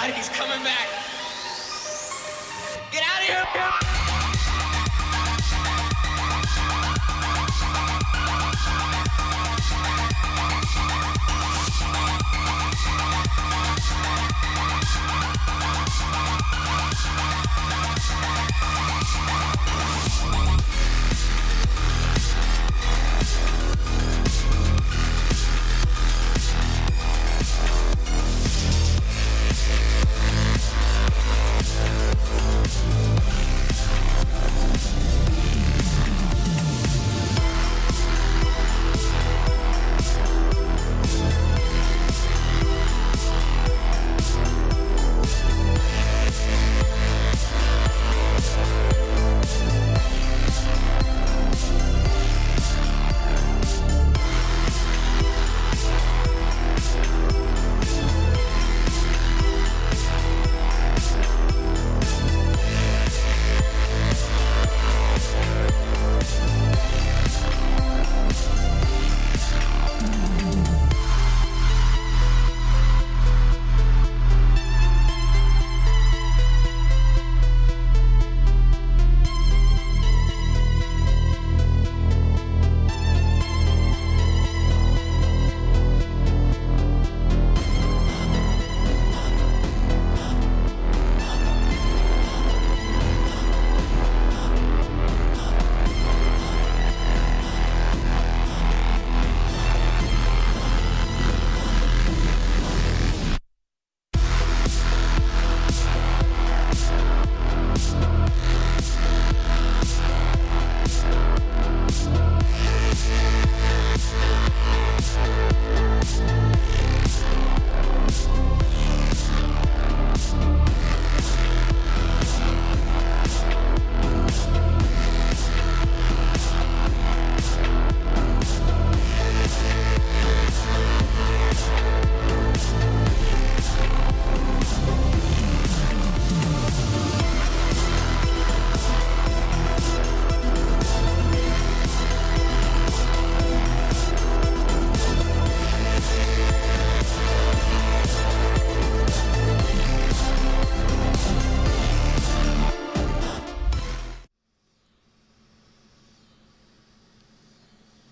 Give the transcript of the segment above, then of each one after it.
God, he's coming back. Get out of here.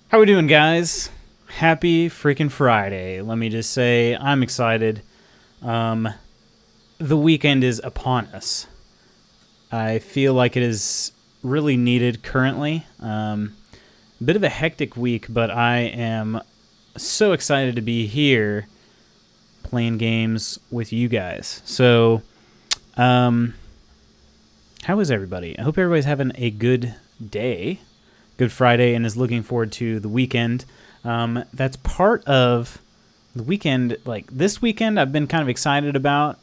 How we doing, guys? Happy freaking Friday. Let me just say, I'm excited. The weekend is upon us. I feel like it is really needed currently. A bit of a hectic week, but I am so excited to be here playing games with you guys. So, how is everybody? I hope everybody's having a good day. Good Friday, and is looking forward to the weekend. That's part of the weekend. Like this weekend, I've been kind of excited about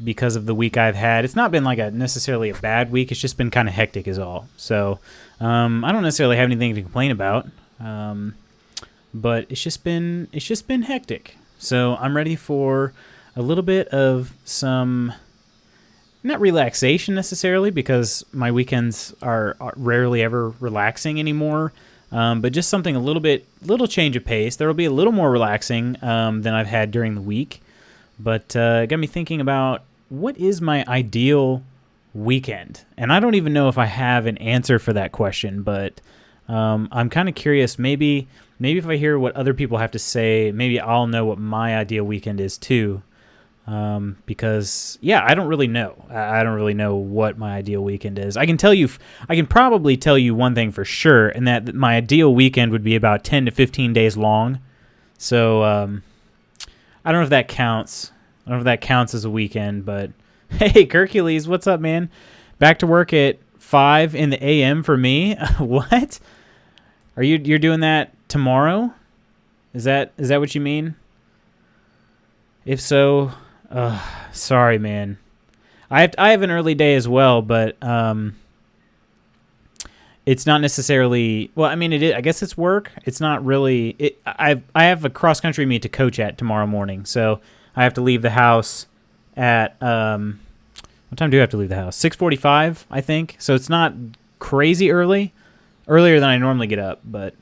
because of the week I've had. It's not been like necessarily a bad week. It's just been kind of hectic, is all. So I don't necessarily have anything to complain about, but it's just been hectic. So I'm ready for a little bit of some. Not relaxation necessarily, because my weekends are rarely ever relaxing anymore, but just something little change of pace. There will be a little more relaxing than I've had during the week, but it got me thinking about what is my ideal weekend, and I don't even know if I have an answer for that question, but I'm kind of curious. Maybe if I hear what other people have to say, maybe I'll know what my ideal weekend is too. Because I don't really know. I don't really know what my ideal weekend is. I can probably tell you one thing for sure, and that my ideal weekend would be about 10 to 15 days long. So, I don't know if that counts. I don't know if that counts as a weekend, but hey, Hercules, what's up, man? Back to work at 5 in the a.m. for me. What? You're doing that tomorrow? Is that what you mean? If so, sorry, man. I have an early day as well, but it's not necessarily. Well, I mean, it is. I guess it's work. It's not really. I have a cross country meet to coach at tomorrow morning, so I have to leave the house at what time do I have to leave the house? 6:45, I think. So it's not crazy early, earlier than I normally get up. But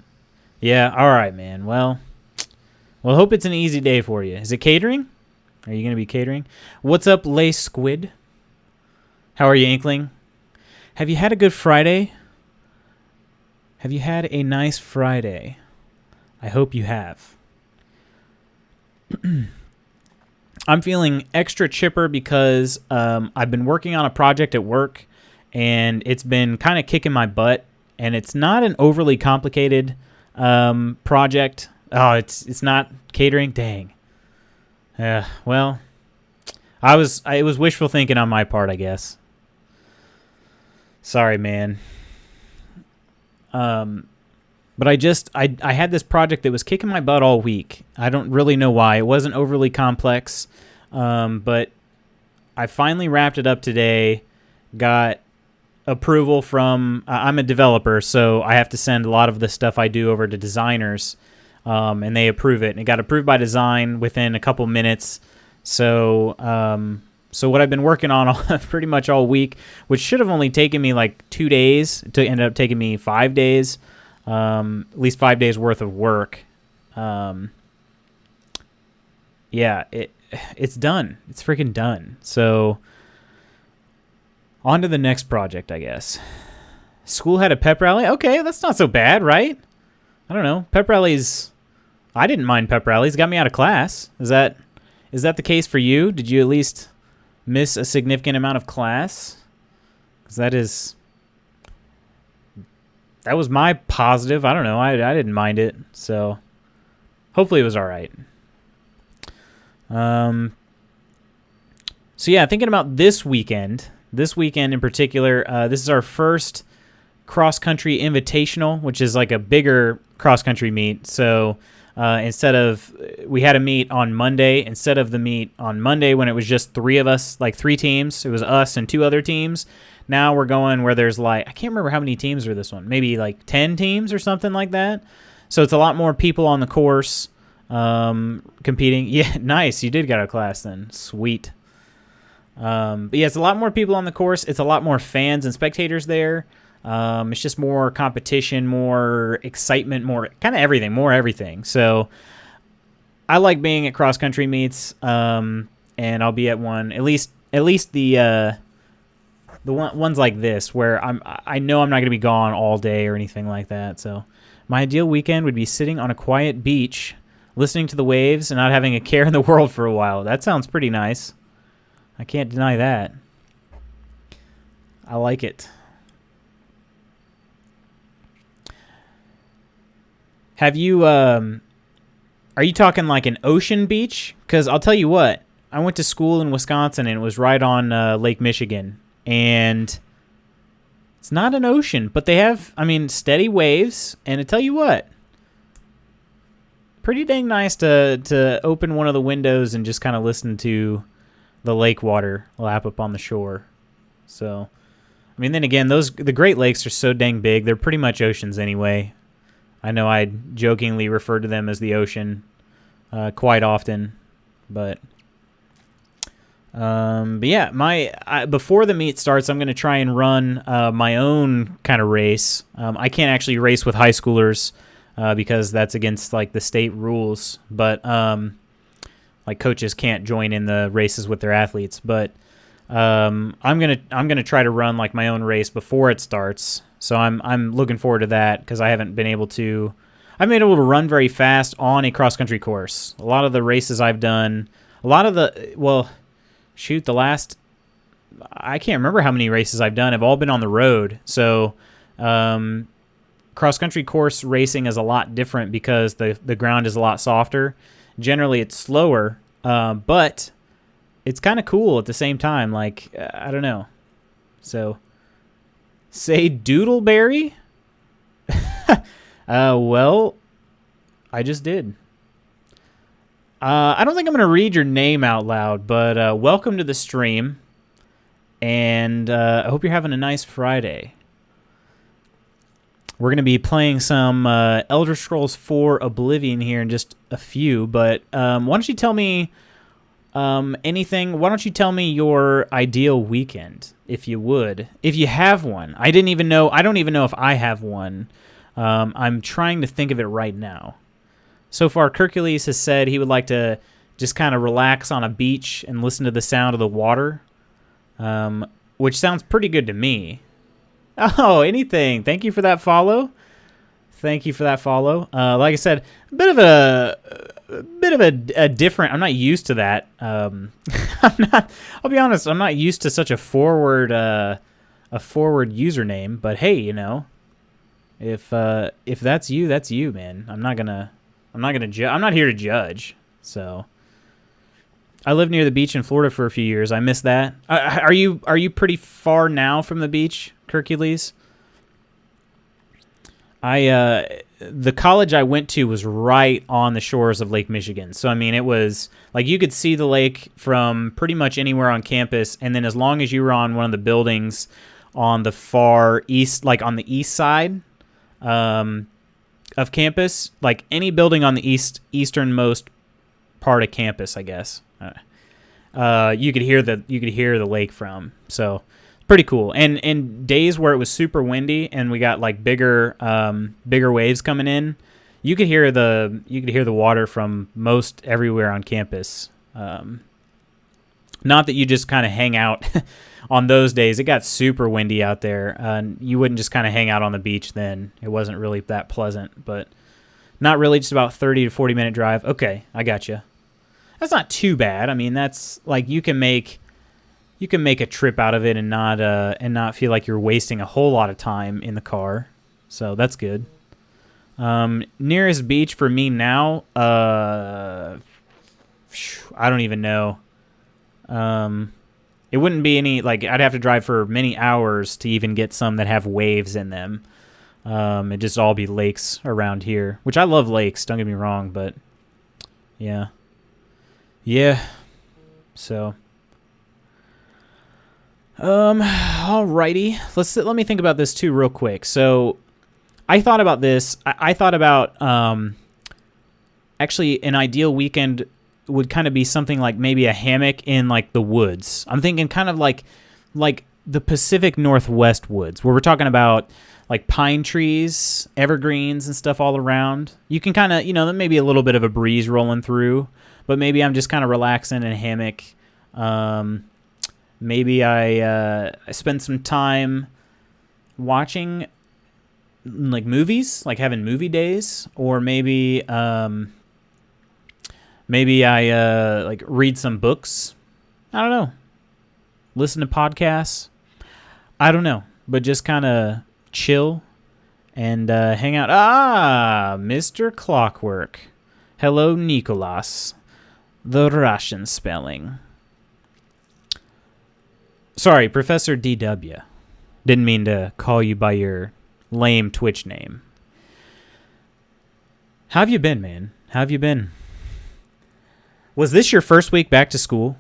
yeah, all right, man. Well, hope it's an easy day for you. Is it catering? Are you going to be catering? What's up, Lay Squid? How are you, Inkling? Have you had a good Friday? Have you had a nice Friday? I hope you have. I'm feeling extra chipper because I've been working on a project at work, and it's been kind of kicking my butt, and it's not an overly complicated project. Oh, it's not catering? Dang. Well, it was wishful thinking on my part, I guess. Sorry, man. But I had this project that was kicking my butt all week. I don't really know why. It wasn't overly complex, but I finally wrapped it up today, got approval from, I'm a developer, so I have to send a lot of the stuff I do over to designers, and they approve it. And it got approved by design within a couple minutes. So what I've been working on pretty much all week, which should have only taken me like 2 days, to end up taking me 5 days, at least 5 days worth of work. Yeah, it's done. It's freaking done. So on to the next project, I guess. School had a pep rally. Okay, that's not so bad, right? I don't know. Pep rallies, I didn't mind pep rallies. Got me out of class. Is that the case for you? Did you at least miss a significant amount of class? Because that was my positive. I don't know. I didn't mind it. So hopefully it was all right. So yeah, thinking about this weekend in particular, this is our first cross-country invitational, which is like a bigger cross-country meet. So we had a meet on Monday. Instead of the meet on Monday when it was just 3 of us, like 3 teams, it was us and 2 other teams. Now we're going where there's like, I can't remember how many teams are this one, maybe like 10 teams or something like that. So it's a lot more people on the course competing. Yeah, nice. You did get out of class then. Sweet. But yeah, it's a lot more people on the course. It's a lot more fans and spectators there. It's just more competition, more excitement, more kind of everything, more everything. So I like being at cross country meets, and I'll be at one, at least the ones like this where I know I'm not going to be gone all day or anything like that. So my ideal weekend would be sitting on a quiet beach, listening to the waves and not having a care in the world for a while. That sounds pretty nice. I can't deny that. I like it. Have you, are you talking like an ocean beach? Because I'll tell you what, I went to school in Wisconsin and it was right on Lake Michigan. And it's not an ocean, but they have, steady waves. And I tell you what, pretty dang nice to open one of the windows and just kind of listen to the lake water lap up on the shore. So, then again, the Great Lakes are so dang big. They're pretty much oceans anyway. I know I jokingly refer to them as the ocean quite often, but yeah, before the meet starts, I'm going to try and run my own kind of race. I can't actually race with high schoolers because that's against like the state rules, but like coaches can't join in the races with their athletes. But I'm gonna try to run like my own race before it starts. So I'm looking forward to that because I haven't been able to run very fast on a cross country course. A lot of the races I've done, the last, I can't remember how many races I've done have all been on the road. So cross country course racing is a lot different because the ground is a lot softer. Generally it's slower, but it's kind of cool at the same time. Like, I don't know. So say Doodleberry? Well, I just did. I don't think I'm going to read your name out loud, but welcome to the stream, and I hope you're having a nice Friday. We're going to be playing some Elder Scrolls 4 Oblivion here in just a few, but why don't you tell me anything? Why don't you tell me your ideal weekend, if you would, if you have one? I don't even know if I have one. I'm trying to think of it right now. So far, Hercules has said he would like to just kind of relax on a beach and listen to the sound of the water, which sounds pretty good to me. Oh, anything. Thank you for that follow. Thank you for that follow. Like I said, a bit of a different. I'm not used to that. I'm not. I'll be honest. I'm not used to such a forward username. But hey, you know, if that's you, man. I'm not gonna I'm not here to judge. So, I lived near the beach in Florida for a few years. I miss that. Are you pretty far now from the beach, Hercules? The college I went to was right on the shores of Lake Michigan. So, I mean, it was like you could see the lake from pretty much anywhere on campus. And then as long as you were on one of the buildings on the far east, like on the east side of campus, like any building on the easternmost part of campus, I guess, you could hear the lake from. So pretty cool. And days where it was super windy and we got like bigger waves coming in, you could hear the water from most everywhere on campus. Not that you just kind of hang out on those days. It got super windy out there. You wouldn't just kind of hang out on the beach then. It wasn't really that pleasant, but not really, just about 30 to 40 minute drive. Okay, I got you. That's not too bad. I mean, that's like you can make a trip out of it and not feel like you're wasting a whole lot of time in the car. So that's good. Nearest beach for me now, I don't even know. It wouldn't be any, like, I'd have to drive for many hours to even get some that have waves in them. It'd just all be lakes around here, which I love lakes, don't get me wrong, but yeah. Yeah. So, alrighty. Let me think about this too real quick. So, I thought about this. I thought about, actually an ideal weekend would kind of be something like maybe a hammock in like the woods. I'm thinking kind of like the Pacific Northwest woods, where we're talking about like pine trees, evergreens and stuff all around. You can kind of, maybe a little bit of a breeze rolling through, but maybe I'm just kind of relaxing in a hammock. Maybe I spend some time watching like movies, like having movie days, or maybe I like read some books. I don't know. Listen to podcasts. I don't know, but just kind of chill and hang out. Ah, Mr. Clockwork. Hello, Nicholas. The Russian spelling. Sorry, Professor DW. Didn't mean to call you by your lame Twitch name. How have you been, man? How have you been? Was this your first week back to school?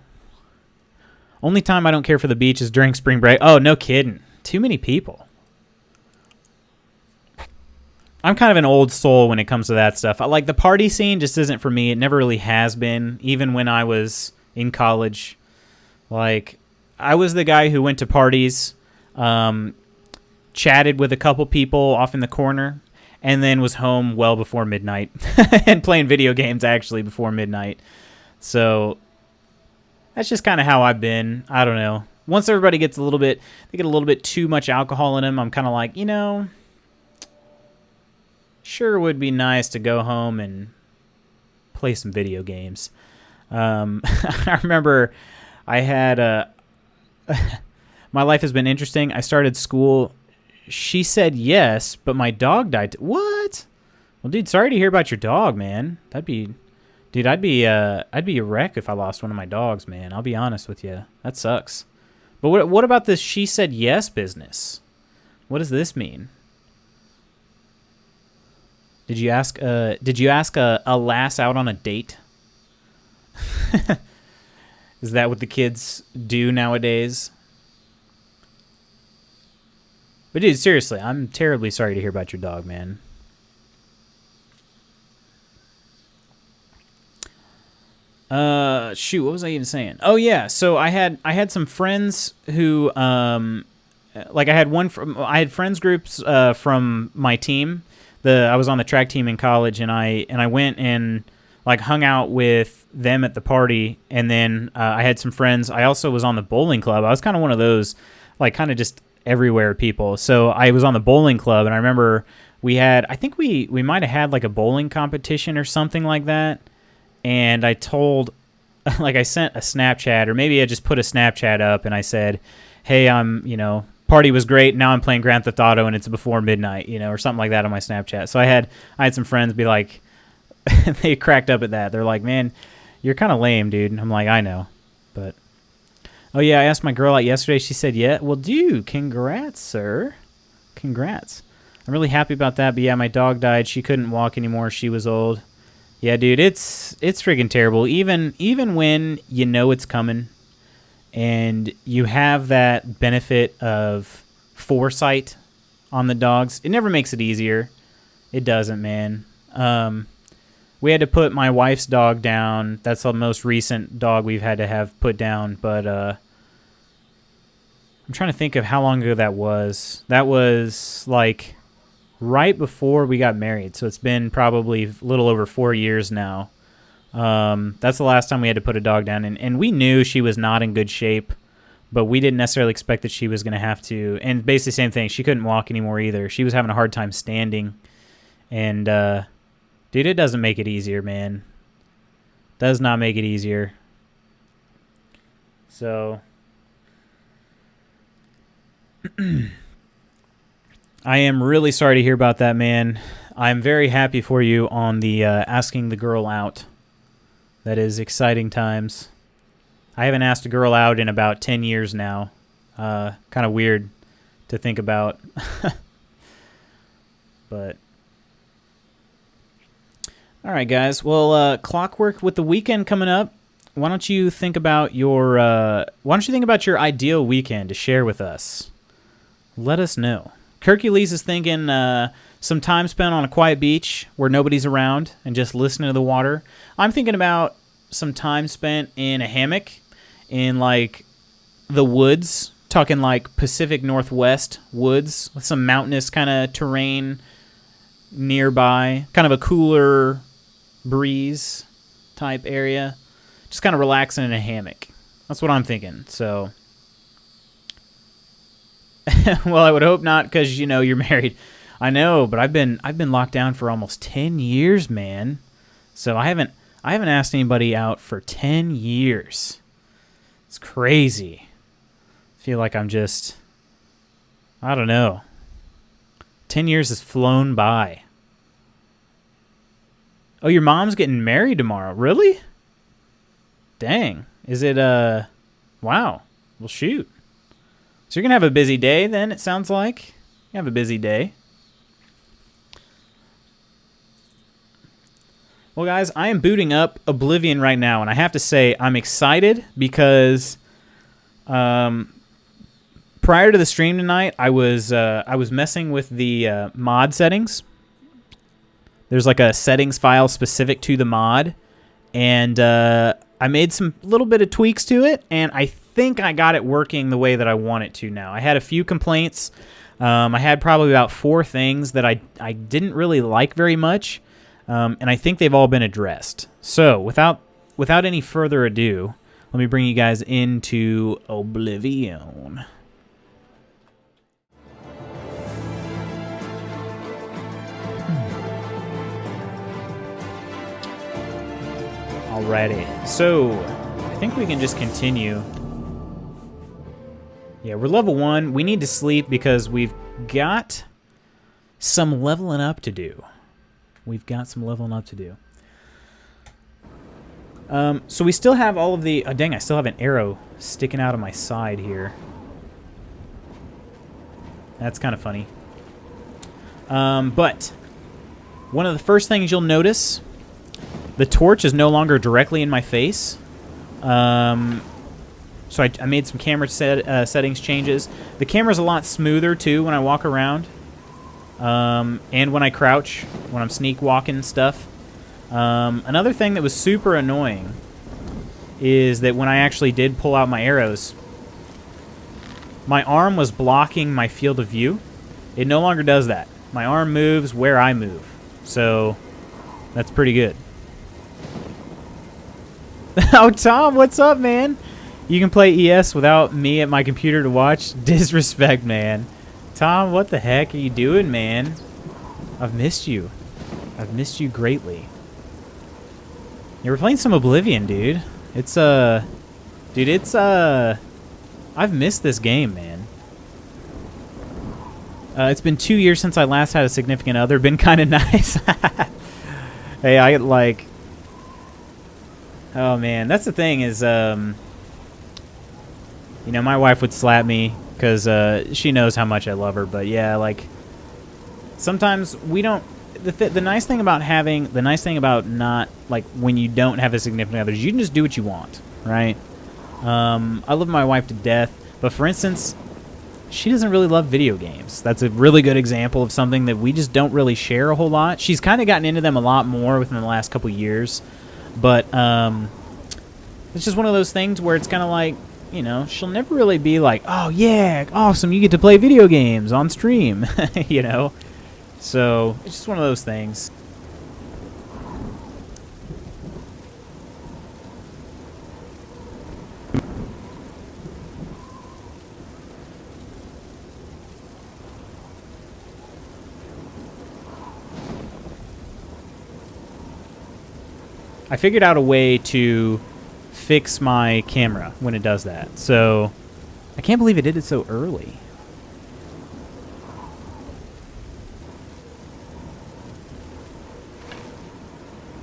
Only time I don't care for the beach is during spring break. Oh, no kidding. Too many people. I'm kind of an old soul when it comes to that stuff. Like, the party scene just isn't for me. It never really has been, even when I was in college. Like, I was the guy who went to parties, chatted with a couple people off in the corner, and then was home well before midnight and playing video games actually before midnight. So that's just kind of how I've been. I don't know. Once everybody gets a little bit too much alcohol in them, I'm kind of like, sure would be nice to go home and play some video games. I remember I had my life has been interesting. I started school. She said yes, but my dog died. What? Well, dude, sorry to hear about your dog, man. I'd be a wreck if I lost one of my dogs, man. I'll be honest with you. That sucks. But what about this she said yes business? What does this mean? Did you ask a lass out on a date? Is that what the kids do nowadays? But dude, seriously, I'm terribly sorry to hear about your dog, man. Shoot, what was I even saying? Oh yeah, so I had some friends who like I had friends groups from my team. I was on the track team in college, and I went and like hung out with them at the party, and then I had some friends. I also was on the bowling club. I was kind of one of those, like, kind of just everywhere people. So I was on the bowling club, and I remember we had, I think we might have had like a bowling competition or something like that. And I told, like, I sent a Snapchat, or maybe I just put a Snapchat up, and I said, hey, party was great. Now I'm playing Grand Theft Auto, and it's before midnight, or something like that on my Snapchat. So I had some friends be like, they cracked up at that. They're like, man, you're kind of lame, dude. And I'm like, I know. But, oh, yeah, I asked my girl out yesterday. She said, yeah. Well, dude, congrats, sir. Congrats. I'm really happy about that. But, yeah, my dog died. She couldn't walk anymore. She was old. Yeah, dude, it's friggin' terrible. Even when you know it's coming and you have that benefit of foresight on the dogs, it never makes it easier. It doesn't, man. We had to put my wife's dog down. That's the most recent dog we've had to have put down. But I'm trying to think of how long ago that was. That was like right before we got married. So it's been probably a little over 4 years now. That's the last time we had to put a dog down. And we knew she was not in good shape, but we didn't necessarily expect that she was going to have to. And basically the same thing. She couldn't walk anymore either. She was having a hard time standing. And, dude, it doesn't make it easier, man. Does not make it easier. So, I am really sorry to hear about that, man. I'm very happy for you on the asking the girl out. That is exciting times. I haven't asked a girl out in about 10 years now. Kind of weird to think about. But all right, guys. Well, clockwork with the weekend coming up. Why don't you think about your ideal weekend to share with us? Let us know. Hercules is thinking some time spent on a quiet beach where nobody's around and just listening to the water. I'm thinking about some time spent in a hammock in like the woods, talking like Pacific Northwest woods with some mountainous kind of terrain nearby, kind of a cooler breeze type area, just kind of relaxing in a hammock. That's what I'm thinking. So, well, I would hope not, because you're married. I know, but I've been locked down for almost 10 years, man. So I haven't asked anybody out for 10 years. It's crazy. I feel like I'm just, I don't know. 10 years has flown by. Oh, your mom's getting married tomorrow. Really? Dang. Is it, wow. Well, shoot. So you're going to have a busy day then, it sounds like. You have a busy day. Well, guys, I am booting up Oblivion right now, and I have to say I'm excited because prior to the stream tonight, I was messing with the mod settings. There's like a settings file specific to the mod, and I made some little bit of tweaks to it, and I think I got it working the way that I want it to now. I had a few complaints. I had probably about 4 things that I didn't really like very much, and I think they've all been addressed. So without any further ado, let me bring you guys into Oblivion. Alrighty, so I think we can just continue. Yeah, we're level 1. We need to sleep because we've got some leveling up to do. So we still have all of the... Oh, dang, I still have an arrow sticking out of my side here. That's kind of funny. But one of the first things you'll notice, the torch is no longer directly in my face. So I made some camera settings changes. The camera's a lot smoother, too, when I walk around. And when I crouch, when I'm sneak walking stuff. Another thing that was super annoying is that when I actually did pull out my arrows, my arm was blocking my field of view. It no longer does that. My arm moves where I move. So that's pretty good. Oh, Tom, what's up, man? You can play ES without me at my computer to watch? Disrespect, man. Tom, what the heck are you doing, man? I've missed you. I've missed you greatly. Yeah, we're playing some Oblivion, dude. It's, Dude, it's, I've missed this game, man. It's been 2 years since I last had a significant other. Been kind of nice. Hey, I, like... Oh, man. That's the thing is, you know, my wife would slap me because she knows how much I love her. But, yeah, like... Sometimes we don't... The nice thing about having... The nice thing about not... Like, when you don't have a significant other is you can just do what you want, right? I love my wife to death. But, for instance... She doesn't really love video games. That's a really good example of something that we just don't really share a whole lot. She's kind of gotten into them a lot more within the last couple years. But it's just one of those things where it's kind of like, you know, she'll never really be like, oh, yeah, awesome, you get to play video games on stream, you know? So it's just one of those things. I figured out a way to fix my camera when it does that. So, I can't believe it did it so early.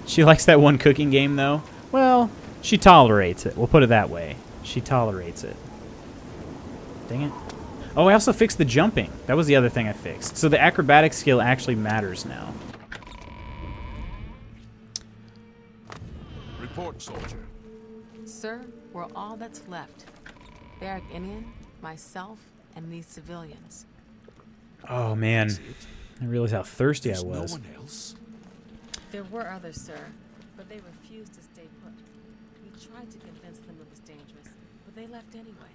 She likes that one cooking game, though. Well, she tolerates it. We'll put it that way. She tolerates it. Dang it. Oh, I also fixed the jumping. That was the other thing I fixed. So the acrobatic skill actually matters now. Report, soldier. Sir, we're all that's left. Barrack Indian, myself, and these civilians. Oh, man. I realized how thirsty There's I was. no one else? There were others, sir, but they refused to stay put. We tried to convince them it was dangerous, but they left anyway.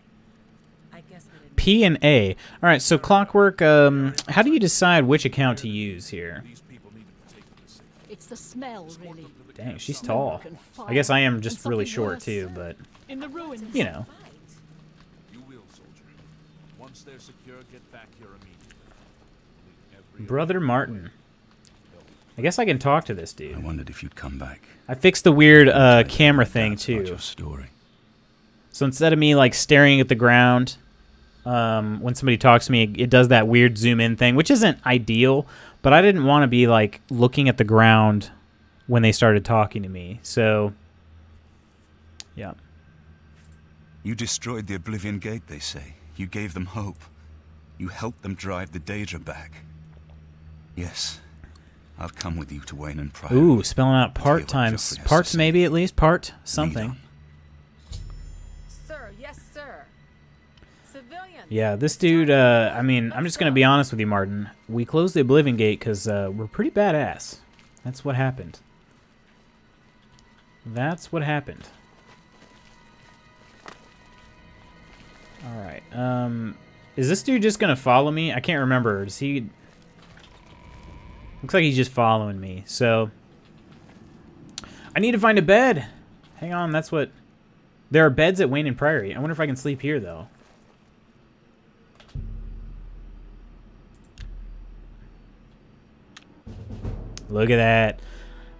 I guess they didn't. P and A. All right, so Clockwork, how do you decide which account to use here? These people needed to take this. It's the smell, really. Dang, she's tall. I guess I am just really short, too, but, In the ruins. you know. You will, soldier. Once they're secure, get back here immediately. Leave every Brother Martin. I guess I can talk to this I dude. wondered if you'd come back. I fixed the weird camera thing, That's not too. your story. So instead of me, like, staring at the ground, when somebody talks to me, it does that weird zoom-in thing, which isn't ideal, but I didn't want to be, like, looking at the ground when they started talking to me. So, yeah. You destroyed the Oblivion Gate, they say. You gave them hope. You helped them drive the Daedra back. Yes. I'll come with you to Wayne and Pryor. Ooh, spelling out Hear part what times. Joffrey has to Parts, say. maybe, at least. Part Lead something. on. Sir, yes, sir. Civilians. Yeah, this dude, I mean, I'm just going to be honest with you, Martin. We closed the Oblivion Gate because we're pretty badass. That's what happened. That's what happened. Alright, is this dude just going to follow me? I can't remember. Does he... Looks like he's just following me, so... I need to find a bed! Hang on, that's what... There are beds at Wayne and Prairie. I wonder if I can sleep here, though. Look at that.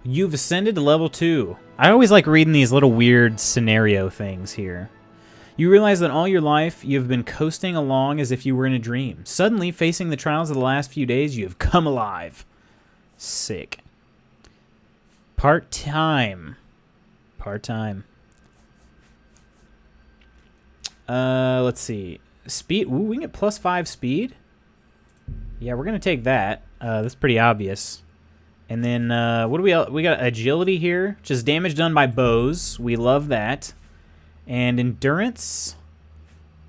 You've ascended to level 2. I always like reading these little weird scenario things here. You realize that all your life you have been coasting along as if you were in a dream. Suddenly, facing the trials of the last few days, you have come alive. Sick. Part-time. Part-time. Let's see. Speed. Ooh, we can get +5 speed. Yeah, we're going to take that. That's pretty obvious. And then, what do we got? Agility here. Just damage done by bows. We love that. And endurance.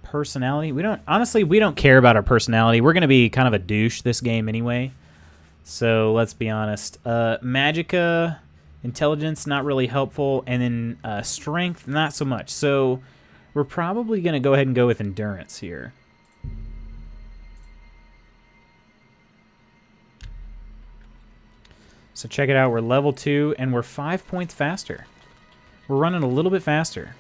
Personality. Honestly, we don't care about our personality. We're going to be kind of a douche this game anyway. So, let's be honest. Magicka. Intelligence, not really helpful. And then, strength, not so much. So, we're probably going to go ahead and go with endurance here. So check it out. We're level 2, and we're 5 points faster. We're running a little bit faster.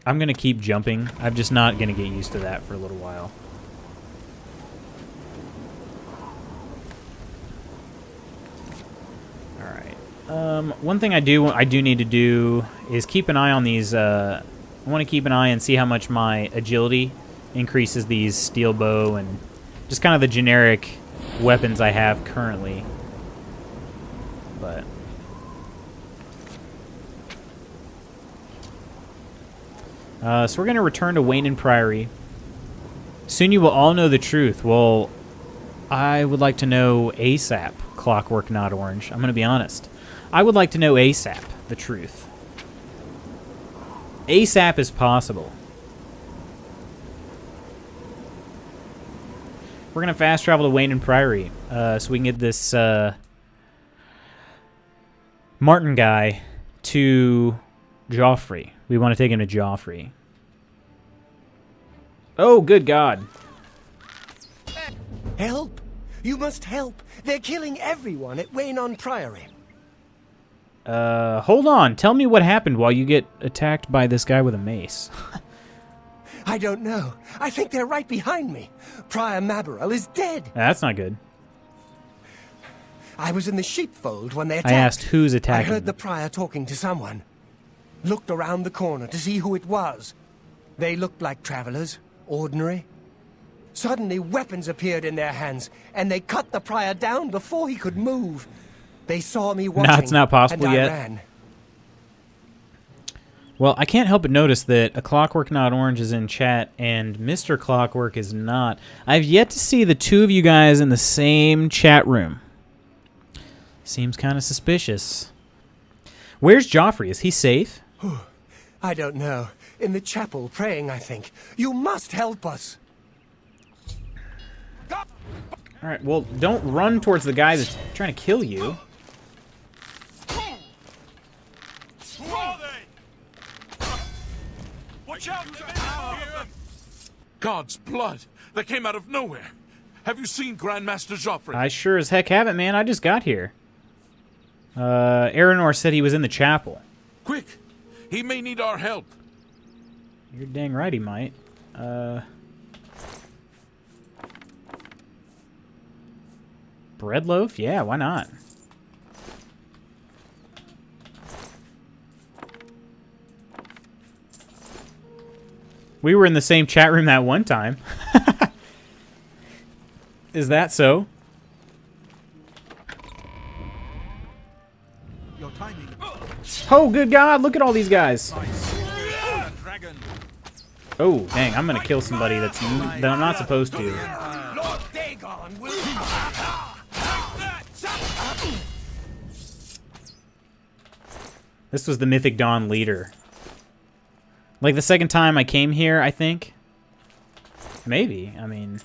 I'm going to keep jumping. I'm just not going to get used to that for a little while. Alright. One thing I do need to do is keep an eye on these. I want to keep an eye and see how much my agility increases these steel bow and just kind of the generic weapons I have currently. But... so we're going to return to Wayne Priory. Soon you will all know the truth. Well, I would like to know ASAP, Clockwork Not Orange. I'm going to be honest. I would like to know ASAP, the truth. ASAP is possible. We're going to fast travel to Wayne Priory so we can get this Martin guy to Joffrey. We want to take him to Joffrey. Oh, good God. Help! You must help! They're killing everyone at Wayne Priory. Hold on. Tell me what happened while you get attacked by this guy with a mace. I don't know. I think they're right behind me. Prior Maberel is dead. That's not good. I was in the sheepfold when they attacked. I asked who's attacking. I heard the prior talking to someone. Looked around the corner to see who it was. They looked like travelers, ordinary. Suddenly, weapons appeared in their hands, and they cut the prior down before he could move. They saw me watching, it's not possible and I yet. ran. Well, I can't help but notice that A Clockwork Not Orange is in chat, and Mr. Clockwork is not. I've yet to see the two of you guys in the same chat room. Seems kind of suspicious. Where's Joffrey? Is he safe? I don't know. In the chapel, praying, I think. You must help us. Alright, well, don't run towards the guy that's trying to kill you. Who are they? Watch out! God's blood! That came out of nowhere. Have you seen Grandmaster Joffrey? I sure as heck haven't, man. I just got here. Aranor said he was in the chapel. Quick! He may need our help. You're dang right he might. Bread loaf? Yeah, why not? We were in the same chat room that one time. Is that so? Your timing. Oh, good God, look at all these guys. Oh, dang, I'm gonna kill somebody that I'm not supposed to. Lord Dagon will... This was the Mythic Dawn leader. Like the second time I came here, I think. Maybe, I mean...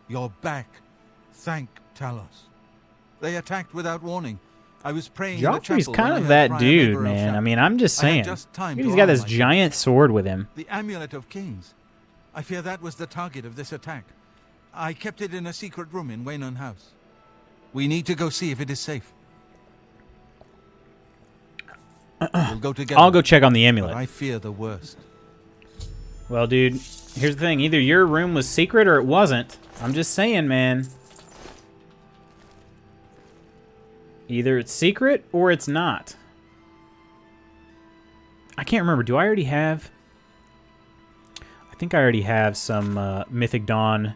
You're back. Thank Talos. They attacked without warning. I was praying in the Joffrey's chapel kind when I of heard that Friar dude, Maberel man. shout. I mean, I'm just I had saying. just time He's to got arm this myself. giant sword with him. The Amulet of Kings. I fear that was the target of this attack. I kept it in a secret room in Waynon House. We need to go see if it is safe. We'll go together. I'll go check on the But amulet. I fear the worst. Well, dude, here's the thing. Either your room was secret or it wasn't. I'm just saying, man. Either it's secret or it's not. I can't remember. Do I already have... I think I already have some Mythic Dawn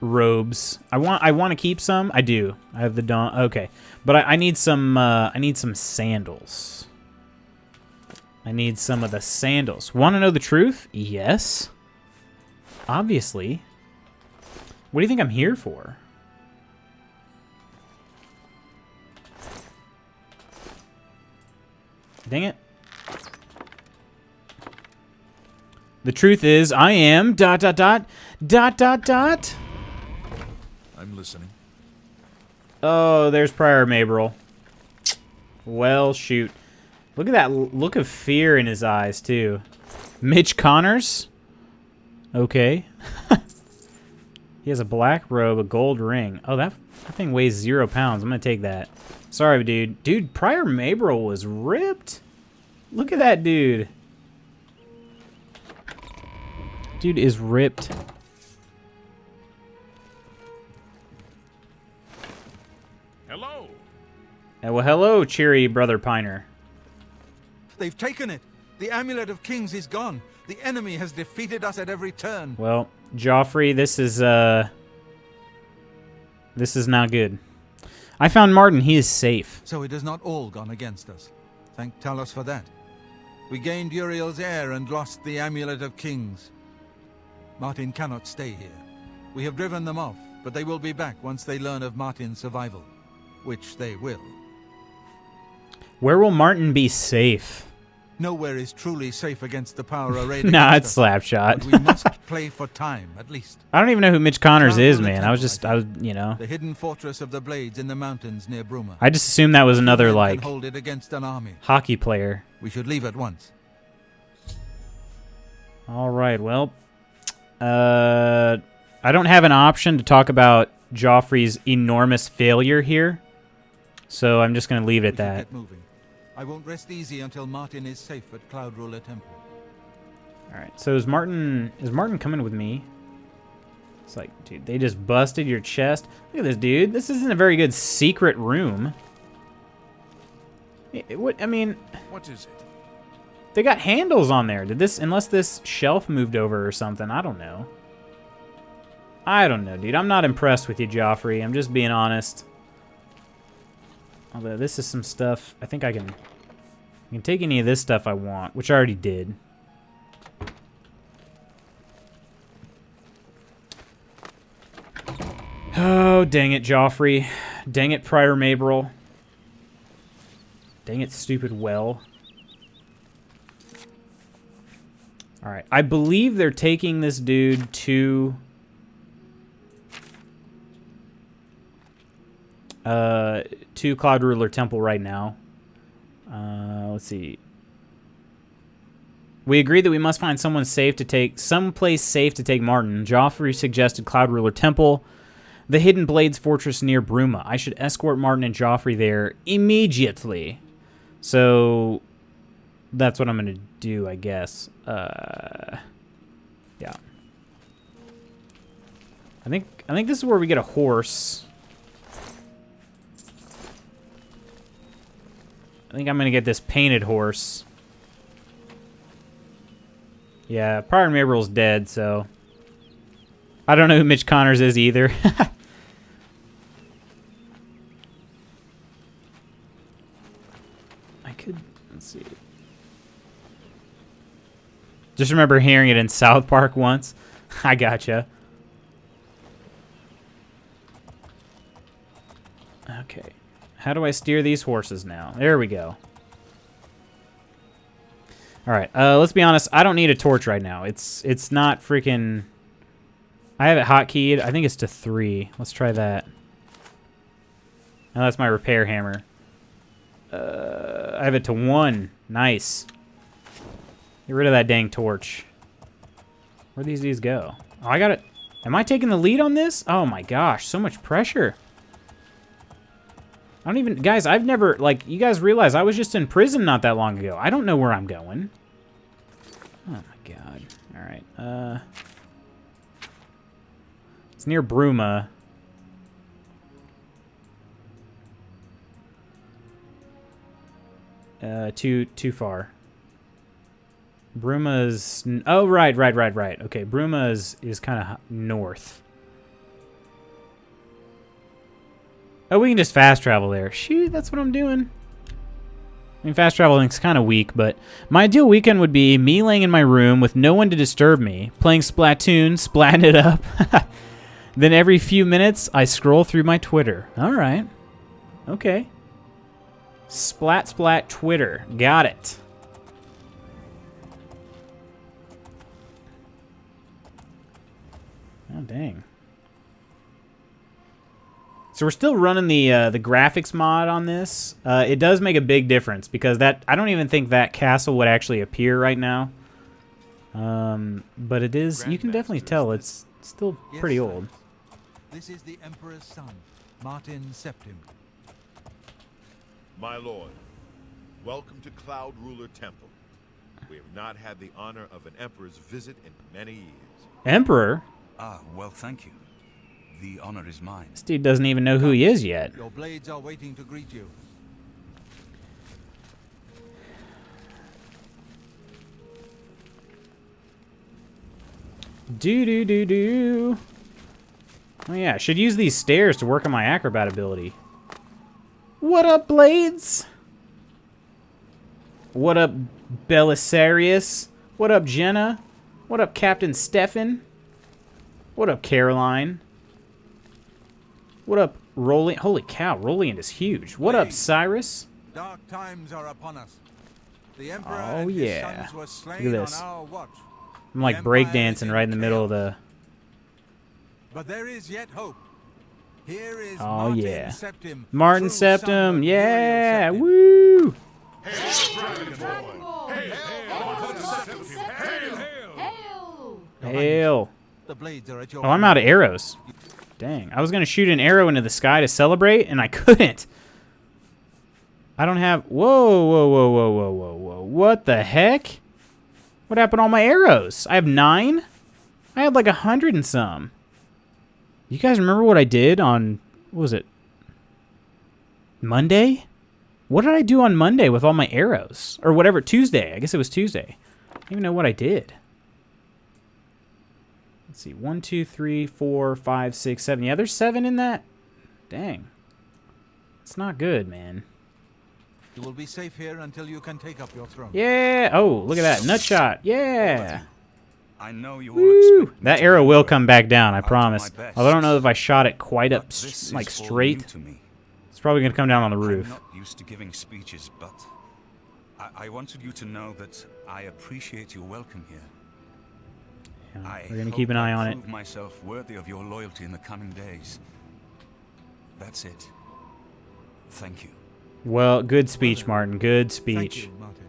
robes. I want to keep some. I do. I have the Dawn. Okay, but I need some. I need some sandals. I need some of the sandals. Want to know the truth? Yes. Obviously. What do you think I'm here for? Dang it. The truth is, I am ... I'm listening. Oh, there's Prior Maberel. Well, shoot. Look at that look of fear in his eyes, too. Mitch Connors? Okay. He has a black robe, a gold ring. Oh, that thing weighs 0 pounds. I'm gonna take that. Sorry, dude. Dude, Prior Mabrel was ripped. Look at that dude. Dude is ripped. Hello. Well, hello, cheery brother Piner. They've taken it. The Amulet of Kings is gone. The enemy has defeated us at every turn. Well, Joffrey, this is not good. I found Martin. He is safe. So it has not all gone against us. Thank Talos for that. We gained Uriel's heir and lost the Amulet of Kings. Martin cannot stay here. We have driven them off, but they will be back once they learn of Martin's survival. Which they will. Where will Martin be safe? Nowhere is truly safe against the power arrayed Nah, against it's us. Slapshot. But we must play for time, at least. I don't even know who Mitch Connors Cloud is, Ruler man. Temple, You know. The hidden fortress of the Blades in the mountains near Bruma. I just assumed that was another, Men like, can hold it against an army. hockey player. We should leave at once. All right, well, I don't have an option to talk about Joffrey's enormous failure here, so I'm just going to leave it at We should that. get moving. I won't rest easy until Martin is safe at Cloud Ruler Temple. All right, so is Martin coming with me? It's like, dude, they just busted your chest. Look at this, dude. This isn't a very good secret room. I mean, What is it? they got handles on there. Unless this shelf moved over or something, I don't know. I don't know, dude. I'm not impressed with you, Joffrey. I'm just being honest. Although this is some stuff, I think I can take any of this stuff I want, which I already did. Oh, dang it, Joffrey. Dang it, Prior Mabrel. Dang it, stupid well. Alright, I believe they're taking this dude to... to Cloud Ruler Temple right now. Let's see. We agreed that we must find someplace safe to take Martin. Joffrey suggested Cloud Ruler Temple, the Hidden Blades Fortress near Bruma. I should escort Martin and Joffrey there immediately. So that's what I'm gonna do, I guess. Yeah. I think this is where we get a horse. I think I'm going to get this painted horse. Yeah, Prior Mabrel's dead, so... I don't know who Mitch Connors is either. I could... Let's see. Just remember hearing it in South Park once. I gotcha. Okay. How do I steer these horses now? There we go. Alright, let's be honest. I don't need a torch right now. It's not freaking... I have it hotkeyed. I think it's to 3. Let's try that. Oh, that's my repair hammer. I have it to 1. Nice. Get rid of that dang torch. Where'd these go? Oh, I got it. Am I taking the lead on this? Oh my gosh, so much pressure. I don't even... Guys, I've never... Like, you guys realize I was just in prison not that long ago. I don't know where I'm going. Oh, my God. All right. It's near Bruma. Too far. Bruma's... Oh, right. Okay, Bruma is kind of north. Oh, we can just fast travel there. Shoot, that's what I'm doing. I mean, fast traveling's kind of weak, but my ideal weekend would be me laying in my room with no one to disturb me, playing Splatoon, splatting it up. Then every few minutes, I scroll through my Twitter. All right. Okay. Splat Twitter. Got it. Oh, dang. So we're still running the graphics mod on this. It does make a big difference because I don't even think that castle would actually appear right now. But it is. You can definitely tell it's still pretty old. This is the Emperor's son, Martin Septim. My lord, welcome to Cloud Ruler Temple. We have not had the honor of an emperor's visit in many years. Emperor? Ah, well, thank you. The honor is mine. This dude doesn't even know who he is yet. Your blades are waiting to greet you. Do. Oh yeah, I should use these stairs to work on my acrobat ability. What up, Blades? What up, Belisarius? What up, Jenna? What up, Captain Stefan? What up, Caroline? What up, Rolling? Holy cow, Rolling is huge. What up, Cyrus? Dark times are upon us. The Emperor Oh and his yeah. sons were Look slain at on this. our watch. I'm like breakdancing right in the middle of the... But there is yet hope. Here is Oh Martin yeah. Septim, Martin true son Septim, of yeah! Uriel Septim. Woo! Hail! The blades are at your Oh, I'm out of arrows. Dang, I was gonna shoot an arrow into the sky to celebrate, and I couldn't. I don't have... Whoa. What the heck? What happened to all my arrows? I have 9? I had like 100 and some. You guys remember what I did on... What was it? Monday? What did I do on Monday with all my arrows? Or whatever, Tuesday. I guess it was Tuesday. I don't even know what I did. Let's see, 1, 2, 3, 4, 5, 6, 7. Yeah, there's 7 in that. Dang. It's not good, man. You will be safe here until you can take up your throne. Yeah. Oh, look at that. Nut shot. Yeah. I know you all Woo. expect me That to arrow do will well. come back down, I I'll do promise. my best. Although I don't know if I shot it quite up, But this like is all straight. new to me. It's probably going to come down on the I'm roof. not used to giving speeches, but I wanted you to know that I appreciate your welcome here. Yeah, I we're going to hope keep an eye on I it. prove myself worthy of your loyalty in the coming days. That's it. Thank you. Well, good speech, Martin. Good Thank speech. you, Martin.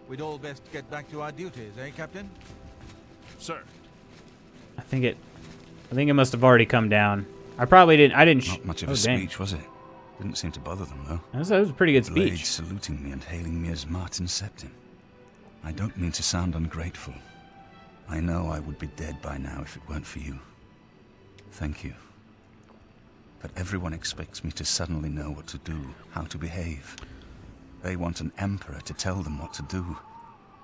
We'd all best get back to our duties, eh, Captain? Sir, I think it must have already come down. I probably didn't. I didn't. Not much of Oh, a dang. speech, was it? Didn't seem to bother them, though. That was a pretty good Blades speech. saluting me and hailing me as Martin Septim. I don't mean to sound ungrateful. I know I would be dead by now if it weren't for you. Thank you. But everyone expects me to suddenly know what to do, how to behave. They want an emperor to tell them what to do,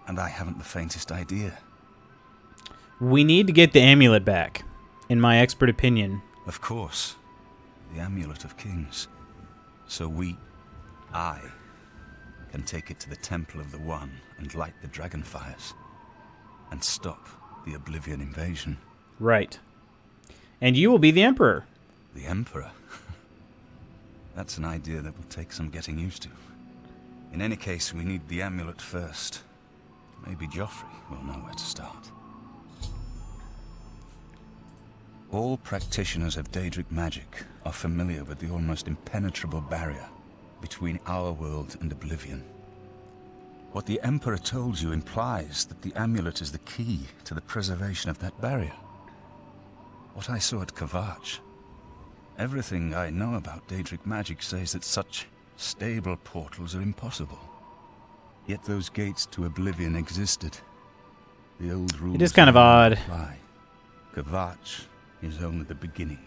and I haven't the faintest idea. We need to get the amulet back, in my expert opinion. Of course, the Amulet of Kings. So I, can take it to the Temple of the One and light the dragon fires, and stop the Oblivion invasion. Right. And you will be the emperor. The Emperor? That's an idea that will take some getting used to. In any case, we need the amulet first. Maybe Joffrey will know where to start. All practitioners of Daedric magic are familiar with the almost impenetrable barrier between our world and Oblivion. What the Emperor told you implies that the amulet is the key to the preservation of that barrier. What I saw at Kvatch, everything I know about Daedric magic says that such stable portals are impossible. Yet those gates to Oblivion existed. The old rules It is kind of odd. apply. Kvatch is only the beginning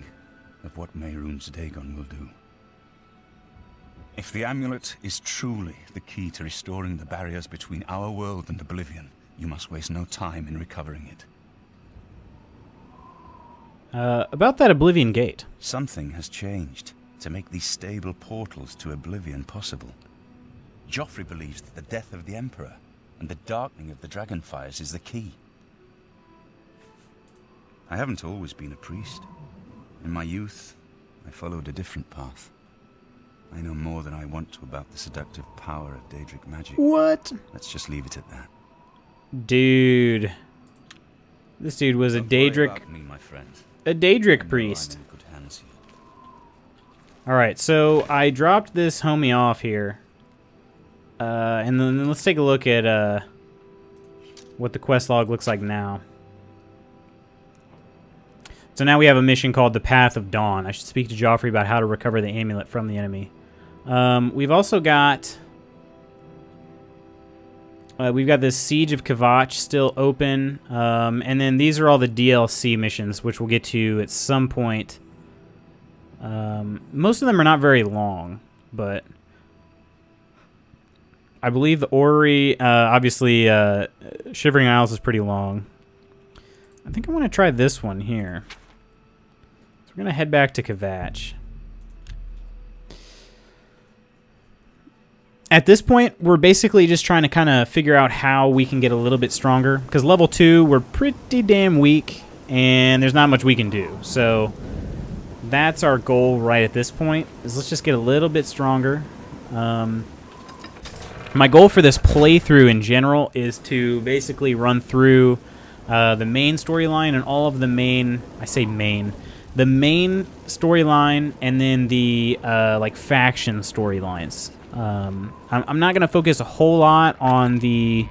of what Mehrunes Dagon will do. If the amulet is truly the key to restoring the barriers between our world and Oblivion, you must waste no time in recovering it. About that Oblivion Gate. Something has changed to make these stable portals to Oblivion possible. Joffrey believes that the death of the Emperor and the darkening of the Dragonfires is the key. I haven't always been a priest. In my youth, I followed a different path. I know more than I want to about the seductive power of Daedric magic. What? Let's just leave it at that. Dude. This dude was a Don't worry Daedric... about me, my friend. A I Daedric know priest. I'm in good hands here. Alright, so I dropped this homie off here. And then let's take a look at what the quest log looks like now. So now we have a mission called the Path of Dawn. I should speak to Joffrey about how to recover the amulet from the enemy. We've also got... we've got this Siege of Kvatch still open. And then these are all the DLC missions, which we'll get to at some point. Most of them are not very long, but... I believe the Orrery, obviously, Shivering Isles is pretty long. I think I want to try this one here. So we're going to head back to Kvatch. At this point, we're basically just trying to kind of figure out how we can get a little bit stronger. Because level 2, we're pretty damn weak, and there's not much we can do. So that's our goal right at this point, is let's just get a little bit stronger. My goal for this playthrough in general is to basically run through the main storyline and all of the main, I say main, the main storyline and then the like faction storylines. I'm not going to focus a whole lot on the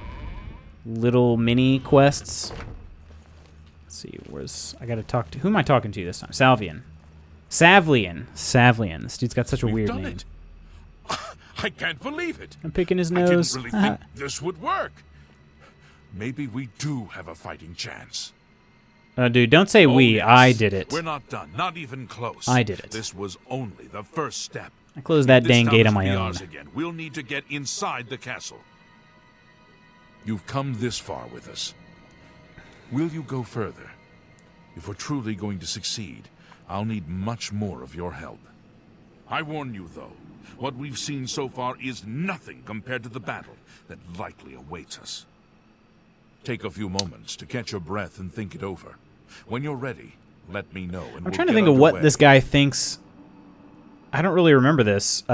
little mini quests. Let's see, I got to talk to, who am I talking to this time? Savlian. This dude's got such a weird name. It. I can't believe it. I'm picking his I nose. didn't really think this would work. Maybe we do have a fighting chance. Dude, don't say we. Yes. I did it. We're not done. Not even close. I did it. This was only the first step. I closed that dang gate on my own. Again, we'll need to get inside the castle. You've come this far with us. Will you go further? If we're truly going to succeed, I'll need much more of your help. I warn you, though. What we've seen so far is nothing compared to the battle that likely awaits us. Take a few moments to catch your breath and think it over. When you're ready, let me know. And I'm trying to think of what this guy thinks. I don't really remember this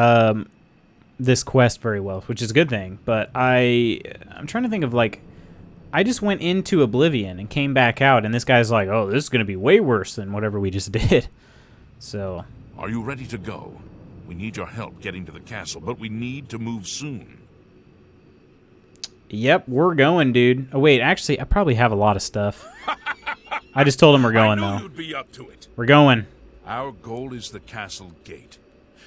this quest very well, which is a good thing. But I'm trying to think of, like, I just went into Oblivion and came back out, and this guy's like, oh, this is going to be way worse than whatever we just did. So... Are you ready to go? We need your help getting to the castle, but we need to move soon. Yep, we're going, dude. Oh, wait, actually, I probably have a lot of stuff. I just told him we're going, I knew though. You'd be up to it. We're going. Our goal is the castle gate.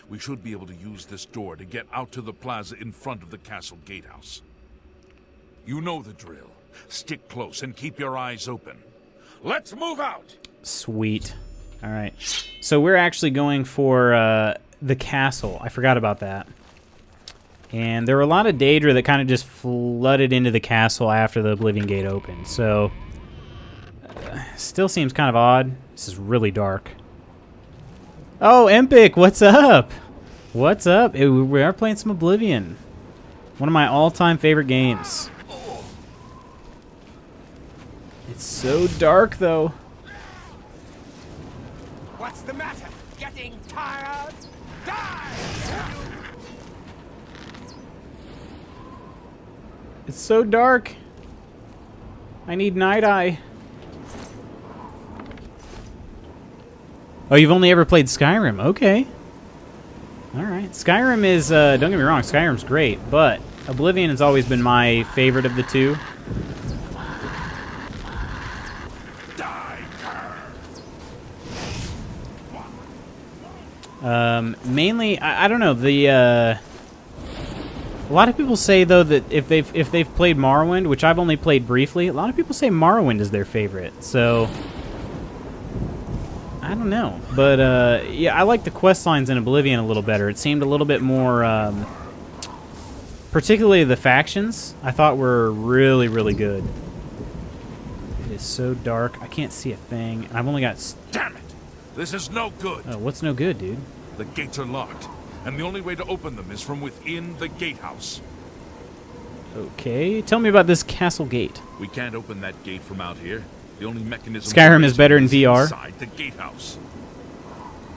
We should be able to use this door to get out to the plaza in front of the castle gatehouse. You know the drill. Stick close and keep your eyes open. Let's move out! Sweet. All right. So we're actually going for the castle. I forgot about that. And there were a lot of Daedra that kind of just flooded into the castle after the Oblivion Gate opened. So, still seems kind of odd. This is really dark. Oh, Empik, what's up? What's up? We are playing some Oblivion. One of my all-time favorite games. It's so dark, though. What's the matter? Getting tired? Die! It's so dark. I need Night Eye. Oh, you've only ever played Skyrim. Okay. Alright. Skyrim is, don't get me wrong, Skyrim's great, but Oblivion has always been my favorite of the two. Mainly, I don't know, a lot of people say, though, that if they've played Morrowind, which I've only played briefly, a lot of people say Morrowind is their favorite, so I don't know. But, yeah, I like the quest lines in Oblivion a little better. It seemed a little bit more, particularly the factions, I thought were really, really good. It is so dark, I can't see a thing, and I've only got... Damn it! This is no good! Oh, what's no good, dude? The gates are locked, and the only way to open them is from within the gatehouse. Okay, tell me about this castle gate. We can't open that gate from out here. The only mechanism Skyrim is better in VR. Inside the gatehouse.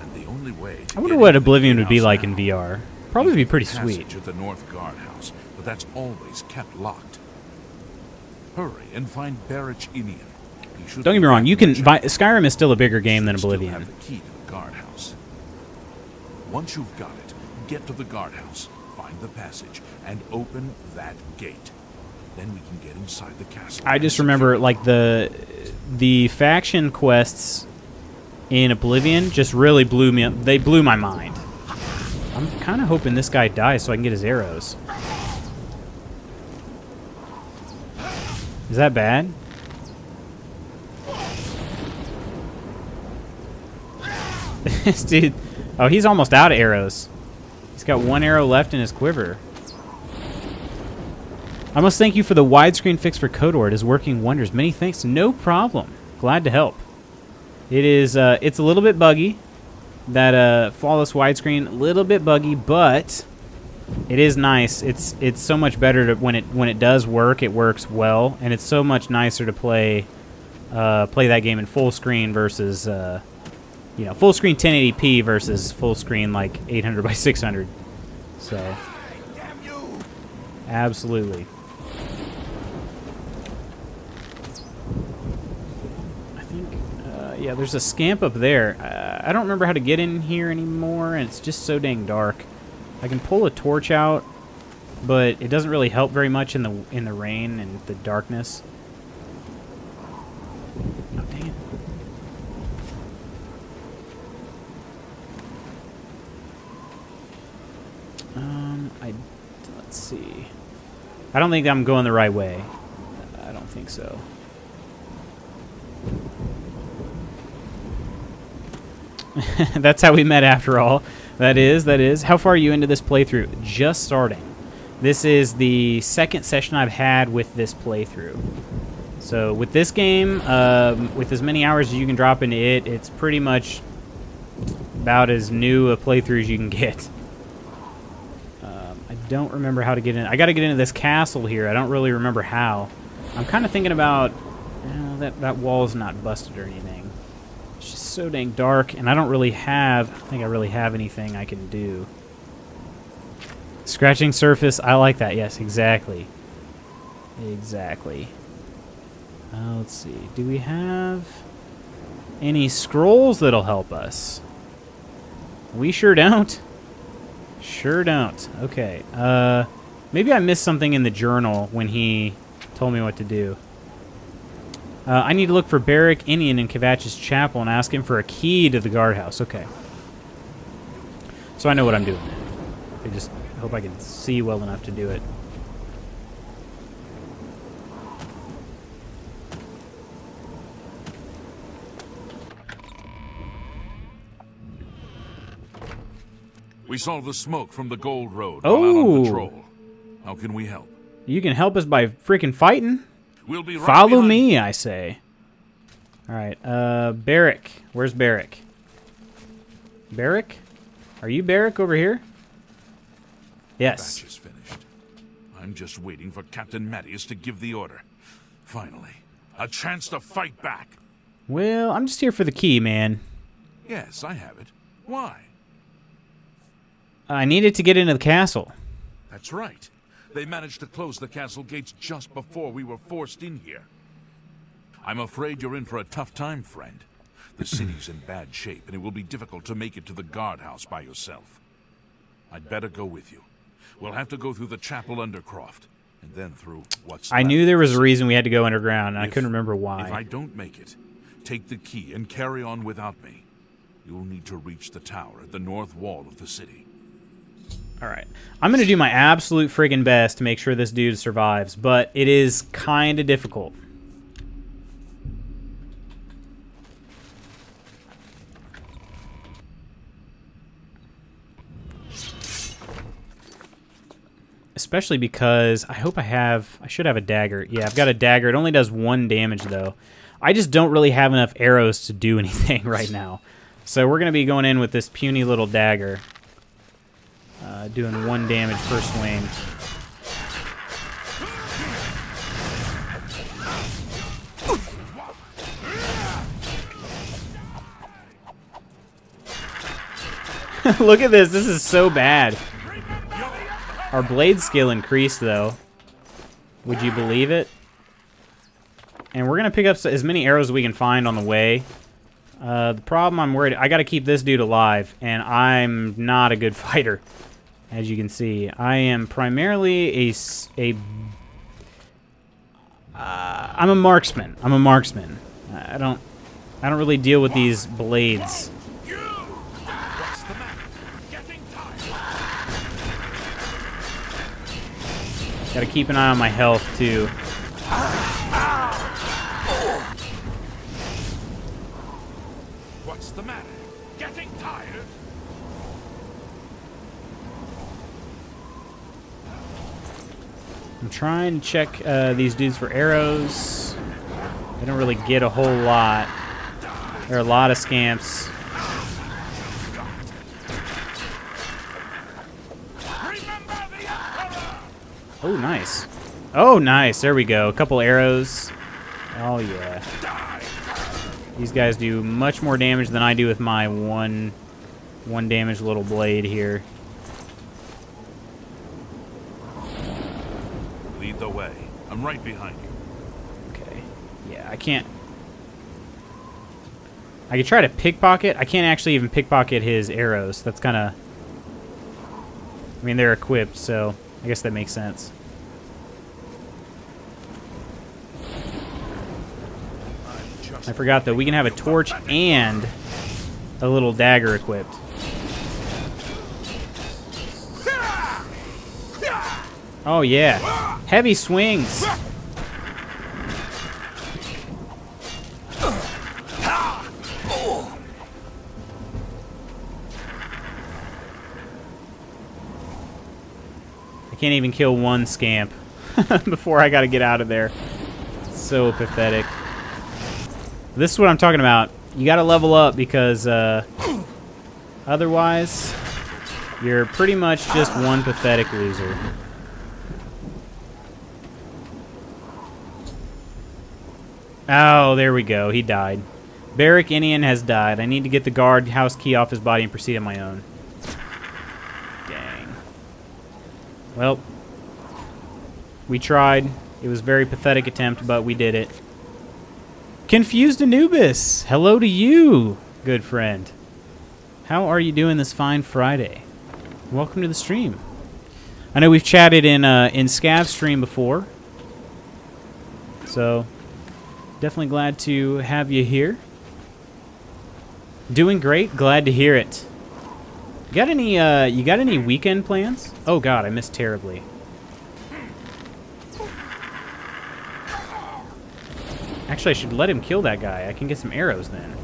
And the only way to I wonder get what into the Oblivion would be gatehouse like in now VR. Probably be pretty is sweet. passage at the North Guardhouse, but that's always kept locked. Hurry and find Barrach Inian. He should Don't get be me wrong, back you in can. the chapel. Skyrim is still a bigger game than Should still Oblivion. have the key to the guardhouse. Once you've got it, get to the guardhouse, find the passage, and open that gate. Then we can get inside the castle. I just remember, like, the faction quests in Oblivion just really blew me up. They blew my mind. I'm kind of hoping this guy dies so I can get his arrows. Is that bad? This dude... Oh, he's almost out of arrows. He's got one arrow left in his quiver. I must thank you for the widescreen fix for KOTOR. It is working wonders. Many thanks. No problem. Glad to help. It is, it's a little bit buggy. That, flawless widescreen, a little bit buggy, but it is nice. It's so much better to, when it does work, it works well, and it's so much nicer to play that game in full screen versus, you know, full screen 1080p versus full screen like 800 by 600. So, absolutely. Yeah, there's a scamp up there. I don't remember how to get in here anymore, and it's just so dang dark. I can pull a torch out, but it doesn't really help very much in the rain and the darkness. Oh, dang it. Let's see. I don't think I'm going the right way. I don't think so. That's how we met after all. That is. How far are you into this playthrough? Just starting. This is the second session I've had with this playthrough. So with this game, with as many hours as you can drop into it, it's pretty much about as new a playthrough as you can get. I don't remember how to get in. I got to get into this castle here. I don't really remember how. I'm kind of thinking about that wall's not busted or anything. It's just so dang dark, and I don't really have... I don't think I really have anything I can do. Scratching surface, I like that. Yes, exactly. Exactly. Let's see. Do we have any scrolls that'll help us? We sure don't. Sure don't. Okay. Maybe I missed something in the journal when he told me what to do. I need to look for Barrack Indian in Kvatch's chapel and ask him for a key to the guardhouse. Okay. So I know what I'm doing. I just hope I can see well enough to do it. We saw the smoke from the Gold Road while out on patrol. How can we help? You can help us by freaking fighting. We'll be right Follow behind me, I say. Alright, Barrack. Where's Barrack? Barrack? Are you Barrack over here? Yes. Batch is finished. I'm just waiting for Captain Mattias to give the order. Finally, a chance to fight back. Well, I'm just here for the key, man. Yes, I have it. Why? I needed to get into the castle. That's right. They managed to close the castle gates just before we were forced in here. I'm afraid you're in for a tough time, friend. The city's in bad shape, and it will be difficult to make it to the guardhouse by yourself. I'd better go with you. We'll have to go through the chapel undercroft, and then through what's I left. knew there was a reason we had to go underground, and I couldn't remember If why. I don't make it, take the key and carry on without me. You'll need to reach the tower at the north wall of the city. Alright. I'm going to do my absolute friggin' best to make sure this dude survives, but it is kind of difficult. Especially because I hope I should have a dagger. Yeah, I've got a dagger. It only does 1 damage, though. I just don't really have enough arrows to do anything right now. So we're going to be going in with this puny little dagger. Doing 1 damage per swing. Look at this. This is so bad. Our blade skill increased, though. Would you believe it? And we're going to pick up as many arrows as we can find on the way. The problem I'm worried... I got to keep this dude alive, and I'm not a good fighter. As you can see, I am primarily I'm a marksman. I I don't really deal with these blades. What's the matter? Getting tired. Gotta keep an eye on my health, too. What's the matter? Getting tired? I'm trying to check these dudes for arrows. I don't really get a whole lot. There are a lot of scamps. Oh, nice. Oh, nice. There we go. A couple arrows. Oh, yeah. These guys do much more damage than I do with my one damage little blade here. Lead the way. I'm right behind you. Okay. Yeah, I can't... I could try to pickpocket. I can't actually even pickpocket his arrows. That's kind of... I mean, they're equipped, so I guess that makes sense. I forgot, though. We can have a torch and a little dagger equipped. Oh, yeah. Heavy swings. I can't even kill one scamp before I gotta get out of there. So pathetic. This is what I'm talking about. You gotta level up because otherwise you're pretty much just one pathetic loser. Oh, there we go. He died. Barrack Inian has died. I need to get the guard house key off his body and proceed on my own. Dang. Well, we tried. It was a very pathetic attempt, but we did it. Confused Anubis, hello to you, good friend. How are you doing this fine Friday? Welcome to the stream. I know we've chatted in Scav's stream before, so definitely glad to have you here. Doing great, glad to hear it. You got any weekend plans? Oh God, I missed terribly. Actually, I should let him kill that guy. I can get some arrows then.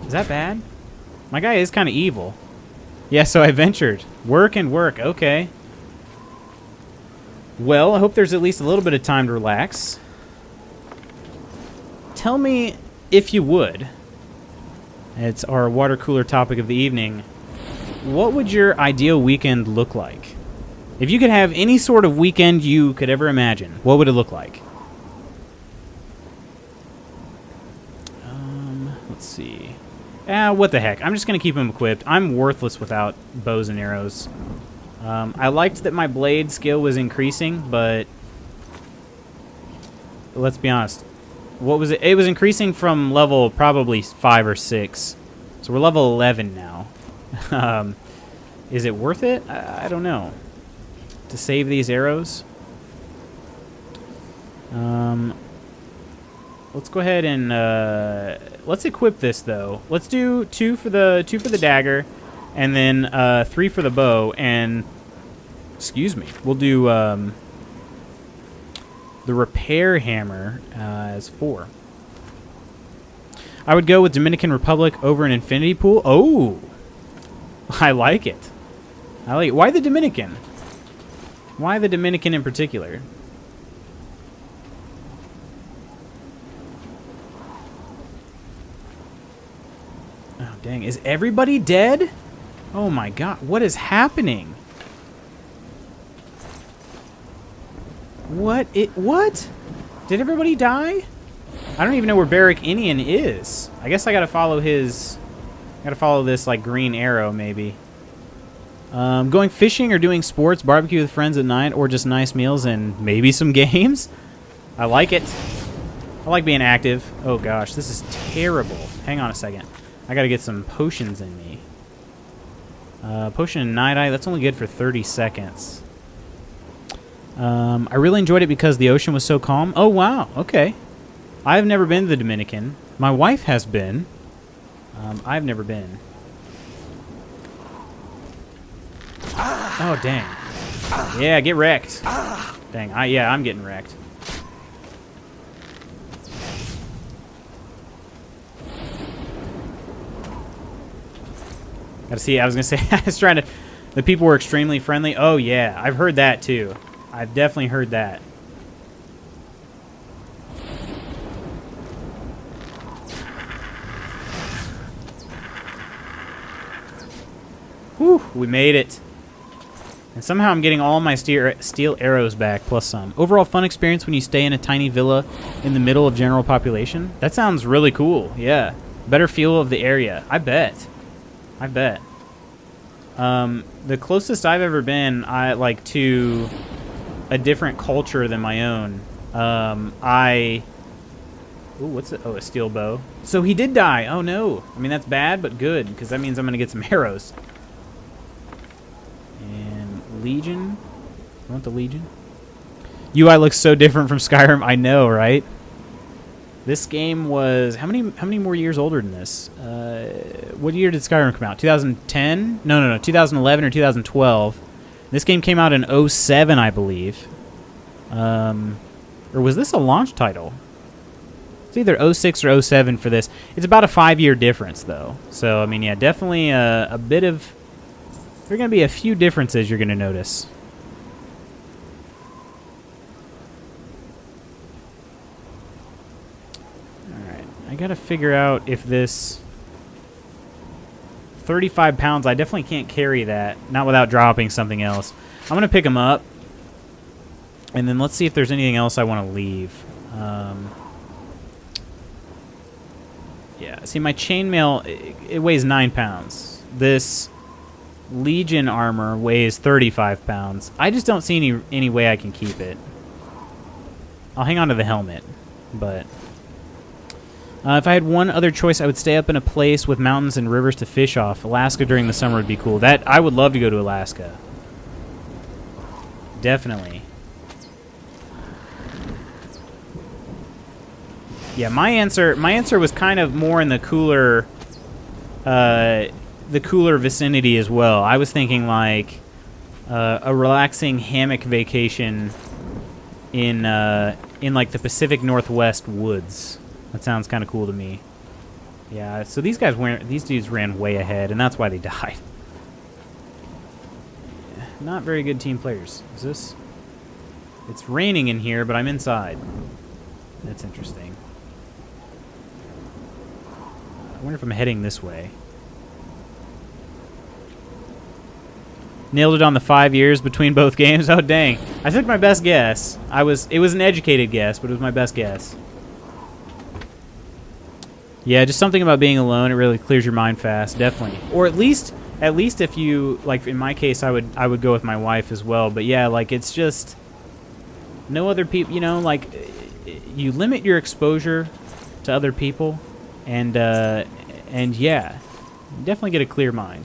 Is that bad? My guy is kind of evil. Yeah, so I ventured. Work and work. Okay. Well, I hope there's at least a little bit of time to relax. Tell me, if you would, it's our water cooler topic of the evening, what would your ideal weekend look like? If you could have any sort of weekend you could ever imagine, what would it look like? Let's see. What the heck? I'm just going to keep him equipped. I'm worthless without bows and arrows. I liked that my blade skill was increasing, but let's be honest. What was it? It was increasing from level probably 5 or 6. So we're level 11 now. Is it worth it? I don't know. To save these arrows? Let's go ahead and let's equip this though. Let's do two for the dagger, and then 3 for the bow. And excuse me, we'll do the repair hammer as 4. I would go with Dominican Republic over an Infinity Pool. Oh, I like it. I like it. Why the Dominican? Why the Dominican in particular? Oh, dang. Is everybody dead? Oh, my God. What is happening? What? What? Did everybody die? I don't even know where Barrack Inian is. I guess I gotta follow his... Gotta follow this, like, green arrow, maybe. Going fishing or doing sports, barbecue with friends at night, or just nice meals and maybe some games? I like it. I like being active. Oh, gosh. This is terrible. Hang on a second. I gotta get some potions in me. Potion and Night Eye, that's only good for 30 seconds. I really enjoyed it because the ocean was so calm. Oh, wow. Okay. I've never been to the Dominican. My wife has been. I've never been. Oh, dang. Yeah, get wrecked. Dang, yeah, I'm getting wrecked. Gotta see, I was gonna say, I was trying to... The people were extremely friendly. Oh, yeah, I've heard that, too. I've definitely heard that. Whew, we made it. And somehow I'm getting all my steel arrows back, plus some. Overall fun experience when you stay in a tiny villa in the middle of general population. That sounds really cool, yeah. Better feel of the area. I bet. I bet. The closest I've ever been, to a different culture than my own. Ooh, what's it? Oh, a steel bow. So he did die. Oh, no. I mean, that's bad, but good, because that means I'm going to get some arrows. And Legion. I want the Legion. UI looks so different from Skyrim. I know, right? This game was... How many more years older than this? What year did Skyrim come out? 2010? No. 2011 or 2012. This game came out in 07, I believe. Or was this a launch title? It's either 06 or 07 for this. It's about a 5-year difference, though. So, I mean, yeah, definitely a bit of... There are going to be a few differences you're going to notice. Alright, I got to figure out if this... 35 pounds, I definitely can't carry that. Not without dropping something else. I'm going to pick them up. And then let's see if there's anything else I want to leave. Yeah, see, my chainmail, it weighs 9 pounds. This Legion armor weighs 35 pounds. I just don't see any way I can keep it. I'll hang on to the helmet, but... if I had one other choice, I would stay up in a place with mountains and rivers to fish off. Alaska during the summer would be cool. I would love to go to Alaska. Definitely. Yeah, my answer was kind of more in the cooler vicinity as well. I was thinking like a relaxing hammock vacation in like the Pacific Northwest woods. That sounds kind of cool to me. Yeah, so these dudes ran way ahead, and that's why they died. Yeah, not very good team players. Is this? It's raining in here, but I'm inside. That's interesting. I wonder if I'm heading this way. Nailed it on the 5 years between both games. Oh, dang. I took my best guess. It was an educated guess, but it was my best guess. Yeah, just something about being alone. It really clears your mind fast, definitely. Or at least if you, like in my case, I would go with my wife as well. But yeah, like it's just no other people. You know, like you limit your exposure to other people, and yeah, you definitely get a clear mind.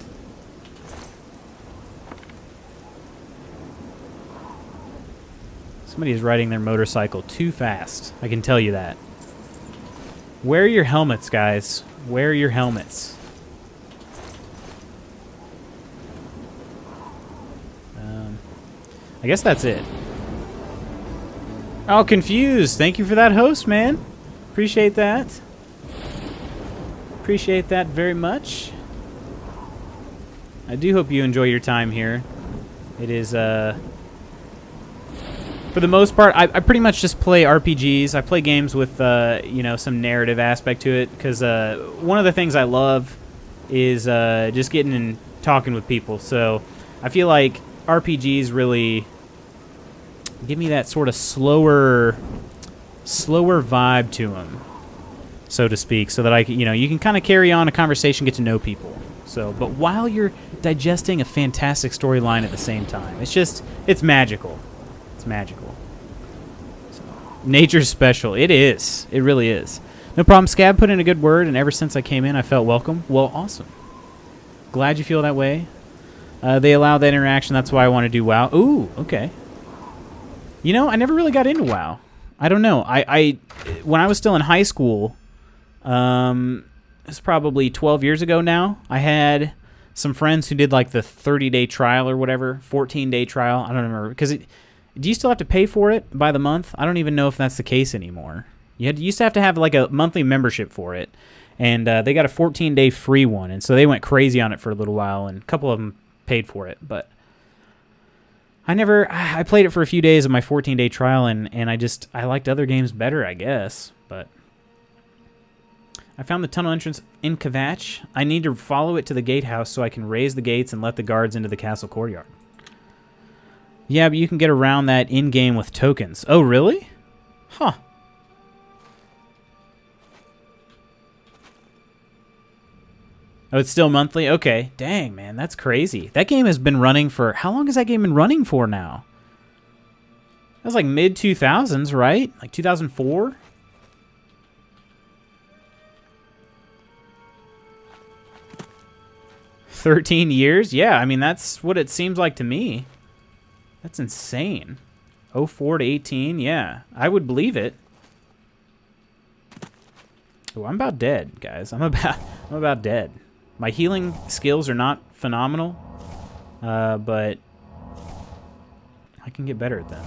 Somebody is riding their motorcycle too fast. I can tell you that. Wear your helmets, guys. Wear your helmets. I guess that's it. Oh, confused. Thank you for that host, man. Appreciate that. Appreciate that very much. I do hope you enjoy your time here. It is, for the most part, I pretty much just play RPGs. I play games with, you know, some narrative aspect to it, because one of the things I love is just getting and talking with people. So I feel like RPGs really give me that sort of slower vibe to them, so to speak, so that you can kind of carry on a conversation, get to know people. So, but while you're digesting a fantastic storyline at the same time, it's magical. It's magical. So, nature's special. It is. It really is. No problem. Scab put in a good word, and ever since I came in, I felt welcome. Well, awesome. Glad you feel that way. They allow that interaction. That's why I want to do WoW. Ooh, okay. You know, I never really got into WoW. I don't know. I when I was still in high school, It's probably 12 years ago now. I had some friends who did like the 30-day trial or whatever, 14-day trial. I don't remember. Because do you still have to pay for it by the month? I don't even know if that's the case anymore. You used to have to have like a monthly membership for it. And they got a 14-day free one. And so they went crazy on it for a little while. And a couple of them paid for it. But I played it for a few days of my 14-day trial. And I liked other games better, I guess. But I found the tunnel entrance in Kvatch. I need to follow it to the gatehouse so I can raise the gates and let the guards into the castle courtyard. Yeah, but you can get around that in-game with tokens. Oh, really? Huh. Oh, it's still monthly? Okay. Dang, man, that's crazy. That game has been running for... How long has that game been running for now? That was like mid-2000s, right? Like 2004? 13 years? Yeah, I mean, that's what it seems like to me. That's insane. 04 to 18, yeah. I would believe it. Oh, I'm about dead, guys. I'm about dead. My healing skills are not phenomenal, but I can get better at them.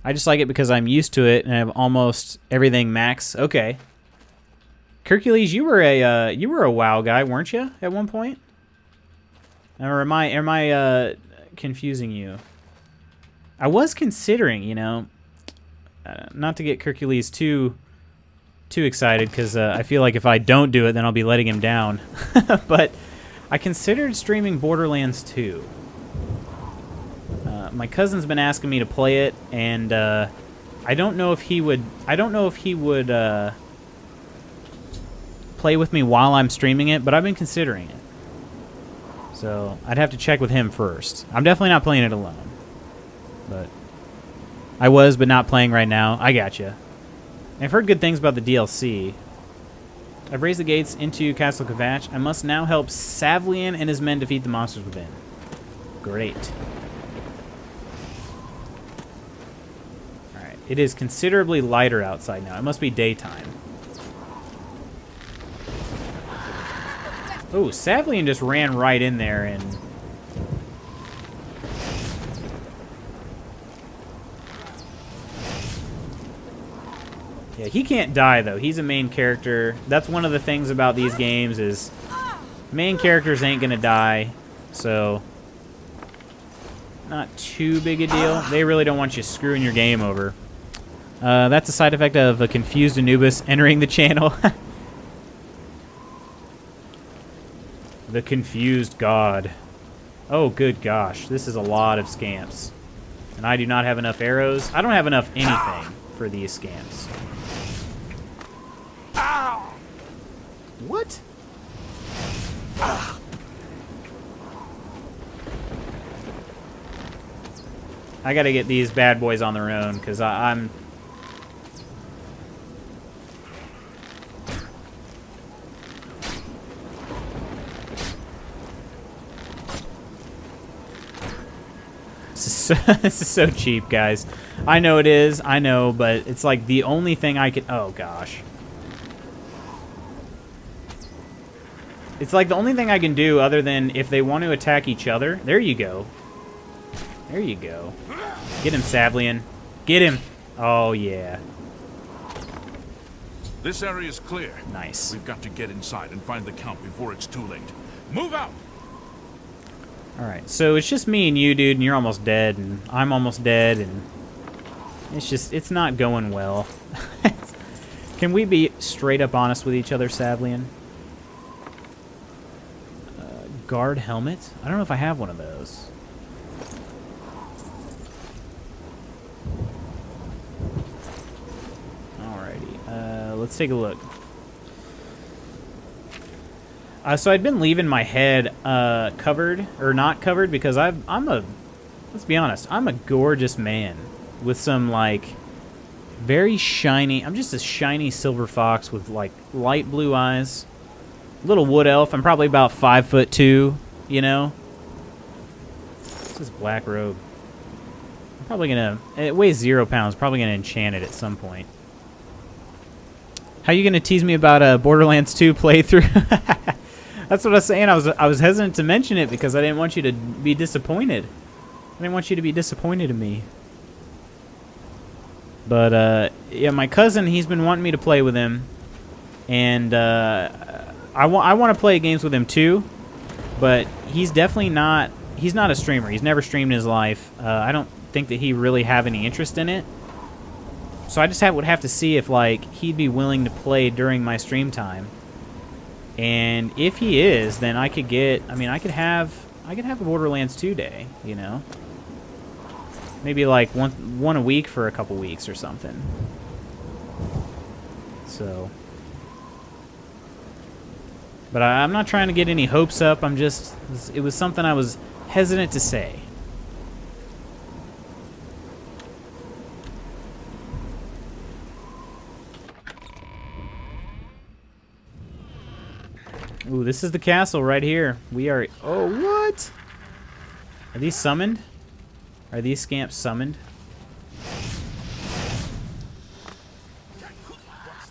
I just like it because I'm used to it and I have almost everything max. Okay. Hercules, you were a WoW guy, weren't you, at one point? Or am I confusing you? I was considering, you know, not to get Hercules too excited, because I feel like if I don't do it, then I'll be letting him down. But I considered streaming Borderlands 2. My cousin's been asking me to play it, and I don't know if he would. Play with me while I'm streaming it, but I've been considering it. So I'd have to check with him first. I'm definitely not playing it alone. But I was, but not playing right now. I gotcha. I've heard good things about the DLC. I've raised the gates into Castle Kvatch. I must now help Savlian and his men defeat the monsters within. Great. Alright. It is considerably lighter outside now. It must be daytime. Oh, Savlian just ran right in there and... Yeah, he can't die, though. He's a main character. That's one of the things about these games is main characters ain't gonna die, so not too big a deal. They really don't want you screwing your game over. That's a side effect of a confused Anubis entering the channel. The confused god. Oh, good gosh. This is a lot of scamps. And I do not have enough arrows. I don't have enough anything for these scamps. What? I gotta get these bad boys on their own, because I'm... This is so cheap, guys. I know it is. I know, but it's like the only thing I can... Oh, gosh. It's like the only thing I can do other than if they want to attack each other. There you go. There you go. Get him, Savlian. Get him. Oh, yeah. This area is clear. Nice. We've got to get inside and find the Count before it's too late. Move out! Alright, so it's just me and you, dude, and you're almost dead, and I'm almost dead, and it's just, it's not going well. Can we be straight up honest with each other, Savlian? Guard helmet? I don't know if I have one of those. Alrighty, let's take a look. So I'd been leaving my head covered, or not covered, because let's be honest, I'm a gorgeous man with some, like, very shiny, I'm just a shiny silver fox with, like, light blue eyes. Little wood elf, I'm probably about 5'2", you know? This is black robe. I'm probably gonna... It weighs 0 pounds. Probably gonna enchant it at some point. How you gonna tease me about a Borderlands 2 playthrough? That's what I was saying. I was hesitant to mention it because I didn't want you to be disappointed. I didn't want you to be disappointed in me. But, yeah, my cousin, he's been wanting me to play with him. And, I want to play games with him, too. But he's definitely not... He's not a streamer. He's never streamed in his life. I don't think that he really have any interest in it. So I just would have to see if, like, he'd be willing to play during my stream time. And if he is, then I could get... I mean, I could have a Borderlands 2 day, you know? Maybe like one a week for a couple weeks or something. So, but I'm not trying to get any hopes up. I'm just, it was something I was hesitant to say. Ooh, this is the castle right here. We are... Oh, what? Are these summoned? Are these scamps summoned?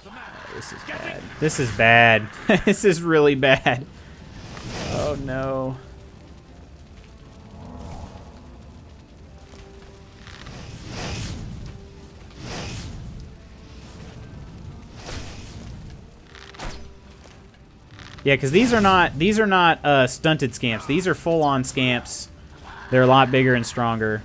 Oh, this is bad. This is bad. This is really bad. Oh, no. Yeah, because these are not stunted scamps. These are full-on scamps. They're a lot bigger and stronger.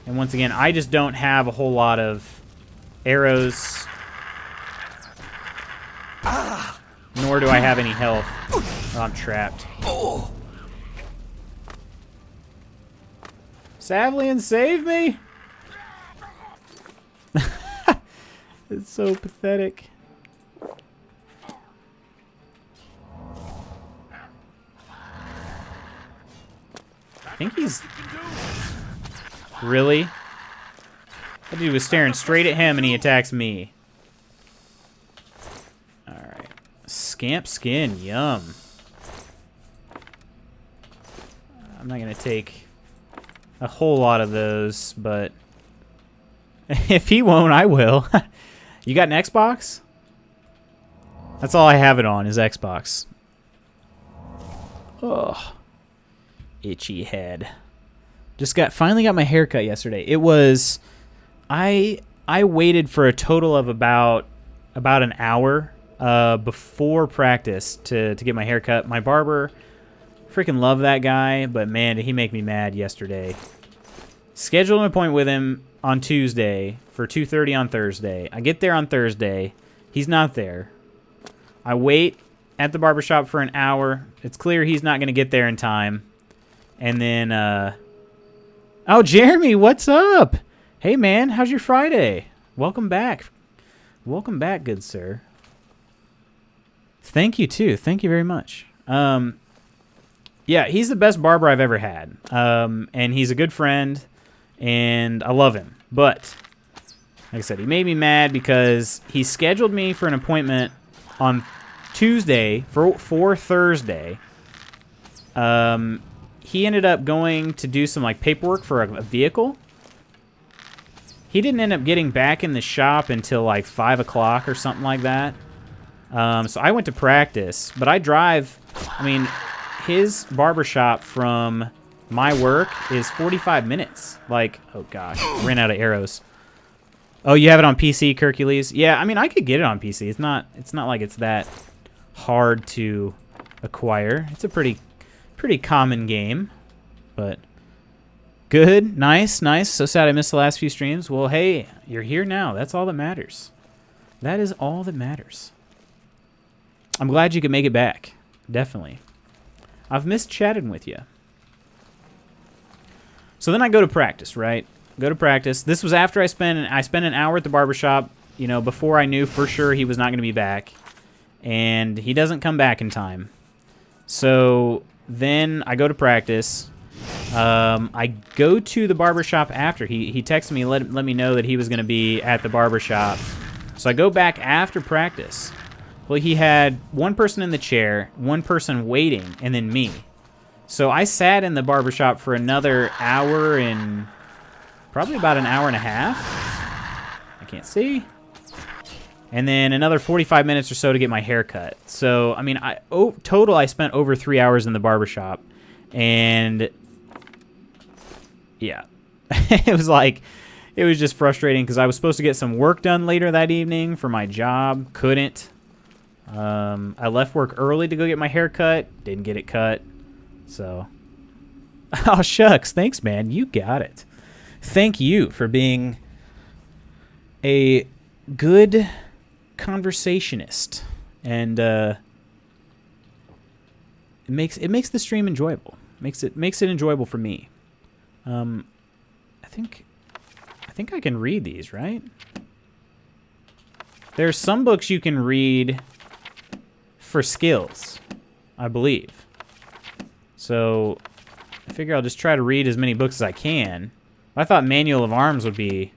And once again, I just don't have a whole lot of arrows. Nor do I have any health. Oh, I'm trapped. Savlian, save me! It's so pathetic. I think he's... Really? That dude was staring straight at him and he attacks me. Alright. Scamp skin, yum. I'm not gonna take a whole lot of those, but... if he won't, I will. You got an Xbox? That's all I have it on, is Xbox. Ugh. Itchy head. Finally got my haircut yesterday. It was... I waited for a total of about an hour before practice to get my haircut. My barber, freaking love that guy, but man, did he make me mad yesterday. Scheduled an appointment with him on Tuesday for 2:30 on Thursday. I get there on Thursday. He's not there. I wait at the barbershop for an hour. It's clear he's not going to get there in time. And then, oh, Jeremy, what's up? Hey, man, how's your Friday? Welcome back. Welcome back, good sir. Thank you, too. Thank you very much. Yeah, he's the best barber I've ever had. And he's a good friend, and I love him. But, like I said, he made me mad because he scheduled me for an appointment on Tuesday for Thursday. He ended up going to do some like paperwork for a vehicle. He didn't end up getting back in the shop until like 5 o'clock or something like that. So I went to practice, but I drive. I mean, his barbershop from my work is 45 minutes. Like, oh gosh, ran out of arrows. Oh, you have it on PC, Hercules? Yeah, I mean, I could get it on PC. It's not like it's that hard to acquire. It's a pretty common game, but good, nice. So sad I missed the last few streams. Well, hey, you're here now. That's all that matters. That is all that matters. I'm glad you could make it back. Definitely. I've missed chatting with you. So then I go to practice, right? Go to practice. This was after I spent an hour at the barbershop, you know, before I knew for sure he was not going to be back. And he doesn't come back in time. So then I go to practice. I go to the barbershop after. He texted me, let me know that he was going to be at the barbershop. So I go back after practice. Well, he had one person in the chair, one person waiting, and then me. So I sat in the barbershop for another hour and probably about an hour and a half. I can't see. And then another 45 minutes or so to get my hair cut. So, I mean, total I spent over 3 hours in the barbershop. And yeah, it was just frustrating because I was supposed to get some work done later that evening for my job. Couldn't. I left work early to go get my hair cut. Didn't get it cut. So, oh, shucks. Thanks, man. You got it. Thank you for being a good conversationist. And it makes the stream enjoyable. Makes it enjoyable for me. I think I can read these, right? There's some books you can read for skills, I believe. So I figure I'll just try to read as many books as I can. I thought Manual of Arms would be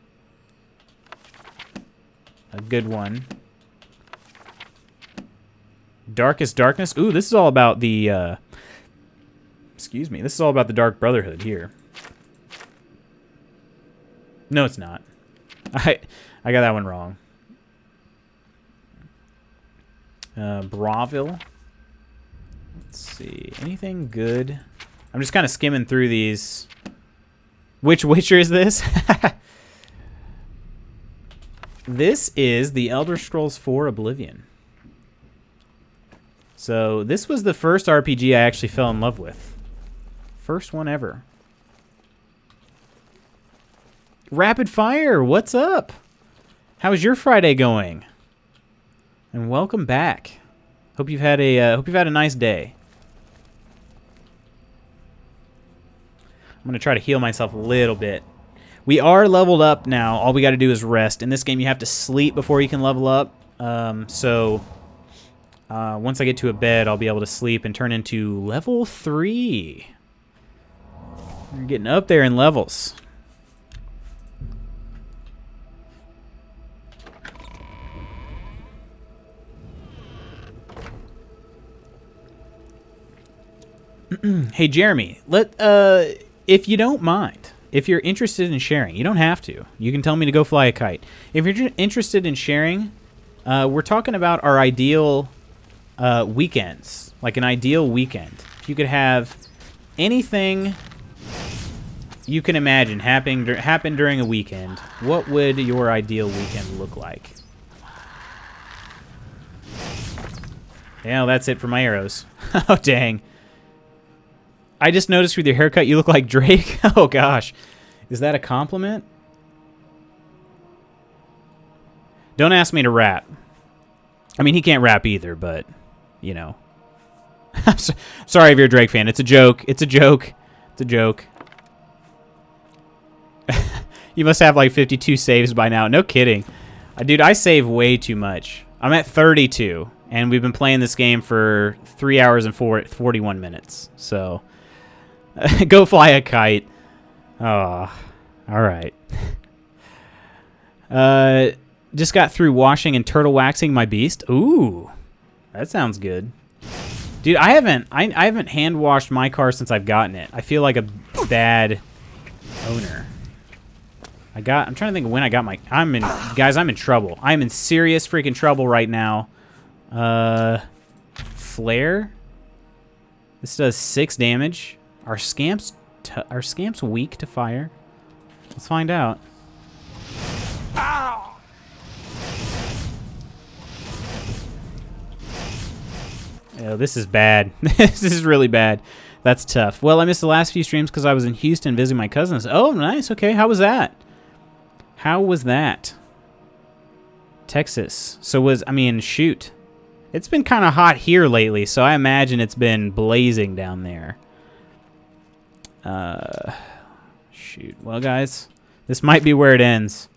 a good one. Darkest Darkness. Ooh, this is all about the excuse me. This is all about the Dark Brotherhood here. No, it's not. I got that one wrong. Braville. Let's see. Anything good? I'm just kind of skimming through these. Which Witcher is this? This is the Elder Scrolls 4 Oblivion. So this was the first RPG I actually fell in love with. First one ever. Rapid Fire, what's up? How's your Friday going? And welcome back. Hope you've had a nice day. I'm gonna try to heal myself a little bit. We are leveled up now. All we got to do is rest. In this game, you have to sleep before you can level up. So once I get to a bed, I'll be able to sleep and turn into level 3. We're getting up there in levels. Hey, Jeremy, if you don't mind, if you're interested in sharing, you don't have to. You can tell me to go fly a kite. If you're interested in sharing, we're talking about our ideal weekends, like an ideal weekend. If you could have anything you can imagine happen during a weekend, what would your ideal weekend look like? Yeah, that's it for my arrows. Oh, dang. I just noticed with your haircut you look like Drake. Oh, gosh. Is that a compliment? Don't ask me to rap. I mean, he can't rap either, but, you know. I'm sorry if you're a Drake fan. It's a joke. It's a joke. It's a joke. You must have like 52 saves by now. No kidding. Dude, I save way too much. I'm at 32, and we've been playing this game for 3 hours and 41 minutes. So, go fly a kite. Oh, all right. Just got through washing and turtle waxing my beast. Ooh, that sounds good. Dude, I haven't hand washed my car since I've gotten it. I feel like a bad owner. I'm trying to think of when I got my... Guys, I'm in trouble. I'm in serious freaking trouble right now. Flare. This does 6 damage. Are scamps weak to fire? Let's find out. Ow! Oh, this is bad. This is really bad. That's tough. Well, I missed the last few streams because I was in Houston visiting my cousins. Oh, nice. Okay, how was that? How was that? Texas. So shoot. It's been kind of hot here lately, so I imagine it's been blazing down there. Shoot. Well, guys, this might be where it ends.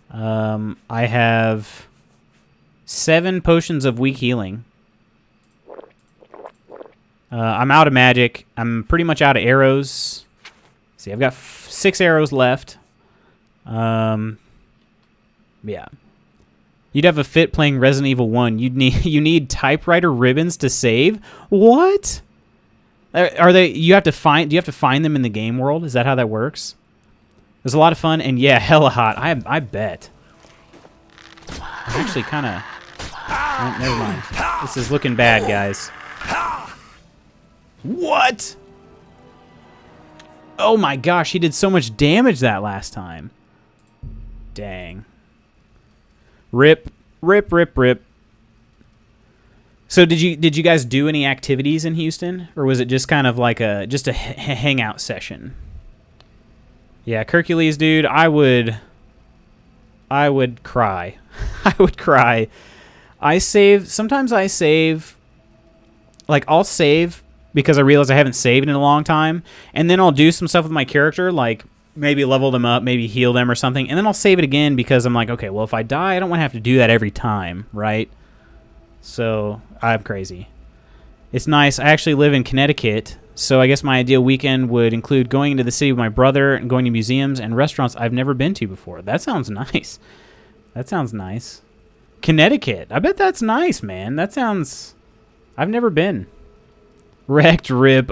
I have 7 potions of weak healing. I'm out of magic. I'm pretty much out of arrows. See, I've got 6 arrows left. Yeah. You'd have a fit playing Resident Evil 1. You need typewriter ribbons to save? What? Are they? Do you have to find them in the game world? Is that how that works? It was a lot of fun, and yeah, hella hot. I bet. Actually, kind of. Oh, never mind. This is looking bad, guys. What? Oh my gosh, he did so much damage that last time. Dang. Rip, rip, rip, rip. So did you guys do any activities in Houston, or was it just kind of like a hangout session? Yeah, Hercules, dude, I would cry. I would cry. Sometimes I save, like I'll save because I realize I haven't saved in a long time, and then I'll do some stuff with my character, like maybe level them up, maybe heal them or something, and then I'll save it again because I'm like, okay, well, if I die, I don't want to have to do that every time, right? So I'm crazy. It's nice. I actually live in Connecticut, so I guess my ideal weekend would include going into the city with my brother and going to museums and restaurants I've never been to before. That sounds nice. That sounds nice. Connecticut. I bet that's nice, man. That sounds... I've never been. Wrecked rib.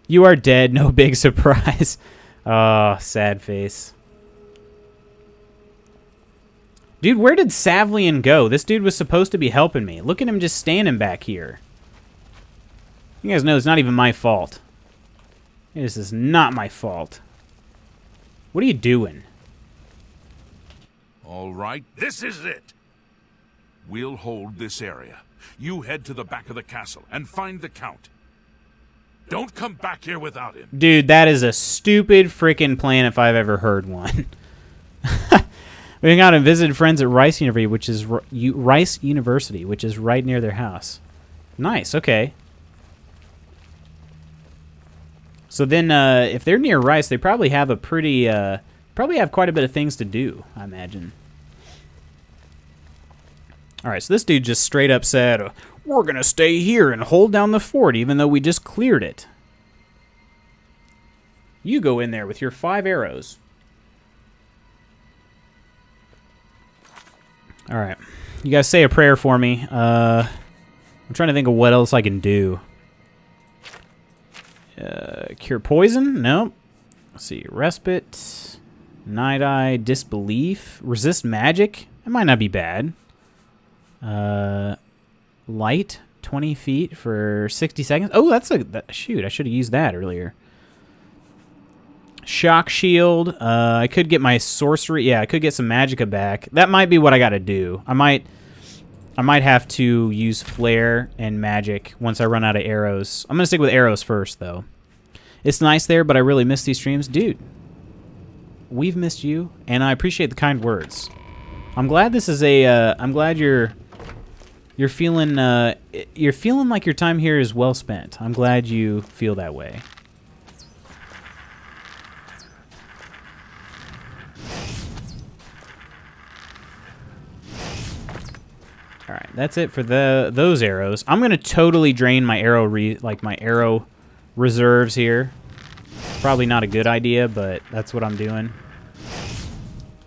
You are dead. No big surprise. Oh, sad face. Dude, where did Savlian go? This dude was supposed to be helping me. Look at him just standing back here. You guys know it's not even my fault. This is not my fault. What are you doing? All right, this is it. We'll hold this area. You head to the back of the castle and find the Count. Don't come back here without him. Dude, that is a stupid freaking plan if I've ever heard one. We hung out and visited friends at Rice University, which is right near their house. Nice, okay. So then, if they're near Rice, they probably have a probably have quite a bit of things to do, I imagine. All right, so this dude just straight up said, we're going to stay here and hold down the fort even though we just cleared it. You go in there with your 5 arrows. All right. You guys say a prayer for me. I'm trying to think of what else I can do. Cure poison? Nope. Let's see. Respite. Night Eye. Disbelief. Resist magic. That might not be bad. Light. 20 feet for 60 seconds. Oh, shoot, I should have used that earlier. Shock shield. I could get my sorcery. Yeah, I could get some magicka back. That might be what I got to do. I might have to use flare and magic once I run out of arrows. I'm going to stick with arrows first, though. It's nice there, but I really miss these streams. Dude, we've missed you, and I appreciate the kind words. I'm glad this is a... I'm glad you're feeling like your time here is well spent. I'm glad you feel that way. All right, that's it for those arrows. I'm gonna totally drain my arrow reserves here. Probably not a good idea, but that's what I'm doing.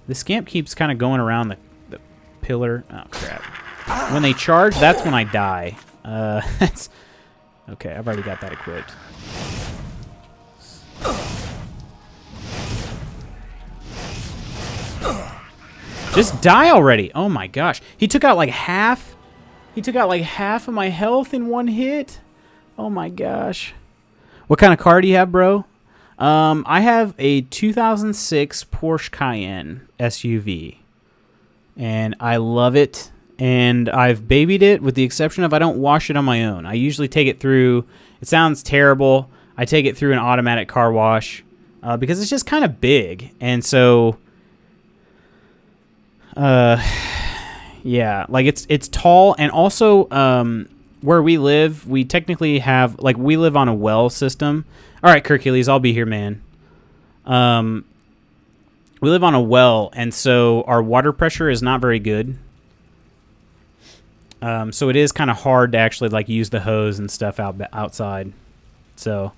The scamp keeps kind of going around the pillar. Oh crap! When they charge, that's when I die. That's okay. I've already got that equipped. Just die already. Oh my gosh. He took out like half. He took out like half of my health in one hit. Oh my gosh. What kind of car do you have, bro? I have a 2006 Porsche Cayenne SUV. And I love it. And I've babied it with the exception of I don't wash it on my own. I usually take it through, it sounds terrible, I take it through an automatic car wash because it's just kind of big. And so... yeah, like it's tall, and also where we live, we technically have, like, we live on a well system. All right, Hercules, I'll be here, man. We live on a well, and so our water pressure is not very good. So it is kind of hard to actually like use the hose and stuff outside. So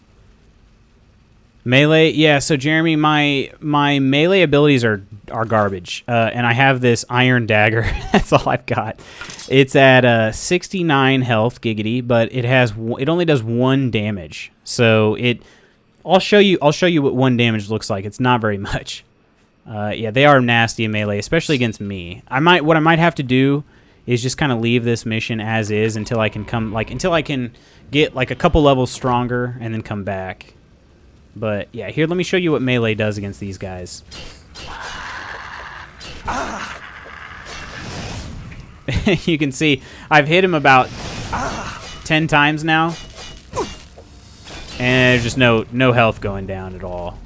Melee, yeah. So Jeremy, my melee abilities are garbage, and I have this iron dagger. That's all I've got. It's at 69 health, giggity, but it only does 1 damage. So I'll show you what 1 damage looks like. It's not very much. Yeah, they are nasty in melee, especially against me. What I might have to do is just kind of leave this mission as is until I can get like a couple levels stronger and then come back. But yeah, here, let me show you what melee does against these guys. You can see I've hit him about 10 times now, and there's just no health going down at all.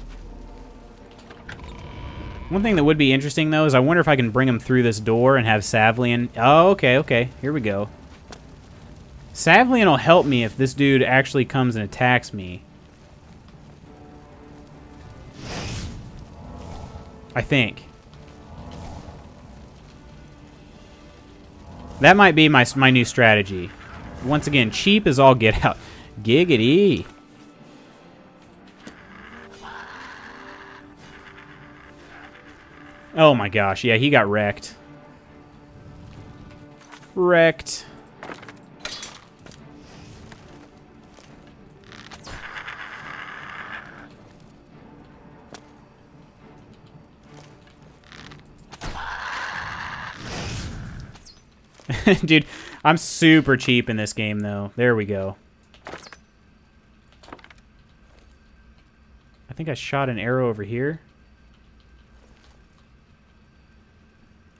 One thing that would be interesting, though, is I wonder if I can bring him through this door and have Savlian... Oh, okay. Here we go. Savlian will help me if this dude actually comes and attacks me. I think. That might be my new strategy. Once again, cheap is all get out. Giggity. Oh my gosh, yeah, he got wrecked. Wrecked. Dude, I'm super cheap in this game, though. There we go. I think I shot an arrow over here.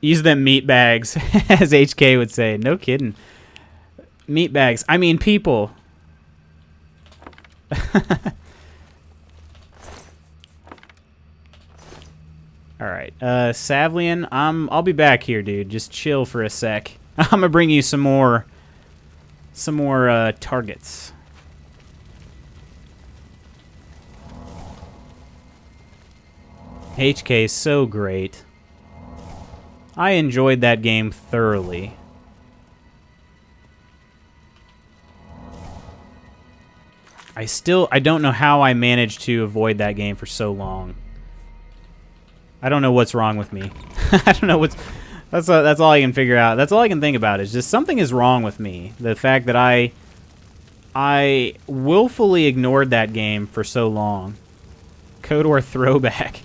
Use them meat bags, as HK would say. No kidding. Meat bags. I mean people. Alright, Savlian, I'll be back here, dude. Just chill for a sec. I'm gonna bring you some more targets. HK is so great. I enjoyed that game thoroughly. I don't know how I managed to avoid that game for so long. I don't know what's wrong with me. I don't know what's... That's all I can figure out. That's all I can think about is just something is wrong with me. The fact that I willfully ignored that game for so long. KOTOR throwback.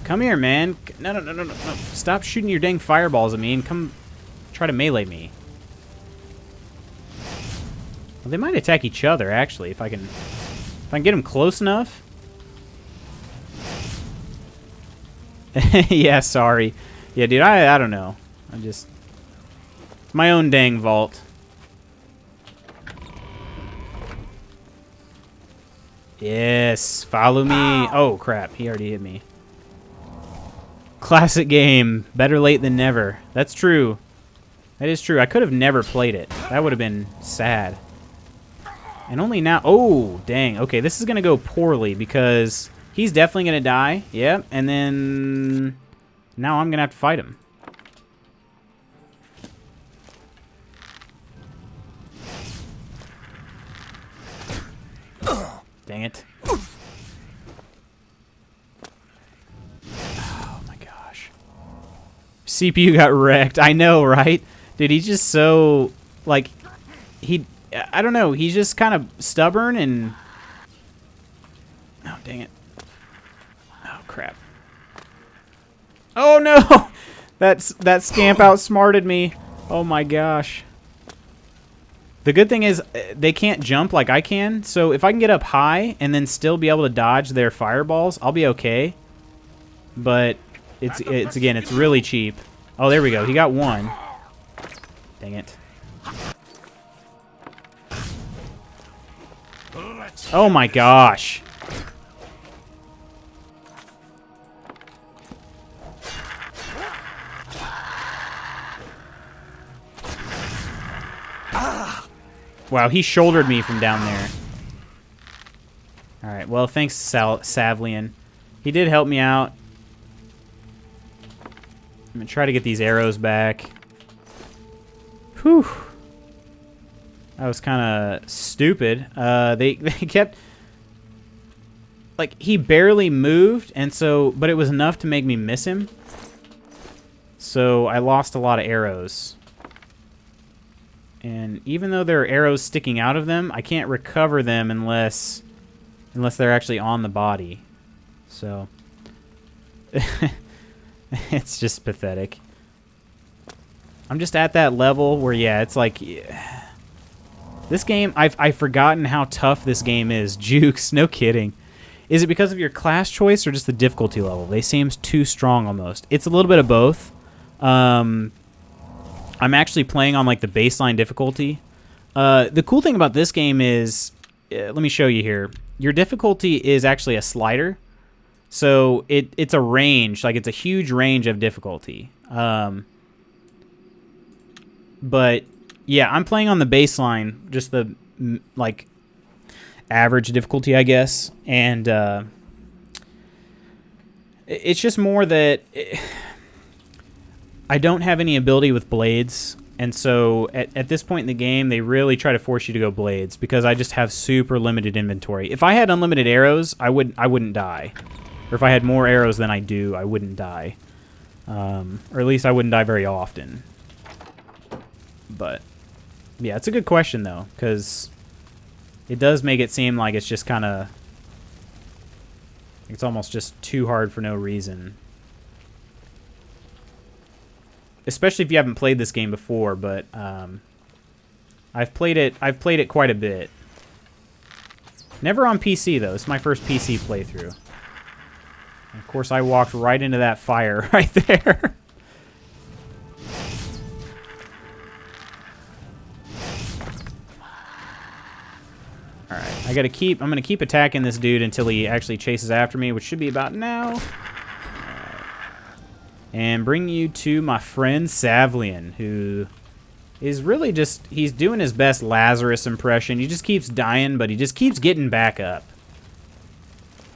Come here, man. No. Stop shooting your dang fireballs at me and come try to melee me. Well, they might attack each other, actually, if I can get them close enough. Yeah, sorry. Yeah, dude, I don't know. It's my own dang vault. Yes, follow me. Oh, crap. He already hit me. Classic game. Better late than never. That's true. That is true. I could have never played it. That would have been sad. And only now... Oh, dang. Okay, this is going to go poorly because he's definitely going to die. Yep. And then... Now I'm going to have to fight him. Dang it. Oh my gosh. CPU got wrecked. I know, right? Dude, he's just so... Like, I don't know. He's just kind of stubborn and... Oh, dang it. Oh, crap. Oh, no! That scamp outsmarted me. Oh, my gosh. The good thing is they can't jump like I can, so if I can get up high and then still be able to dodge their fireballs, I'll be okay. But it's really cheap. Oh, there we go. He got one. Dang it. Oh my gosh. Wow, he shouldered me from down there. Alright, well, thanks, Savlian. He did help me out. I'm going to try to get these arrows back. Whew. That was kind of stupid. They kept... Like, he barely moved, and so... But it was enough to make me miss him. So I lost a lot of arrows. And even though there are arrows sticking out of them, I can't recover them unless they're actually on the body. So... It's just pathetic. I'm just at that level where, yeah, it's like... Yeah. This game, I've forgotten how tough this game is. Jukes, no kidding. Is it because of your class choice or just the difficulty level? They seem too strong almost. It's a little bit of both. I'm actually playing on like the baseline difficulty. The cool thing about this game is, let me show you here. Your difficulty is actually a slider. So it's a range, like it's a huge range of difficulty. But yeah, I'm playing on the baseline, just the like average difficulty, I guess. And it's just more that I don't have any ability with blades. And so at this point in the game, they really try to force you to go blades because I just have super limited inventory. If I had unlimited arrows, I wouldn't die. Or if I had more arrows than I do, I wouldn't die. Or at least I wouldn't die very often. But, yeah, it's a good question, though, because it does make it seem like it's just kind of... It's almost just too hard for no reason. Especially if you haven't played this game before, but I've played it quite a bit. Never on PC, though. It's my first PC playthrough. And of course, I walked right into that fire right there. Alright, I'm gonna keep attacking this dude until he actually chases after me, which should be about now. And bring you to my friend Savlian, who is really just, he's doing his best Lazarus impression. He just keeps dying, but he just keeps getting back up.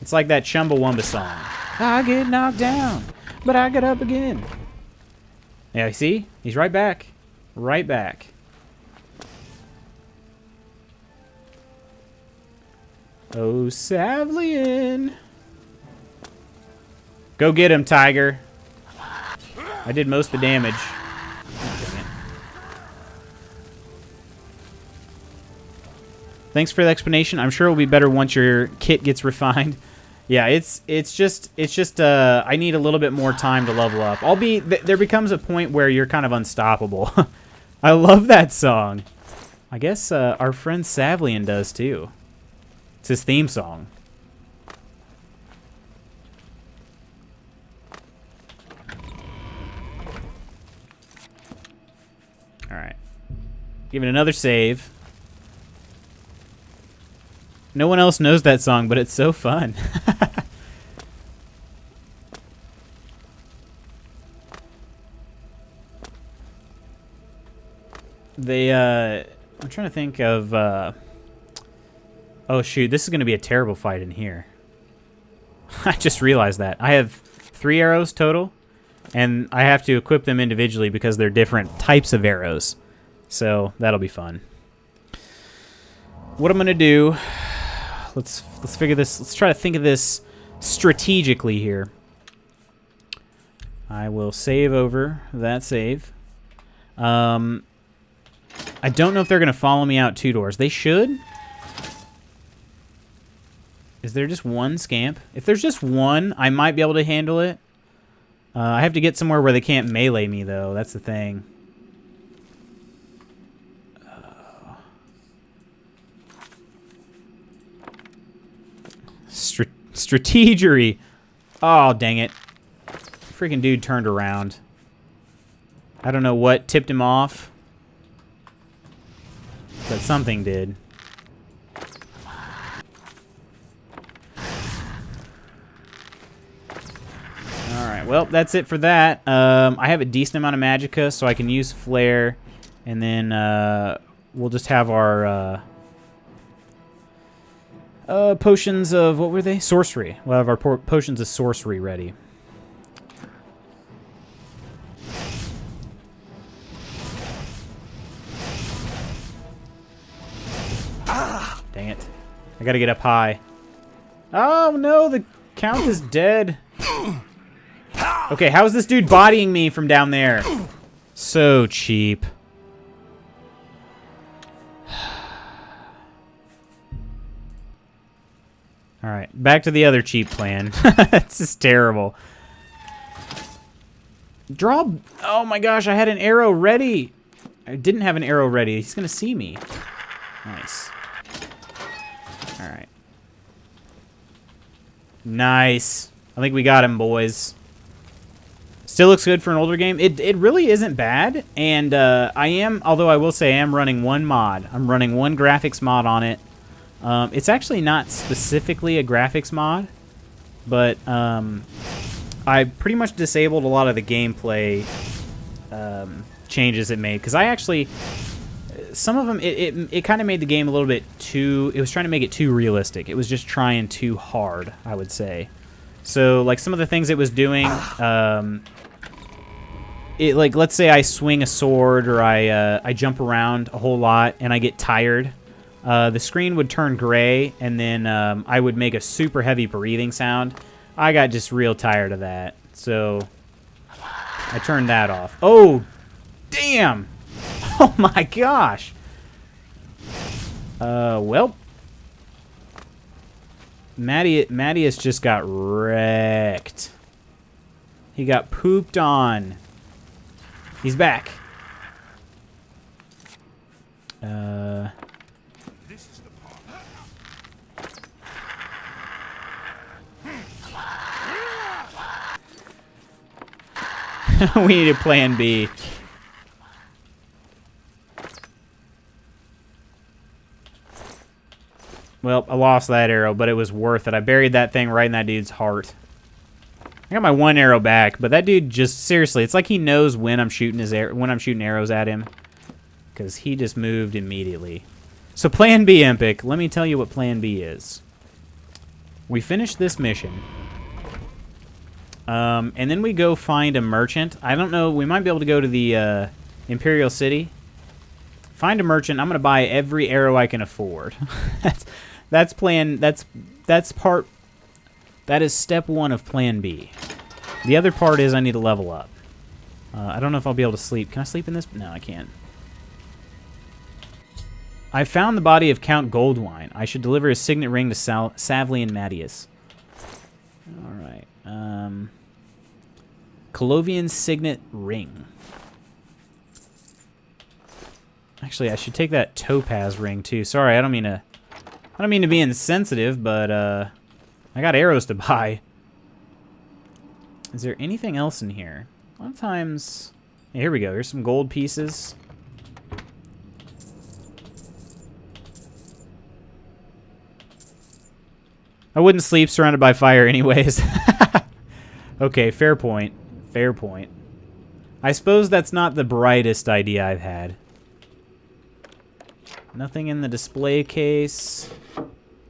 It's like that Chumbawamba song. I get knocked down, but I get up again. Yeah, see? He's right back. Right back. Oh, Savlian. Go get him, Tiger. I did most of the damage. Oh, dang it. Thanks for the explanation. I'm sure it'll be better once your kit gets refined. Yeah, it's just I need a little bit more time to level up. There becomes a point where you're kind of unstoppable. I love that song. I guess our friend Savlian does too. It's his theme song. All right. Give it another save. No one else knows that song, but it's so fun. I'm trying to think of, oh shoot, this is going to be a terrible fight in here. I just realized that. I have 3 arrows total, and I have to equip them individually because they're different types of arrows. So that'll be fun. What I'm going to do... Let's figure this. Let's try to think of this strategically here. I will save over that save. I don't know if they're going to follow me out 2 doors. They should. Is there just one scamp? If there's just one, I might be able to handle it. I have to get somewhere where they can't melee me, though. That's the thing. Strategery. Oh, dang it. Freaking dude turned around. I don't know what tipped him off, but something did. Alright, well, that's it for that. I have a decent amount of magicka, so I can use flare, and then we'll just have our... potions of, what were they? Sorcery. We'll have our potions of sorcery ready. Dang it. I gotta get up high. Oh no, the Count is dead. Okay, how is this dude bodying me from down there? So cheap. Alright, back to the other cheap plan. This is terrible. Draw... Oh my gosh, I had an arrow ready. I didn't have an arrow ready. He's gonna see me. Nice. Alright. Nice. I think we got him, boys. Still looks good for an older game. It really isn't bad. And although I will say I am running one mod. I'm running one graphics mod on it. It's actually not specifically a graphics mod, but I pretty much disabled a lot of the gameplay changes it made, because I actually, some of them, it kind of made the game a little bit too, it was trying to make it too realistic. It was just trying too hard, I would say. So, like, some of the things it was doing, like, let's say I swing a sword, or I jump around a whole lot, and I get tired. The screen would turn gray, and then I would make a super heavy breathing sound. I got just real tired of that, so I turned that off. Oh, damn! Oh my gosh! Well, Mattias just got wrecked. He got pooped on. He's back. We need a plan B. Well, I lost that arrow, but it was worth it. I buried that thing right in that dude's heart. I got my one arrow back, but that dude just, seriously, it's like he knows when I'm shooting when I'm shooting arrows at him, because he just moved immediately. So plan B, Epic. Let me tell you what plan B is. We finish this mission. And then we go find a merchant. I don't know. We might be able to go to the Imperial City. Find a merchant. I'm gonna buy every arrow I can afford. That's plan. That's part. That is step one of plan B. The other part is I need to level up. I don't know if I'll be able to sleep. Can I sleep in this? No, I can't. I found the body of Count Goldwine. I should deliver his signet ring to Savli and Mattias. All right. Colovian signet ring. Actually, I should take that topaz ring too. Sorry, I don't mean to be insensitive, but I got arrows to buy. Is there anything else in here? A lot of times. Yeah, here we go. Here's some gold pieces. I wouldn't sleep surrounded by fire anyways. Okay, fair point. Fair point. I suppose that's not the brightest idea I've had. Nothing in the display case.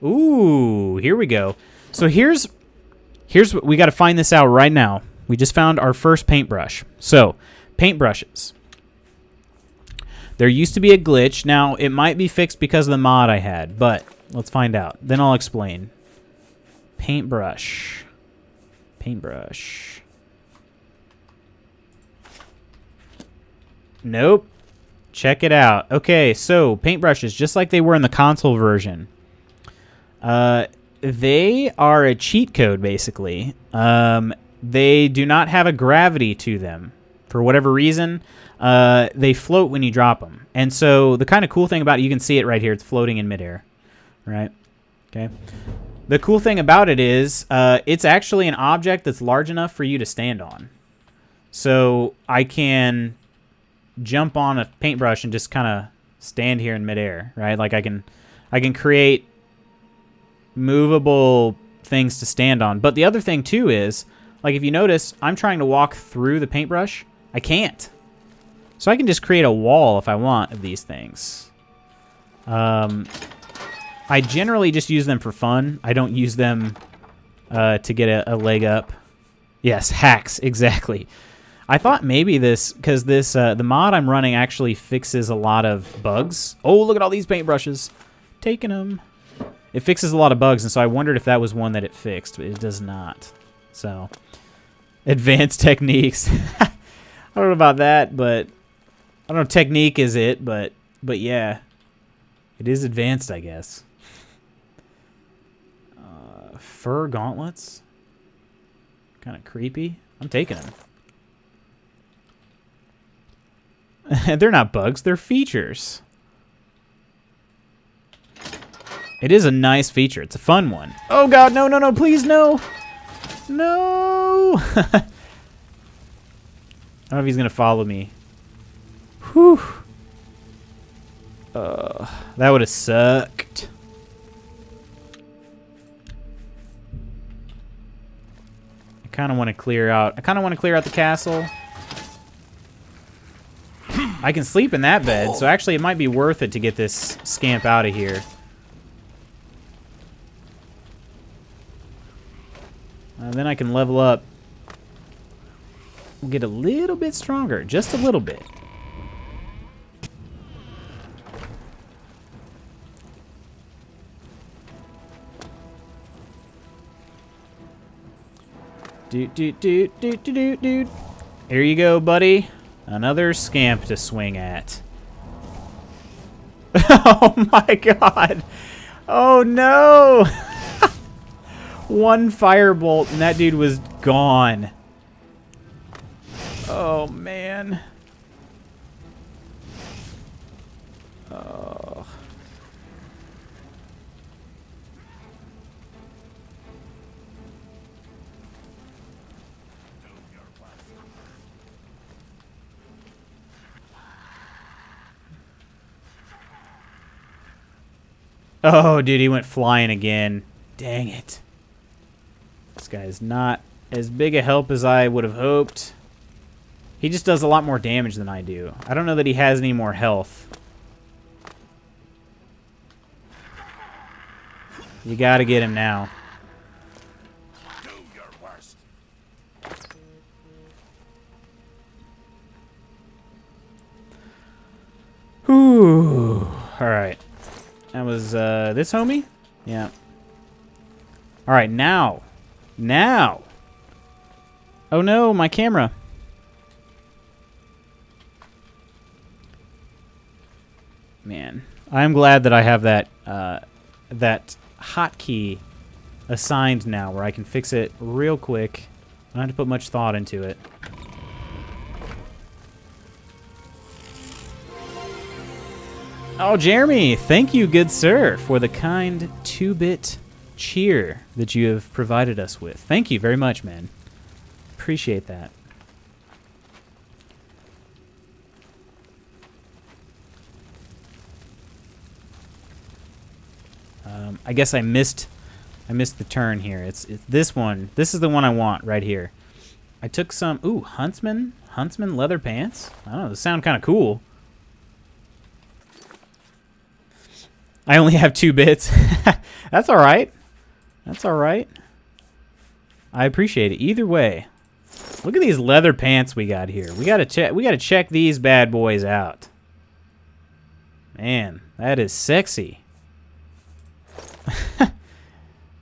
Ooh, here we go. So here's what we got to find this out right now. We just found our first paintbrush. So, paintbrushes. There used to be a glitch. Now, it might be fixed because of the mod I had, but let's find out. Then I'll explain. Paintbrush. Paintbrush. Nope. Check it out. Okay, so paintbrushes, just like they were in the console version. They are a cheat code, basically. They do not have a gravity to them. For whatever reason, they float when you drop them. And so the kind of cool thing about it, you can see it right here. It's floating in midair. Right? Okay. The cool thing about it is it's actually an object that's large enough for you to stand on. So I can jump on a paintbrush and just kind of stand here in midair, right? Like I can create movable things to stand on. But the other thing too is, like if you notice, I'm trying to walk through the paintbrush. I can't. So I can just create a wall if I want of these things. I generally just use them for fun. I don't use them to get a leg up. Yes, hacks, exactly. I thought maybe this, because this the mod I'm running actually fixes a lot of bugs. Oh, look at all these paintbrushes. Taking them. it fixes a lot of bugs, and so I wondered if that was one that it fixed, but it does not. So, advanced techniques. I don't know about that, but I don't know if technique is it, but yeah, it is advanced, I guess. Fur gauntlets, kind of creepy. I'm taking them. They're not bugs, they're features. It is a nice feature. It's a fun one. Oh god, no, no, no, please, no. No. I don't know if he's going to follow me. Whew. That would have sucked. I kind of want to clear out the castle. I can sleep in that bed, so actually it might be worth it to get this scamp out of here. Then I can level up. We'll get a little bit stronger, just a little bit. Dude. Here you go, buddy. Another scamp to swing at. Oh my god. Oh no. One firebolt and that dude was gone. Oh man. Oh. Oh, dude, he went flying again. Dang it. This guy is not as big a help as I would have hoped. He just does a lot more damage than I do. I don't know that he has any more health. You gotta get him now. Do your worst. Whew. Alright. That was, this homie? Yeah. Alright, now. Now! Oh no, my camera. Man. I'm glad that I have that, that hotkey assigned now where I can fix it real quick. I don't have to put much thought into it. Oh, Jeremy, thank you, good sir, for the kind 2-bit cheer that you have provided us with. Thank you very much, man. Appreciate that. I guess I missed the turn here. It's this one. This is the one I want right here. I took some huntsman leather pants. I don't know, those sound kind of cool. I only have 2 bits. That's all right. That's all right. I appreciate it either way. Look at these leather pants we got here. We got to check these bad boys out. Man, that is sexy.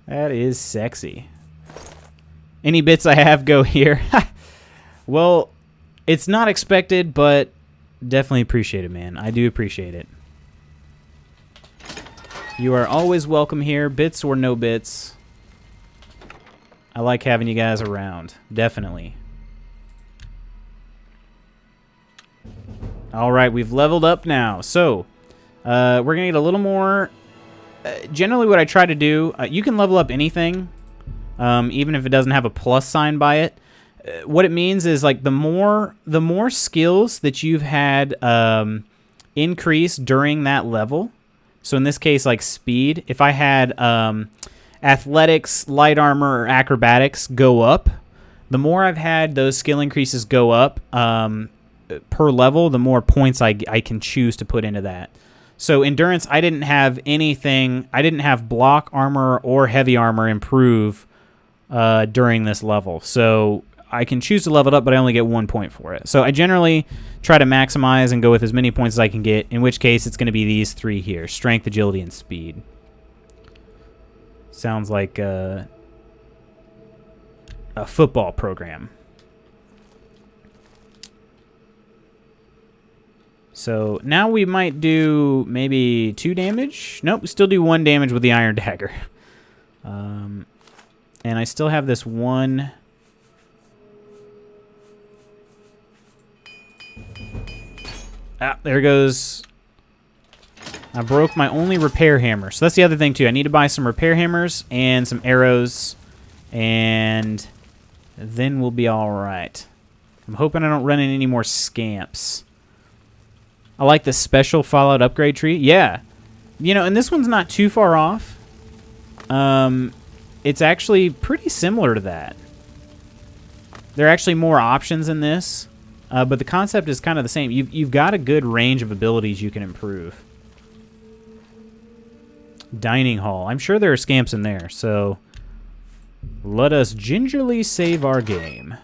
That is sexy. Any bits I have go here. Well, it's not expected, but definitely appreciate it, man. I do appreciate it. You are always welcome here, bits or no bits. I like having you guys around, definitely. All right, we've leveled up now. So, we're going to get a little more... generally what I try to do, you can level up anything, even if it doesn't have a plus sign by it. What it means is, like, the more skills that you've had increase during that level... So in this case, like speed, if I had athletics, light armor, or acrobatics go up, the more I've had those skill increases go up per level, the more points I can choose to put into that. So endurance, I didn't have anything, I didn't have block armor or heavy armor improve during this level. So I can choose to level it up, but I only get 1 point for it. So I generally try to maximize and go with as many points as I can get, in which case it's going to be these 3 here: strength, agility, and speed. Sounds like a football program. So now we might do maybe 2 damage. Nope, we still do 1 damage with the Iron Dagger. And I still have this one. Ah, there goes. I broke my only repair hammer. So that's the other thing, too. I need to buy some repair hammers and some arrows. And then we'll be all right. I'm hoping I don't run into any more scamps. I like the special Fallout upgrade tree. Yeah. You know, and this one's not too far off. It's actually pretty similar to that. There are actually more options in this. But the concept is kind of the same. You've got a good range of abilities you can improve. Dining hall. I'm sure there are scamps in there, so let us gingerly save our game.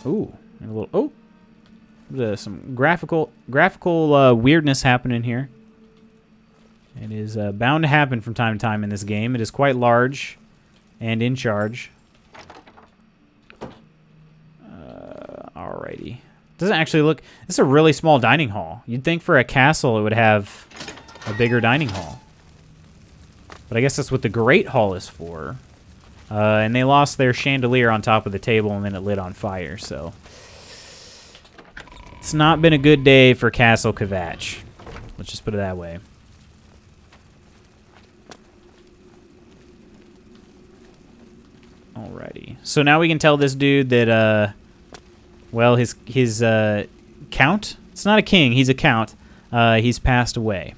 Ooh, a little. Oh, there's some graphical weirdness happening here. It is bound to happen from time to time in this game. It is quite large and in charge. Alrighty. Doesn't actually look. This is a really small dining hall. You'd think for a castle it would have a bigger dining hall. But I guess that's what the Great Hall is for. And they lost their chandelier on top of the table and then it lit on fire, so. It's not been a good day for Castle Kvatch. Let's just put it that way. Alrighty. So now we can tell this dude that, well, his count? It's not a king, he's a count. He's passed away.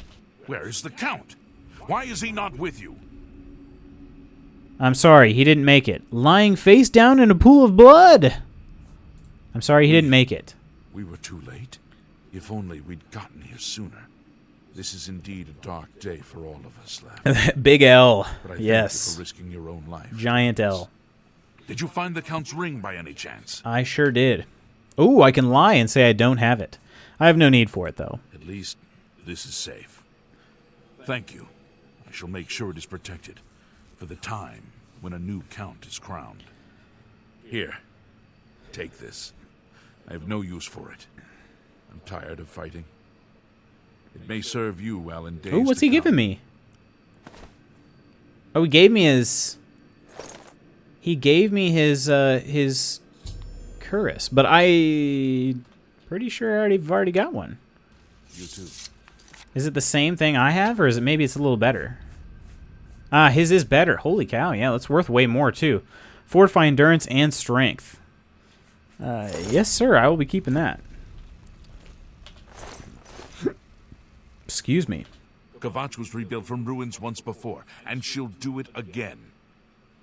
Where is the Count? Why is he not with you? I'm sorry, he didn't make it. Lying face down in a pool of blood! I'm sorry, he didn't make it. We were too late. If only we'd gotten here sooner. This is indeed a dark day for all of us, lad. Big L. But I thank Yes. you for risking your own life. Giant L. Did you find the Count's ring by any chance? I sure did. Ooh, I can lie and say I don't have it. I have no need for it, though. At least this is safe. Thank you. I shall make sure it is protected for the time when a new Count is crowned. Here, take this. I have no use for it. I'm tired of fighting. It may serve you well in days. Ooh, what's to he come. giving me? Oh, he gave me his... He gave me his Cuirass, but I... Pretty sure I've already got one. You too. Is it the same thing I have, or is it maybe it's a little better? Ah, his is better. Holy cow, yeah, that's worth way more, too. Fortify endurance and strength. Yes, sir, I will be keeping that. Excuse me. Kvatch was rebuilt from ruins once before, and she'll do it again.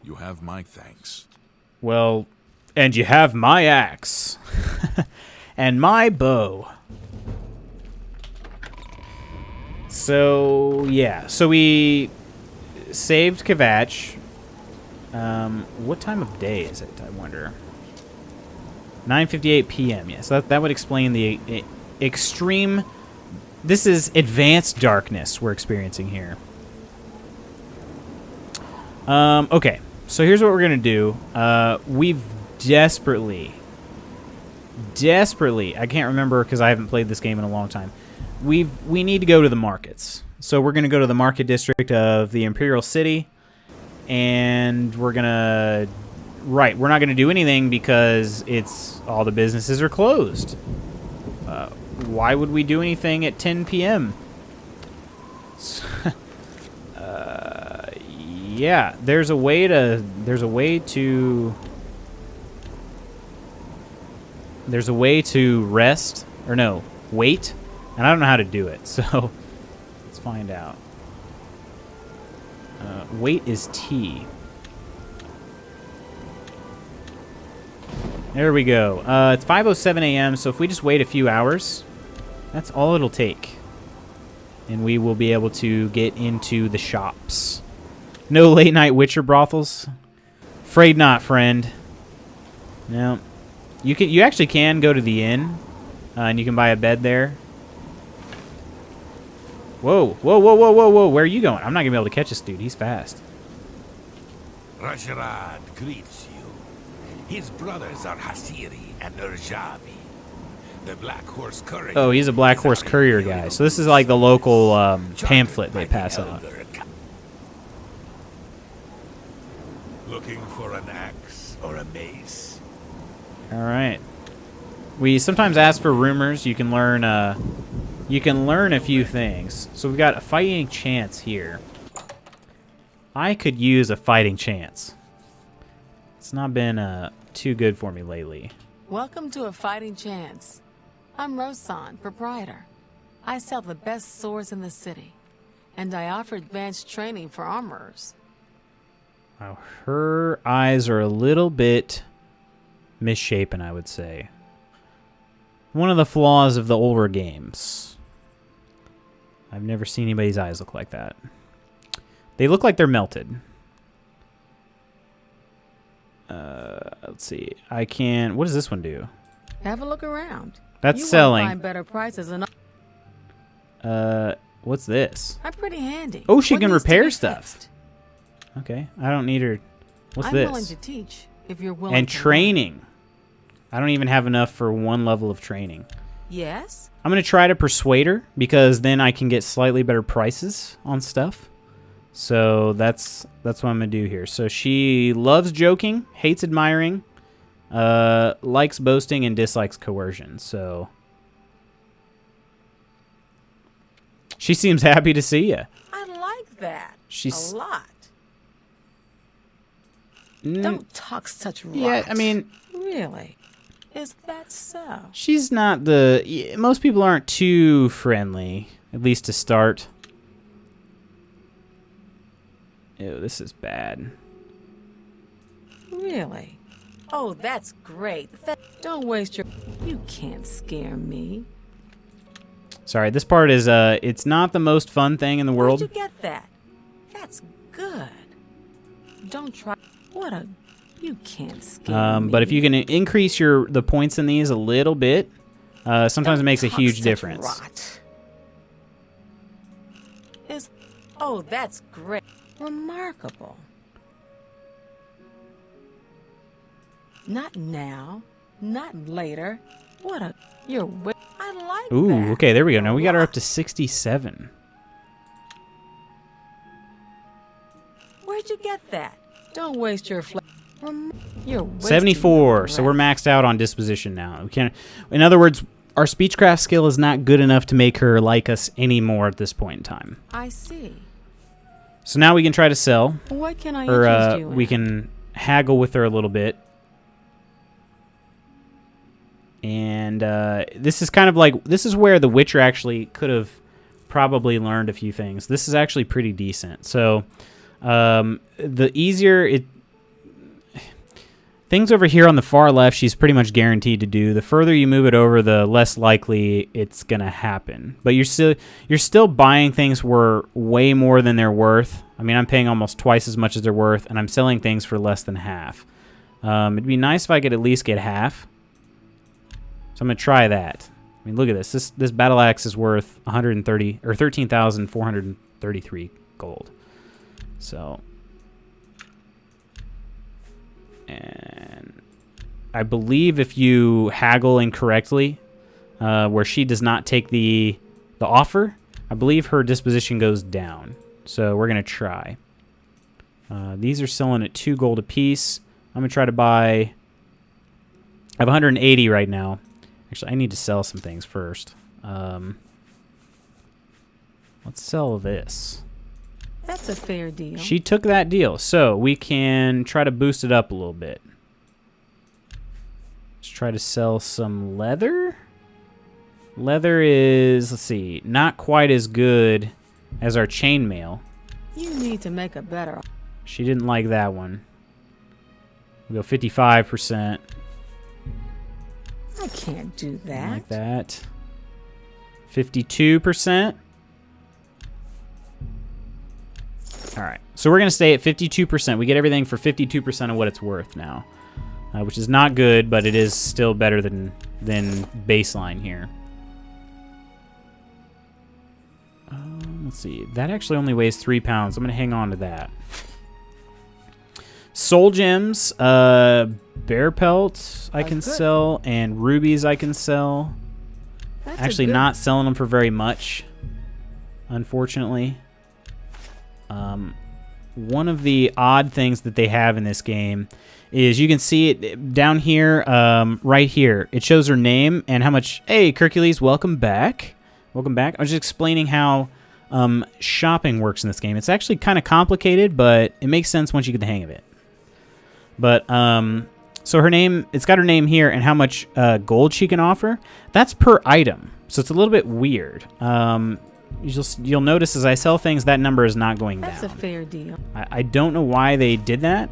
You have my thanks. Well, and you have my axe. And my bow. So, yeah. So we saved Kvatch. What time of day is it, I wonder? 9:58 p.m. Yes, that would explain the extreme... This is advanced darkness we're experiencing here. Okay, so here's what we're going to do. We've desperately... I can't remember because I haven't played this game in a long time. We need to go to the markets. So we're going to go to the market district of the Imperial City. And we're going to... Right, we're not going to do anything because all the businesses are closed. Why would we do anything at 10 p.m.? Yeah, there's a way to rest, or no, wait, and I don't know how to do it, so let's find out. Wait is T. There we go. It's 5:07 a.m., so if we just wait a few hours, that's all it'll take. And we will be able to get into the shops. No late-night Witcher brothels? Afraid not, friend. No. You actually can go to the inn, and you can buy a bed there. Whoa, whoa, whoa, whoa, whoa, whoa. Where are you going? I'm not going to be able to catch this dude. He's fast. Rasharad greets you. His brothers are Hasiri and Urjabi. The Black Horse Courier. Oh, he's a Black Horse Courier guy. So this is like the local pamphlet they pass out. Looking for an axe or a mace? All right. We sometimes ask for rumors. You can learn a few things. So we've got a fighting chance here. I could use a fighting chance. It's not been too good for me lately. Welcome to a fighting chance. I'm Rosan, proprietor. I sell the best swords in the city, and I offer advanced training for armorers. Wow, her eyes are a little bit misshapen, I would say. One of the flaws of the older games. I've never seen anybody's eyes look like that. They look like they're melted. Let's see. I can... What does this one do? Have a look around. That's you selling. Won't find better prices than... What's this? I'm pretty handy. Oh, she What can needs to repair be stuff. fixed? Okay, I don't need her. What's I'm this? willing to teach if you're willing And to learn. training. I don't even have enough for one level of training. Yes? I'm going to try to persuade her because then I can get slightly better prices on stuff. So that's what I'm going to do here. So she loves joking, hates admiring, likes boasting, and dislikes coercion. So she seems happy to see you. I like that. She's a lot. Don't talk such rot. Yeah, I mean... Really? Is that so? She's not the... Most people aren't too friendly, at least to start. Ew, this is bad. Really? Oh, that's great. Don't waste your... You can't scare me. Sorry, this part is, it's not the most fun thing in the world. Where'd you get that? That's good. Don't try... What a... You can't scare me. But if you can increase the points in these a little bit, sometimes it makes a Talk huge such difference. Rot. Oh, that's great. Remarkable. Not now. Not later. What a... You're... I like Ooh, that. okay, there we go. Now we got her up to 67. Where'd you get that? Don't waste your You're wasting 74. your So we're breath. maxed out on disposition now. We can't. In other words, our speechcraft skill is not good enough to make her like us anymore at this point in time. I see. So now we can try to sell, What can I or interest you we in? can haggle with her a little bit. And this is kind of like, this is where The Witcher actually could have probably learned a few things. This is actually pretty decent. So the easier things over here on the far left, she's pretty much guaranteed to do. The further you move it over, the less likely it's gonna happen. But you're still buying things for way more than they're worth. I mean, I'm paying almost twice as much as they're worth, and I'm selling things for less than half. It'd be nice if I could at least get half. So I'm gonna try that. I mean, look at this. This battle axe is worth 130 or 13,433 gold. So. And I believe if you haggle incorrectly, where she does not take the offer, I believe her disposition goes down. So we're going to try. These are selling at 2 gold apiece. I'm going to try to buy... I have 180 right now. Actually, I need to sell some things first. Let's sell this. That's a fair deal. She took that deal, so we can try to boost it up a little bit. Let's try to sell some leather. Leather is, let's see, not quite as good as our chainmail. You need to make a better... She didn't like that one. We go 55%. I can't do that. Like that. 52%. All right, so we're going to stay at 52%. We get everything for 52% of what it's worth now, which is not good, but it is still better than baseline here. Let's see. That actually only weighs 3 pounds. I'm going to hang on to that. Soul gems, bear pelt I can sell, and rubies I can sell. That's Actually, not selling them for very much, unfortunately. One of the odd things that they have in this game is you can see it down here, right here. It shows her name and how much. Hey, Hercules, welcome back. Welcome back. I was just explaining how shopping works in this game. It's actually kind of complicated, but it makes sense once you get the hang of it. But so her name, it's got her name here and how much gold she can offer. That's per item, so it's a little bit weird. You'll notice as I sell things, that number is not going down. That's a fair deal. I don't know why they did that,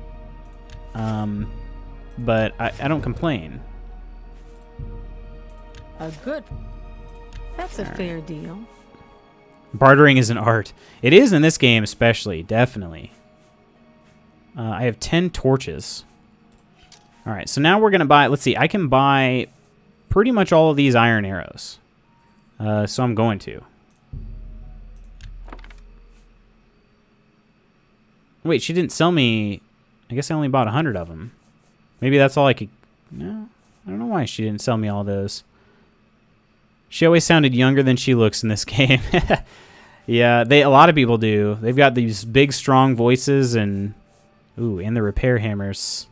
but I don't complain. That's a fair deal. Bartering is an art. It is in this game especially, definitely. I have 10 torches. All right, so now we're going to buy... Let's see, I can buy pretty much all of these iron arrows. So I'm going to. Wait, she didn't sell me... I guess I only bought 100 of them. Maybe that's all I could... No, I don't know why she didn't sell me all those. She always sounded younger than she looks in this game. Yeah, a lot of people do. They've got these big, strong voices and... Ooh, and the repair hammers.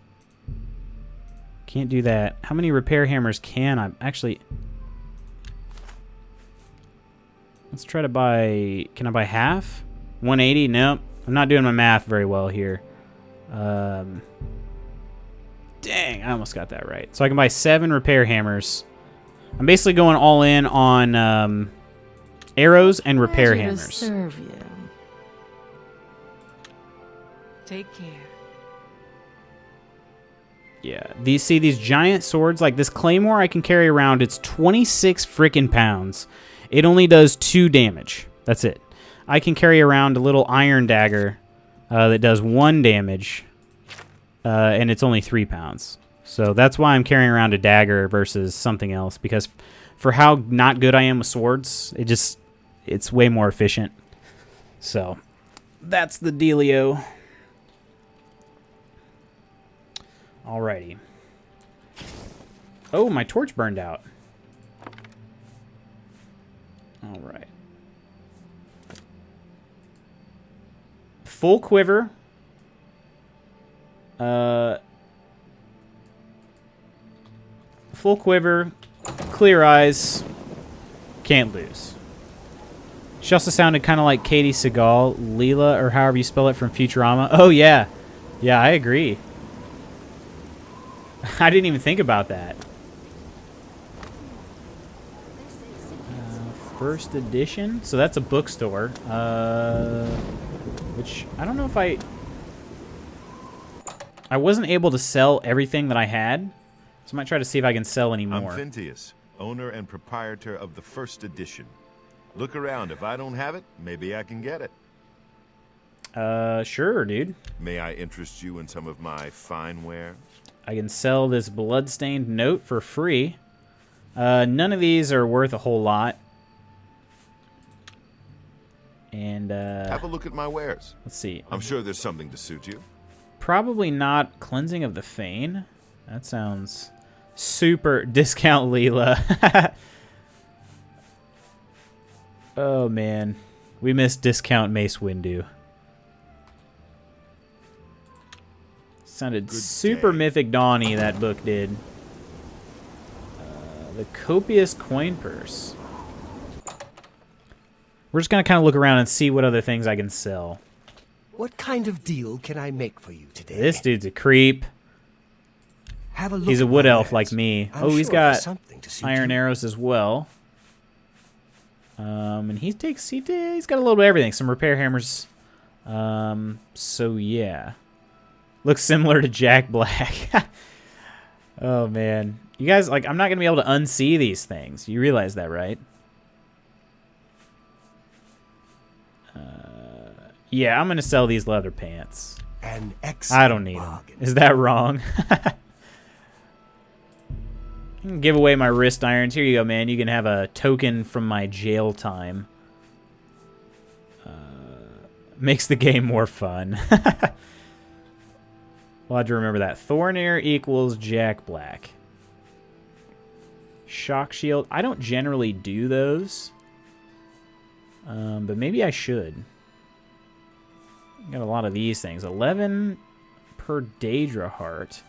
Can't do that. How many repair hammers can I... Actually... Let's try to buy... Can I buy half? 180? Nope. I'm not doing my math very well here. Dang, I almost got that right. So I can buy 7 repair hammers. I'm basically going all in on arrows and repair hammers. Serve you. Take care. Yeah, these giant swords, like this claymore I can carry around, it's 26 freaking pounds. It only does 2 damage. That's it. I can carry around a little iron dagger that does 1 damage, and it's only 3 pounds. So that's why I'm carrying around a dagger versus something else, because for how not good I am with swords, it's way more efficient. So that's the dealio. Alrighty. Oh, my torch burned out. Alright. Full quiver. Full quiver. Clear eyes. Can't lose. She also sounded kind of like Katie Seagal, Leela, or however you spell it from Futurama. Oh, yeah. Yeah, I agree. I didn't even think about that. First edition? So that's a bookstore. Which, I don't know if I wasn't able to sell everything that I had. So I might try to see if I can sell any more. I'm Phintius, owner and proprietor of the first edition. Look around. If I don't have it, maybe I can get it. Sure, dude. May I interest you in some of my fine wares? I can sell this bloodstained note for free. None of these are worth a whole lot. And, have a look at my wares. Let's see. I'm sure there's something to suit you. Probably not Cleansing of the Fane. That sounds super discount Leela. Oh, man. We missed discount Mace Windu. Sounded super Mythic Dawn-y, that book did. The Copious Coin Purse. We're just going to kind of look around and see what other things I can sell. What kind of deal can I make for you today? This dude's a creep. Have a look. He's a at wood my elf wares. like me. I'm Oh, he's sure got there's something to suit iron you. arrows as well. And he's got a little bit of everything. Some repair hammers. So yeah. Looks similar to Jack Black. Oh man. You guys, like, I'm not going to be able to unsee these things. You realize that, right? Yeah, I'm going to sell these leather pants. An excellent I don't need them. bargain. Is that wrong? I can give away my wrist irons. Here you go, man. You can have a token from my jail time. Makes the game more fun. We'll have to remember that. Thornir equals Jack Black. Shock Shield. I don't generally do those. But maybe I should. Got a lot of these things. 11 per Daedra Heart.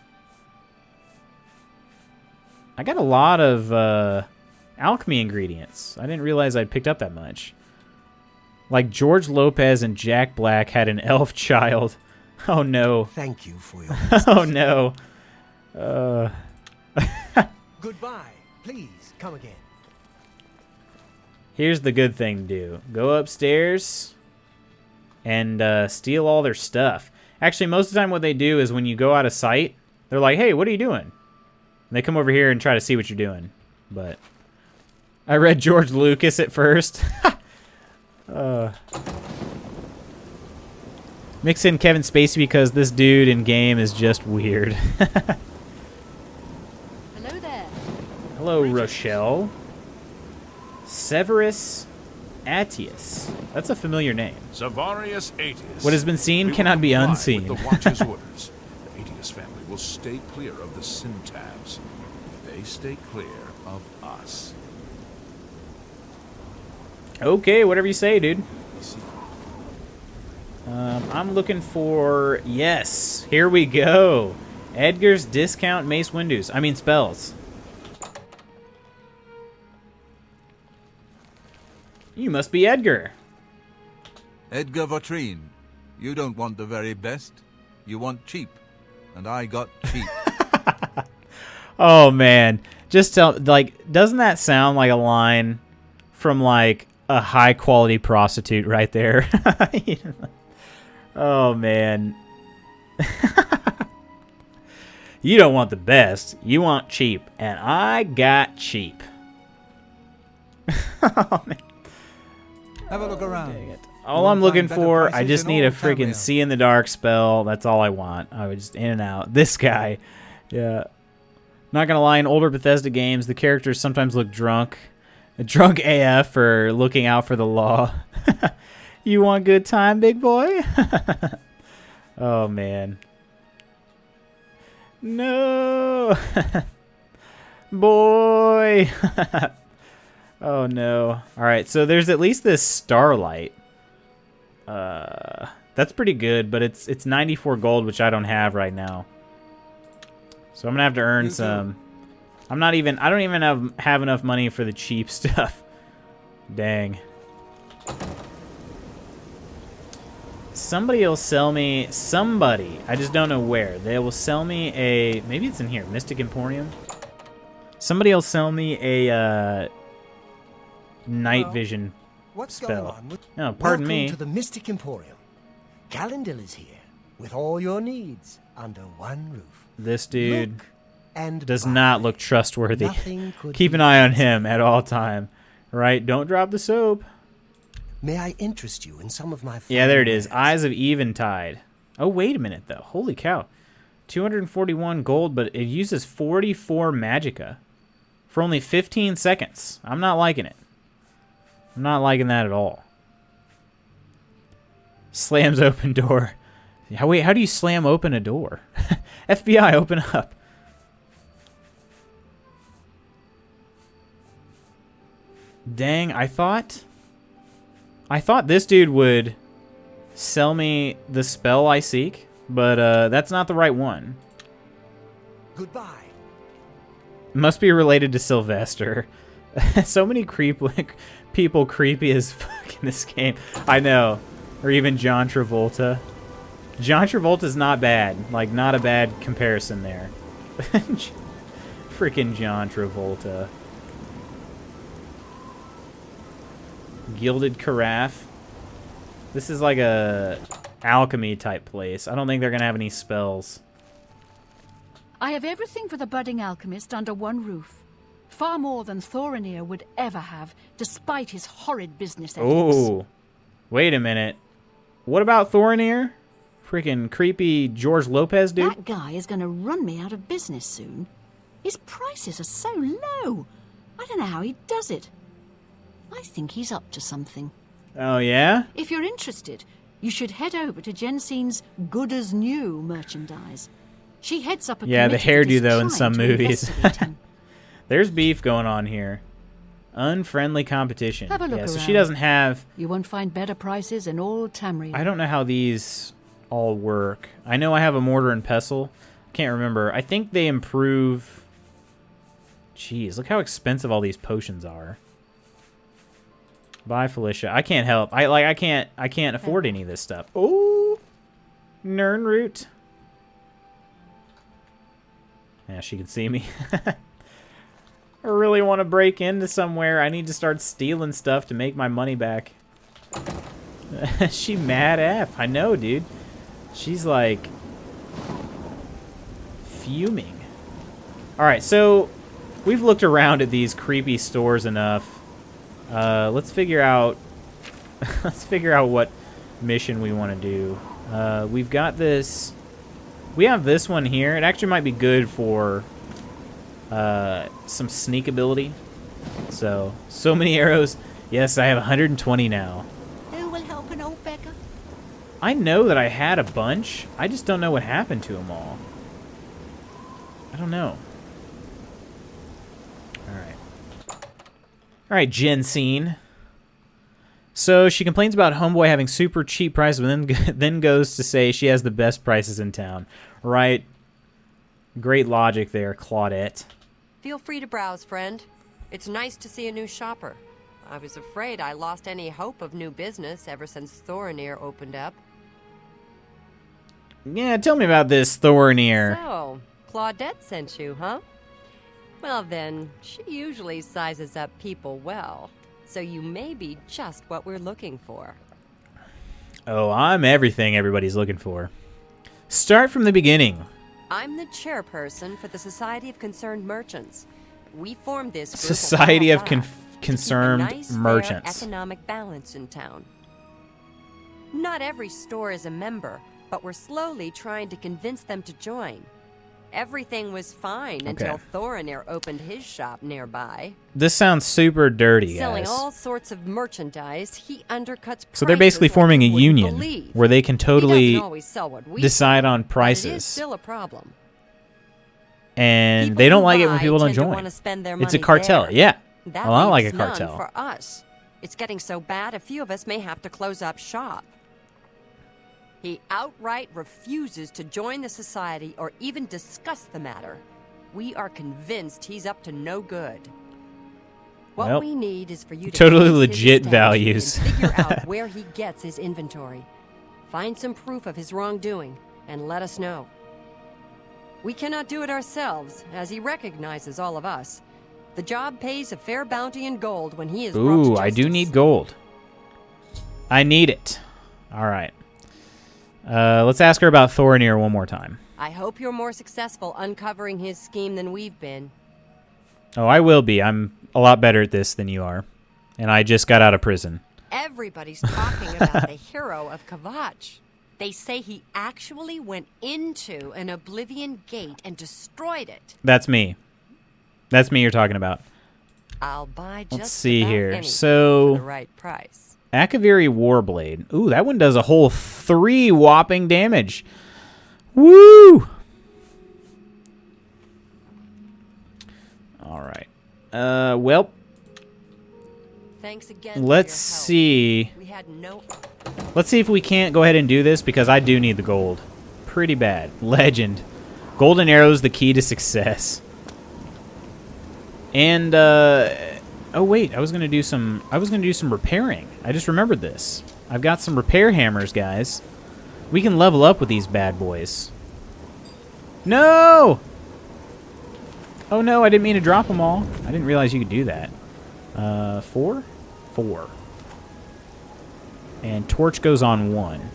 I got a lot of alchemy ingredients. I didn't realize I'd picked up that much. Like George Lopez and Jack Black had an elf child. Oh no. Thank you for your Oh no. Goodbye. Please, come again. Here's the good thing to do. Go upstairs and steal all their stuff. Actually, most of the time what they do is when you go out of sight, they're like, hey, what are you doing? And they come over here and try to see what you're doing. But I read George Lucas at first. Mix in Kevin Spacey because this dude in game is just weird. Hello there. Hello, Rochelle. Severus Atius. That's a familiar name. Savarius Atius. What has been seen We will cannot be comply unseen. With the Watcher's orders. The Atius family will stay clear of the Syntabs. They stay clear of us. Okay, whatever you say, dude. I'm looking for... Yes, here we go. Edgar's discount mace windows. I mean spells. You must be Edgar. Edgar Vatrine, you don't want the very best. You want cheap. And I got cheap. Oh, man. Just tell... Like, doesn't that sound like a line from, like, a high-quality prostitute right there? Oh, man. You don't want the best. You want cheap. And I got cheap. Oh, man. Have a look around. Dang it. All I'm looking for, I just need a freaking see in the dark spell. That's all I want. I would just in and out. This guy. Yeah. Not gonna lie, in older Bethesda games, the characters sometimes look drunk. Drunk AF for looking out for the law. You want good time, big boy? Oh, man. No. Boy. Oh, no. All right, so there's at least this starlight. That's pretty good, but it's 94 gold, which I don't have right now. So I'm going to have to earn some. I don't even have enough money for the cheap stuff. Dang. Somebody will sell me... Somebody. I just don't know where. They will sell me a... Maybe it's in here. Mystic Emporium. Somebody will sell me a night vision What's spell. going on? No, pardon me. Welcome to the Mystic Emporium. Calendil is here with all your needs under one roof. This dude Look and does buy. not look trustworthy. Nothing could Keep be an eye on easier. him at all time. Right? Don't drop the soap. May I interest you in some of my Yeah, there it fine is. wares? Eyes of Eventide. Oh, wait a minute, though. Holy cow. 241 gold, but it uses 44 magicka for only 15 seconds. I'm not liking it. I'm not liking that at all. Slams open door. Yeah, wait, how do you slam open a door? FBI, open up. Dang, I thought this dude would sell me the spell I seek, but that's not the right one. Goodbye. Must be related to Sylvester. So many people creepy as fuck in this game. I know. Or even John Travolta. John Travolta's not bad. Like, not a bad comparison there. Freaking John Travolta. Gilded Carafe. This is like a alchemy type place. I don't think they're gonna have any spells. I have everything for the budding alchemist under one roof. Far more than Thorinir would ever have, despite his horrid business ethics. Oh, wait a minute. What about Thorinir? Freaking creepy George Lopez dude? That guy is going to run me out of business soon. His prices are so low. I don't know how he does it. I think he's up to something. Oh, yeah? If you're interested, you should head over to Jensen's Good as New merchandise. She heads up a Yeah, the committee that hairdo is though in trying some to movies. investigate him. There's beef going on here. Unfriendly competition. Have a look yeah, so around. she doesn't have... You won't find better prices in all Tamriel. I don't know how these all work. I know I have a mortar and pestle. Can't remember. I think they improve... Jeez, look how expensive all these potions are. Bye, Felicia. I can't help. I can't afford any of this stuff. Oh, Nernroot. Yeah, she can see me. I really want to break into somewhere. I need to start stealing stuff to make my money back. She mad F. I know, dude. She's like fuming. All right, so we've looked around at these creepy stores enough. Let's figure out. Let's figure out what mission we want to do. We've got this. We have this one here. It actually might be good for some sneak ability. So many arrows. Yes, I have 120 now. Who will help an old beggar? I know that I had a bunch. I just don't know what happened to them all. I don't know. All right, Jensine. So she complains about Homeboy having super cheap prices, but then goes to say she has the best prices in town. Right. Great logic there, Claudette. Feel free to browse, friend. It's nice to see a new shopper. I was afraid I lost any hope of new business ever since Thorinir opened up. Yeah, tell me about this Thorinir. So, Claudette sent you, huh? Well then, she usually sizes up people well, so you may be just what we're looking for. Oh, I'm everything everybody's looking for. Start from the beginning. I'm the chairperson for the Society of Concerned Merchants. We formed this group Society of to Concerned keep a nice, Merchants. fair economic balance in town. Not every store is a member, but we're slowly trying to convince them to join. Everything was fine until Thorinir opened his shop nearby. This sounds super dirty, Selling guys. all sorts of merchandise, he undercuts So they're basically prices forming a like you wouldn't union believe. where they can He totally doesn't always sell what we decide sell, on but it is prices. still a problem. And People they don't who like it when buy people don't tend to join. wanna spend their It's a money cartel. there. Yeah. That Well, I like a leaves none cartel. for us. It's getting so bad, a few of us may have to close up shop. He outright refuses to join the society or even discuss the matter. We are convinced he's up to no good. What Well, we need is for you to totally trace his legit establishment values. and figure out where he gets his inventory. Find some proof of his wrongdoing and let us know. We cannot do it ourselves, as he recognizes all of us. The job pays a fair bounty in gold when he is brought to Ooh, I do justice. need gold. I need it. All right. Let's ask her about Thorinir one more time. I hope you're more successful uncovering his scheme than we've been. Oh, I will be. I'm a lot better at this than you are. And I just got out of prison. Everybody's talking about the hero of Kavach. They say he actually went into an Oblivion gate and destroyed it. That's me. That's me you're talking about. I'll buy just Let's see about here. anything So, for the right price. Akaviri Warblade. Ooh, that one does a whole 3 whopping damage. Woo! All right. Well, Thanks again. let's for your help. see. We had no. Let's see if we can't go ahead and do this because I do need the gold. Pretty bad. Legend. Golden arrow's the key to success. And oh wait, I was gonna do some repairing. I just remembered this. I've got some repair hammers, guys. We can level up with these bad boys. No! Oh no, I didn't mean to drop them all. I didn't realize you could do that. 4? 4. And torch goes on 1.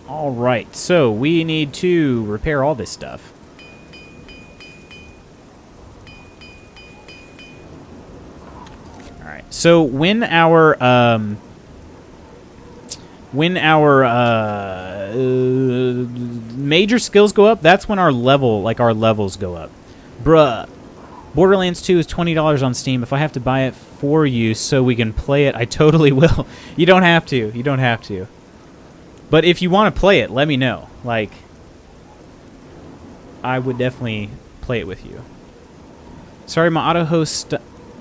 Alright, so we need to repair all this stuff. Alright, so when our major skills go up, that's when our levels go up. Bruh. Borderlands 2 is $20 on Steam. If I have to buy it for you so we can play it, I totally will. You don't have to. You don't have to. But if you want to play it, let me know. Like, I would definitely play it with you. Sorry, my auto host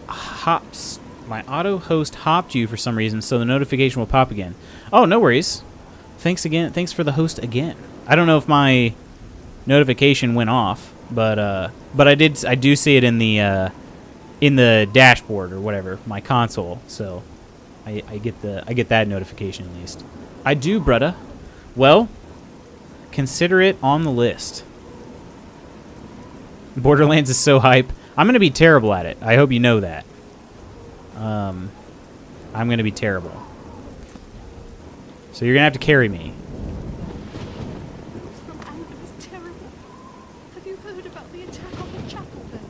hopped you for some reason, so the notification will pop again. Oh, no worries. Thanks again. Thanks for the host again. I don't know if my notification went off, but I do see it in the dashboard or whatever, my console. So I get that notification at least. I do, brudda. Well, consider it on the list. Borderlands is so hype. I'm gonna be terrible at it. I hope you know that. I'm gonna be terrible. So you're gonna have to carry me. From anger is terrible. Have you heard about the attack on the chapel then?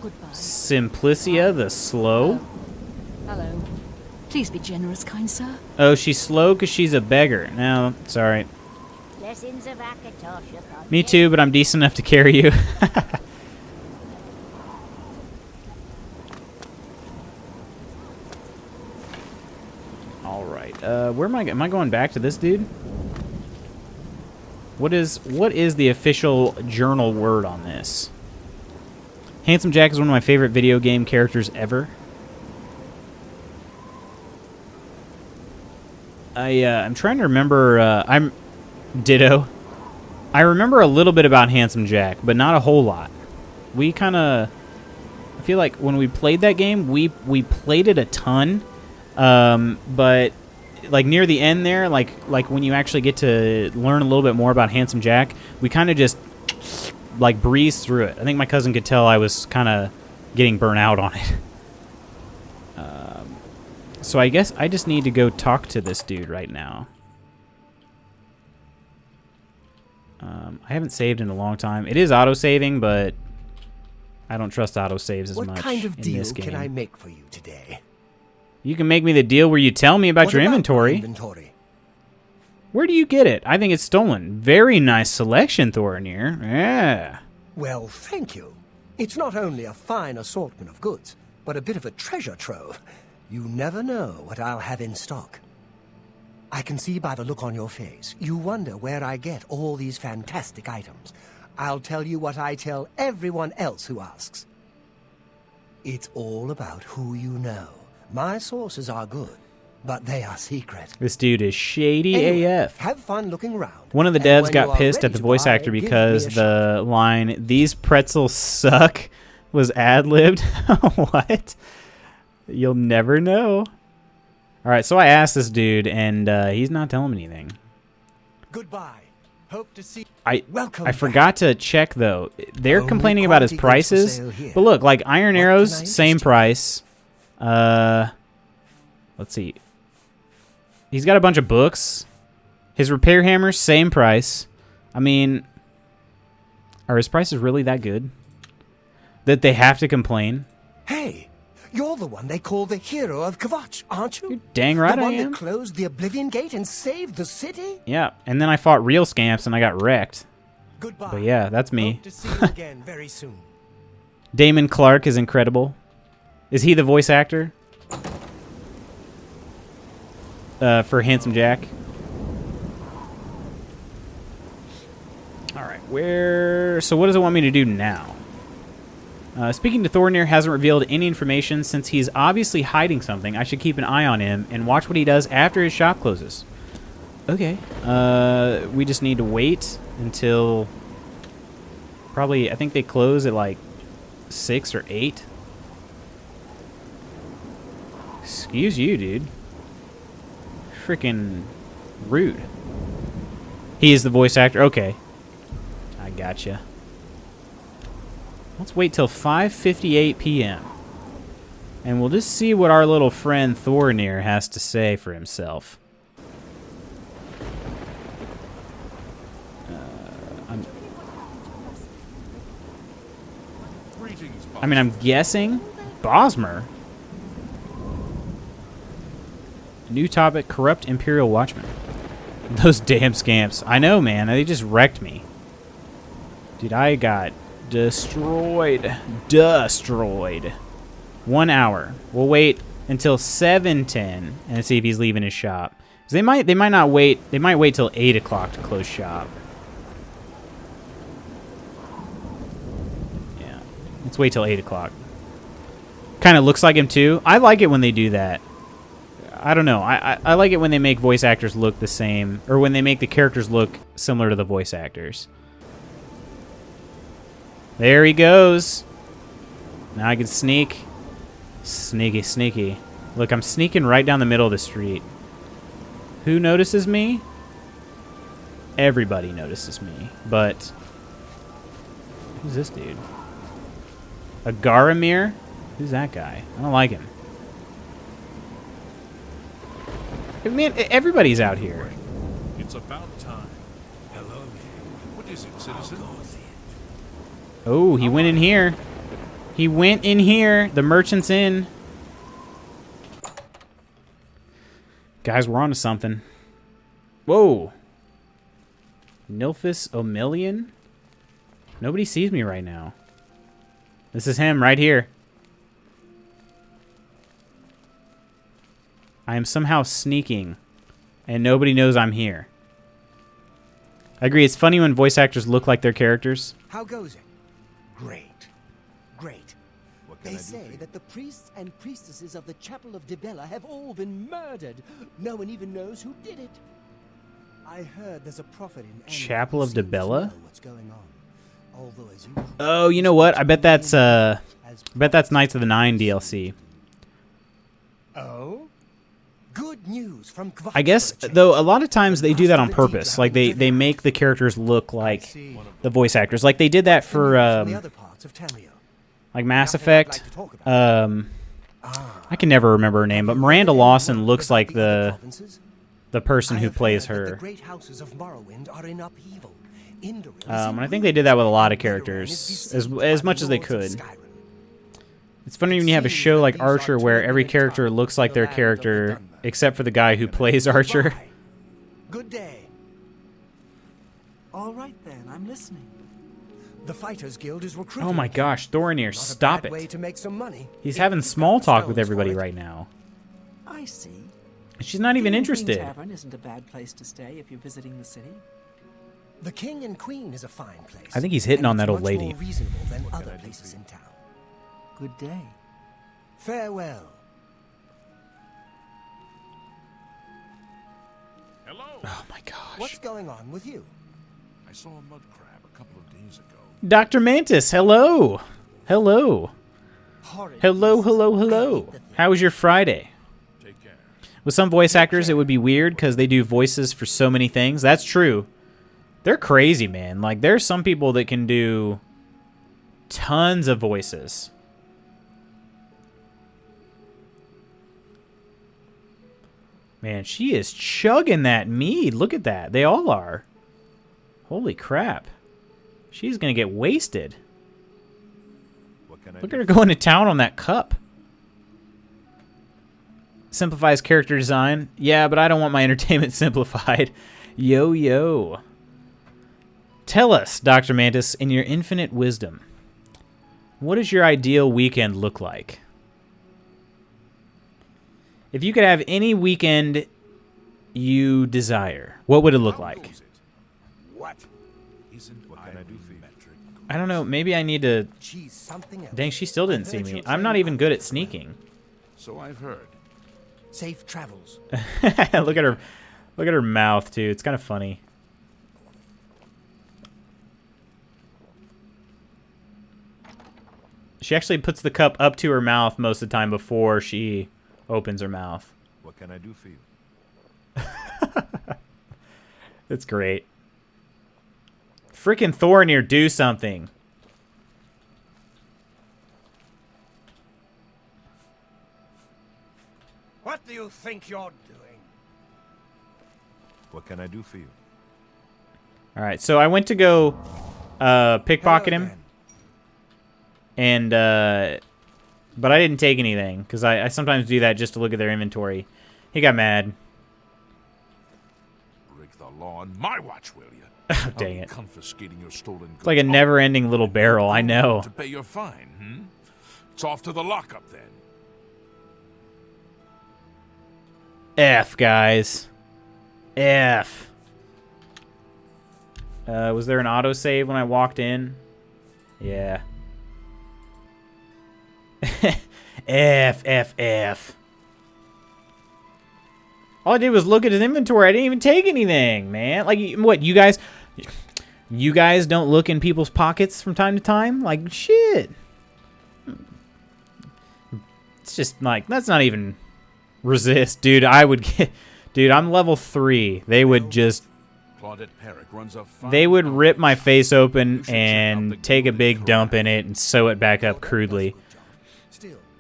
Goodbye. Simplicia the slow? Hello. Please be generous, kind sir. Oh, she's slow because she's a beggar. No, it's alright. Me too, but I'm decent enough to carry you. Alright, where am I going back to this dude? What is the official journal word on this? Handsome Jack is one of my favorite video game characters ever. I'm trying to remember, I'm ditto. I remember a little bit about Handsome Jack, but not a whole lot. We kind of, I feel like when we played that game, we played it a ton, but like near the end there, like when you actually get to learn a little bit more about Handsome Jack, we kind of just like breezed through it. I think my cousin could tell I was kind of getting burnt out on it. So I guess I just need to go talk to this dude right now. I haven't saved in a long time. It is auto-saving, but I don't trust auto-saves as much in this game. What kind of deal can I make for you today? You can make me the deal where you tell me about your inventory. Where do you get it? I think it's stolen. Very nice selection, Thorinir. Yeah. Well, thank you. It's not only a fine assortment of goods, but a bit of a treasure trove. You never know what I'll have in stock. I can see by the look on your face, you wonder where I get all these fantastic items. I'll tell you what I tell everyone else who asks. It's all about who you know. My sources are good, but they are secret. This dude is shady Anyway, AF. have fun looking around. One of the And devs when got you are pissed ready at the to voice buy, actor give me because a the line, "These pretzels suck," was ad-libbed. What? You'll never know. All right, so I asked this dude, and he's not telling me anything. Goodbye. Hope to see. I Welcome forgot to check though. They're Only complaining about his quality goods for prices, sale here. but look, like Iron What Arrows, can I same interest you? price. Let's see. He's got a bunch of books. His repair hammer, same price. I mean, are his prices really that good that they have to complain? Hey, you're the one they call the hero of Kvatch, aren't you? You're dang right the I one am. that closed the Oblivion Gate and saved the city? Yeah, and then I fought real scamps and I got wrecked. Goodbye. But yeah, that's me. Hope to see you again very soon. Damon Clark is incredible. Is he the voice actor? For Handsome Jack. Alright, so what does it want me to do now? Speaking to Thorinir hasn't revealed any information since he's obviously hiding something. I should keep an eye on him and watch what he does after his shop closes. Okay. We just need to wait until probably, I think they close at like 6 or 8. Excuse you, dude. Freaking rude. He is the voice actor? Okay. I gotcha. Let's wait till 5:58 p.m. And we'll just see what our little friend Thorinir has to say for himself. I'm guessing Bosmer. New topic, corrupt Imperial Watchmen. Those damn scamps. I know, man. They just wrecked me. Dude, I got Destroyed. Destroyed. 1 hour. We'll wait until 7:10 and see if he's leaving his shop. 'Cause they might not wait. They might wait till 8 o'clock to close shop. Yeah. Let's wait till 8 o'clock. Kind of looks like him too. I like it when they do that. I don't know. I like it when they make voice actors look the same, or when they make the characters look similar to the voice actors. There he goes. Now I can sneak. Sneaky, sneaky. Look, I'm sneaking right down the middle of the street. Who notices me? Everybody notices me. But who's this dude? A Garamir? Who's that guy? I don't like him. Man, everybody's out here. It's about time. Hello. What is it, citizen? Oh, he went in here. He went in here. The merchant's in. Guys, we're on to something. Whoa. Nilphus O'Million? Nobody sees me right now. This is him right here. I am somehow sneaking, and nobody knows I'm here. I agree, it's funny when voice actors look like their characters. How goes it? Great. Great. They say that the priests and priestesses of the Chapel of Dibella have all been murdered. No one even knows who did it. I heard there's a prophet in Chapel of Dibella? What's going on. Although, as Oh, you know what? I bet that's Knights of the Nine DLC. Oh? Good news from I guess, though, a lot of times they do that on purpose. Like, they make the characters look like the voice actors. Like, they did that for, like, Mass Effect. I can never remember her name, but Miranda Lawson looks like the person who plays her. And I think they did that with a lot of characters, as much as they could. It's funny when you have a show like Archer where every character looks like their character, except for the guy who plays Archer. Good day. All right then, I'm listening. The Fighters Guild is recruiting. Oh my gosh, Thorinir, stop it. Way to make some money. He's having small talk with everybody right now. I see. She's not even interested. The Tavern isn't a bad place to stay if you're visiting the city. The King and Queen is a fine place. I think he's hitting on that old lady. More reasonable than other places in town. Good day. Farewell. Hello. Oh my gosh. What's going on with you? I saw a mud crab a couple of days ago. Dr. Mantis, hello. Hello. Hello, hello, hello. How was your Friday? Take care. With some voice actors, it would be weird because they do voices for so many things. That's true. They're crazy, man. Like, there's some people that can do tons of voices. Man, she is chugging that mead. Look at that. They all are. Holy crap. She's going to get wasted. Look at her going to town on that cup. Simplifies character design. Yeah, but I don't want my entertainment simplified. Yo, yo. Tell us, Dr. Mantis, in your infinite wisdom, what does your ideal weekend look like? If you could have any weekend you desire, what would it look like? What can I do for you? I don't know. Maybe I need to... Dang, she still didn't see me. I'm not even good at sneaking. So I've heard. Safe travels. Look at her. Look at her mouth, too. It's kind of funny. She actually puts the cup up to her mouth most of the time before she opens her mouth. What can I do for you? It's great. Freaking Thorinir, do something. What do you think you're doing? What can I do for you? All right, so I went to go pickpocket him. And, but I didn't take anything, because I sometimes do that just to look at their inventory. He got mad. Break the law on my watch, will you? Oh, dang it. Confiscating your stolen goods. It's like a never-ending little barrel, I know. To pay your fine, It's off to the lockup then. F, guys. F. Was there an autosave when I walked in? Yeah. F, F, F. All I did was look at his inventory. I didn't even take anything, man. Like, what, you guys don't look in people's pockets from time to time? Like, shit. It's just, like, that's not even resist. Dude, dude, I'm level 3. They would just... They would rip my face open and take a big dump in it and sew it back up crudely.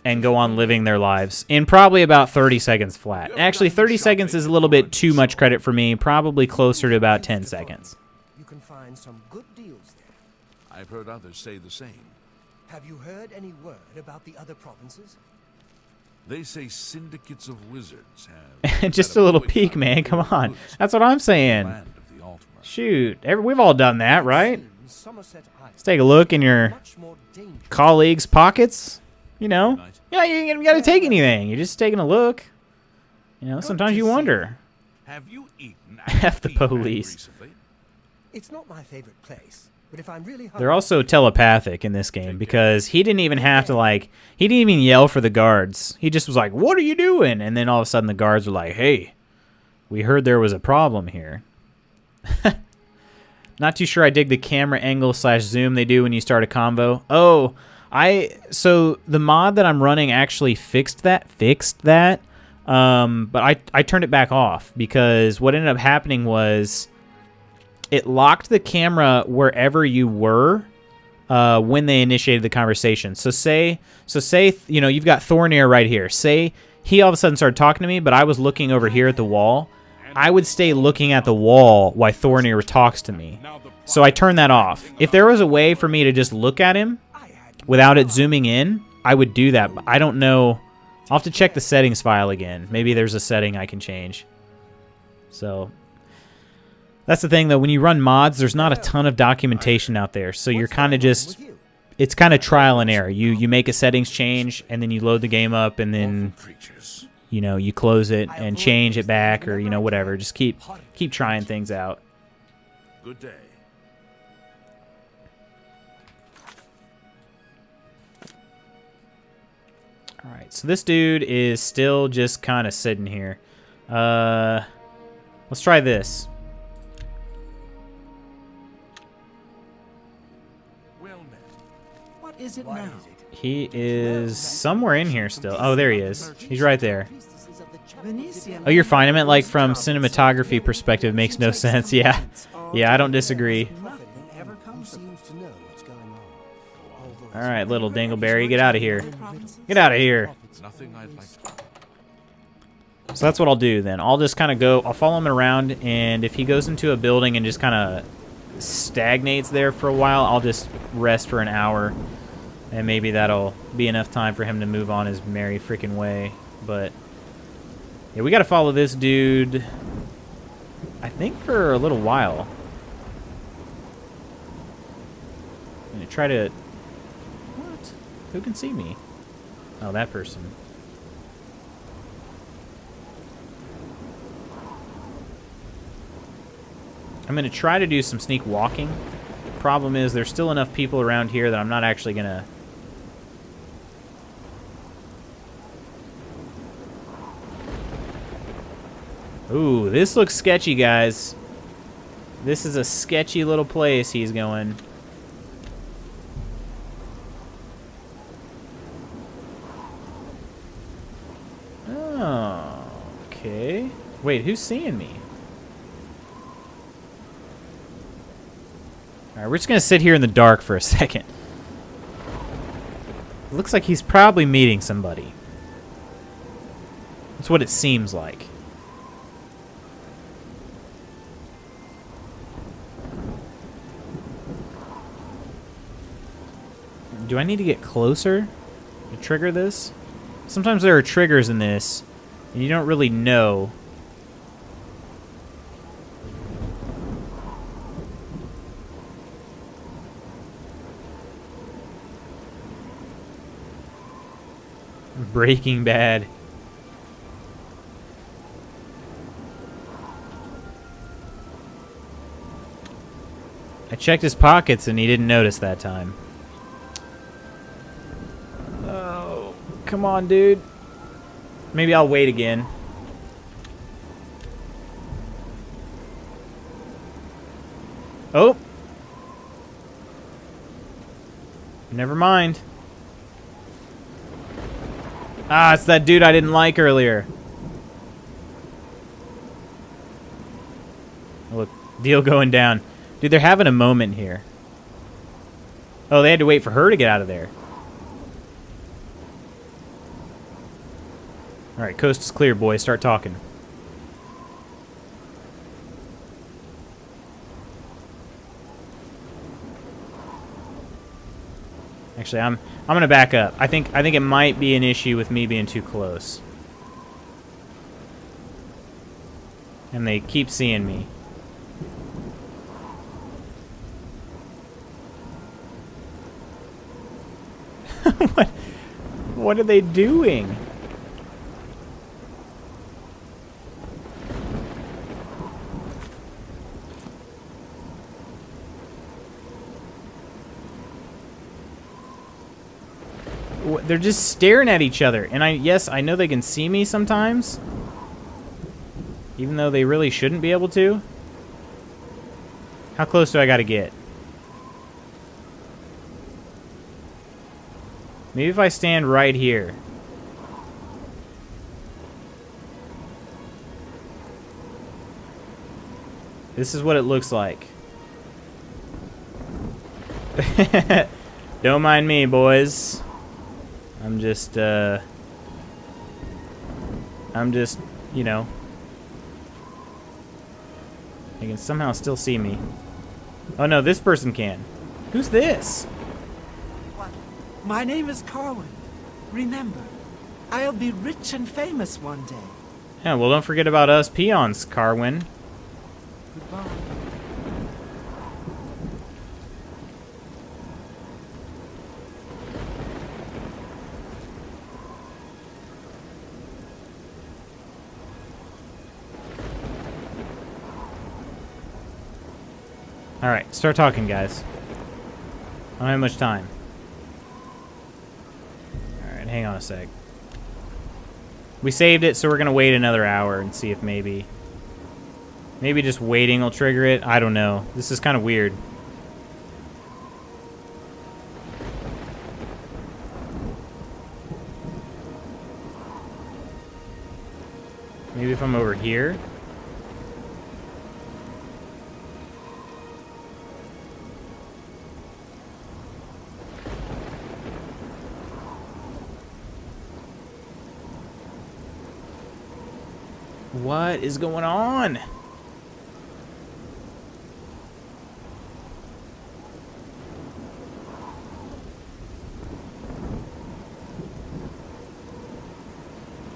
And go on living their lives in probably about 30 seconds flat. Actually, 30 seconds is a little bit too much credit for me. Probably closer to about 10 seconds. You can find some good deals there. I've heard others say the same. Have you heard any word about the other provinces? They say syndicates of wizards have... Just a little peek, man. Come on. That's what I'm saying. Shoot. We've all done that, right? Let's take a look in your colleagues' pockets. You know, you got to take anything. You're just taking a look. You know, sometimes you wonder. Have you eaten F the police. It's not my favorite place, but if I'm really hungry, they're also telepathic in this game because he didn't even have to, like, he didn't even yell for the guards. He just was like, "What are you doing?" And then all of a sudden the guards were like, "Hey, we heard there was a problem here." Not too sure I dig the camera angle / zoom they do when you start a convo. Oh, so the mod that I'm running actually fixed that. But I turned it back off because what ended up happening was it locked the camera wherever you were when they initiated the conversation. So say you know, you've got Thornir right here. Say he all of a sudden started talking to me, but I was looking over here at the wall. I would stay looking at the wall while Thornir talks to me. So I turned that off. If there was a way for me to just look at him without it zooming in, I would do that, but I don't know. I'll have to check the settings file again. Maybe there's a setting I can change. So that's the thing, though. When you run mods, there's not a ton of documentation out there, so you're kind of just... It's kind of trial and error. You make a settings change, and then you load the game up, and then, you know, you close it and change it back, or, you know, whatever. Just keep trying things out. Good day. Alright, so this dude is still just kind of sitting here. Let's try this. What is it now? He is somewhere in here still. Oh, there he is. He's right there. Oh, you're fine. I meant, like, from cinematography perspective, makes no sense. Yeah. Yeah, I don't disagree. Alright, little dingleberry, get out of here. Get out of here. So that's what I'll do then. I'll just kind of go, I'll follow him around, and if he goes into a building and just kind of stagnates there for a while, I'll just rest for an hour. And maybe that'll be enough time for him to move on his merry freaking way. But, yeah, we got to follow this dude, I think, for a little while. I'm going to try to... What? Who can see me? Oh, that person. I'm going to try to do some sneak walking. Problem is, there's still enough people around here that I'm not actually going to... Ooh, this looks sketchy, guys. This is a sketchy little place he's going. Oh, okay. Wait, who's seeing me? Alright, we're just going to sit here in the dark for a second. It looks like he's probably meeting somebody. That's what it seems like. Do I need to get closer to trigger this? Sometimes there are triggers in this, and you don't really know. Breaking Bad. I checked his pockets and he didn't notice that time. Oh, come on, dude. Maybe I'll wait again. Oh. Never mind. Ah, it's that dude I didn't like earlier. Look, deal going down. Dude, they're having a moment here. Oh, they had to wait for her to get out of there. Alright, coast is clear, boys. Start talking. Actually, I'm gonna back up. I think it might be an issue with me being too close. And they keep seeing me. What are they doing? They're just staring at each other. And yes, I know they can see me sometimes. Even though they really shouldn't be able to. How close do I gotta get? Maybe if I stand right here. This is what it looks like. Don't mind me, boys. I'm just, you know. They can somehow still see me. Oh no, this person can. Who's this? My name is Carwin. Remember, I'll be rich and famous one day. Yeah, well, don't forget about us peons, Carwin. Goodbye. Alright, start talking, guys. I don't have much time. Alright, hang on a sec. We saved it, so we're going to wait another hour and see if maybe just waiting will trigger it. I don't know. This is kind of weird. Maybe if I'm over here. What is going on?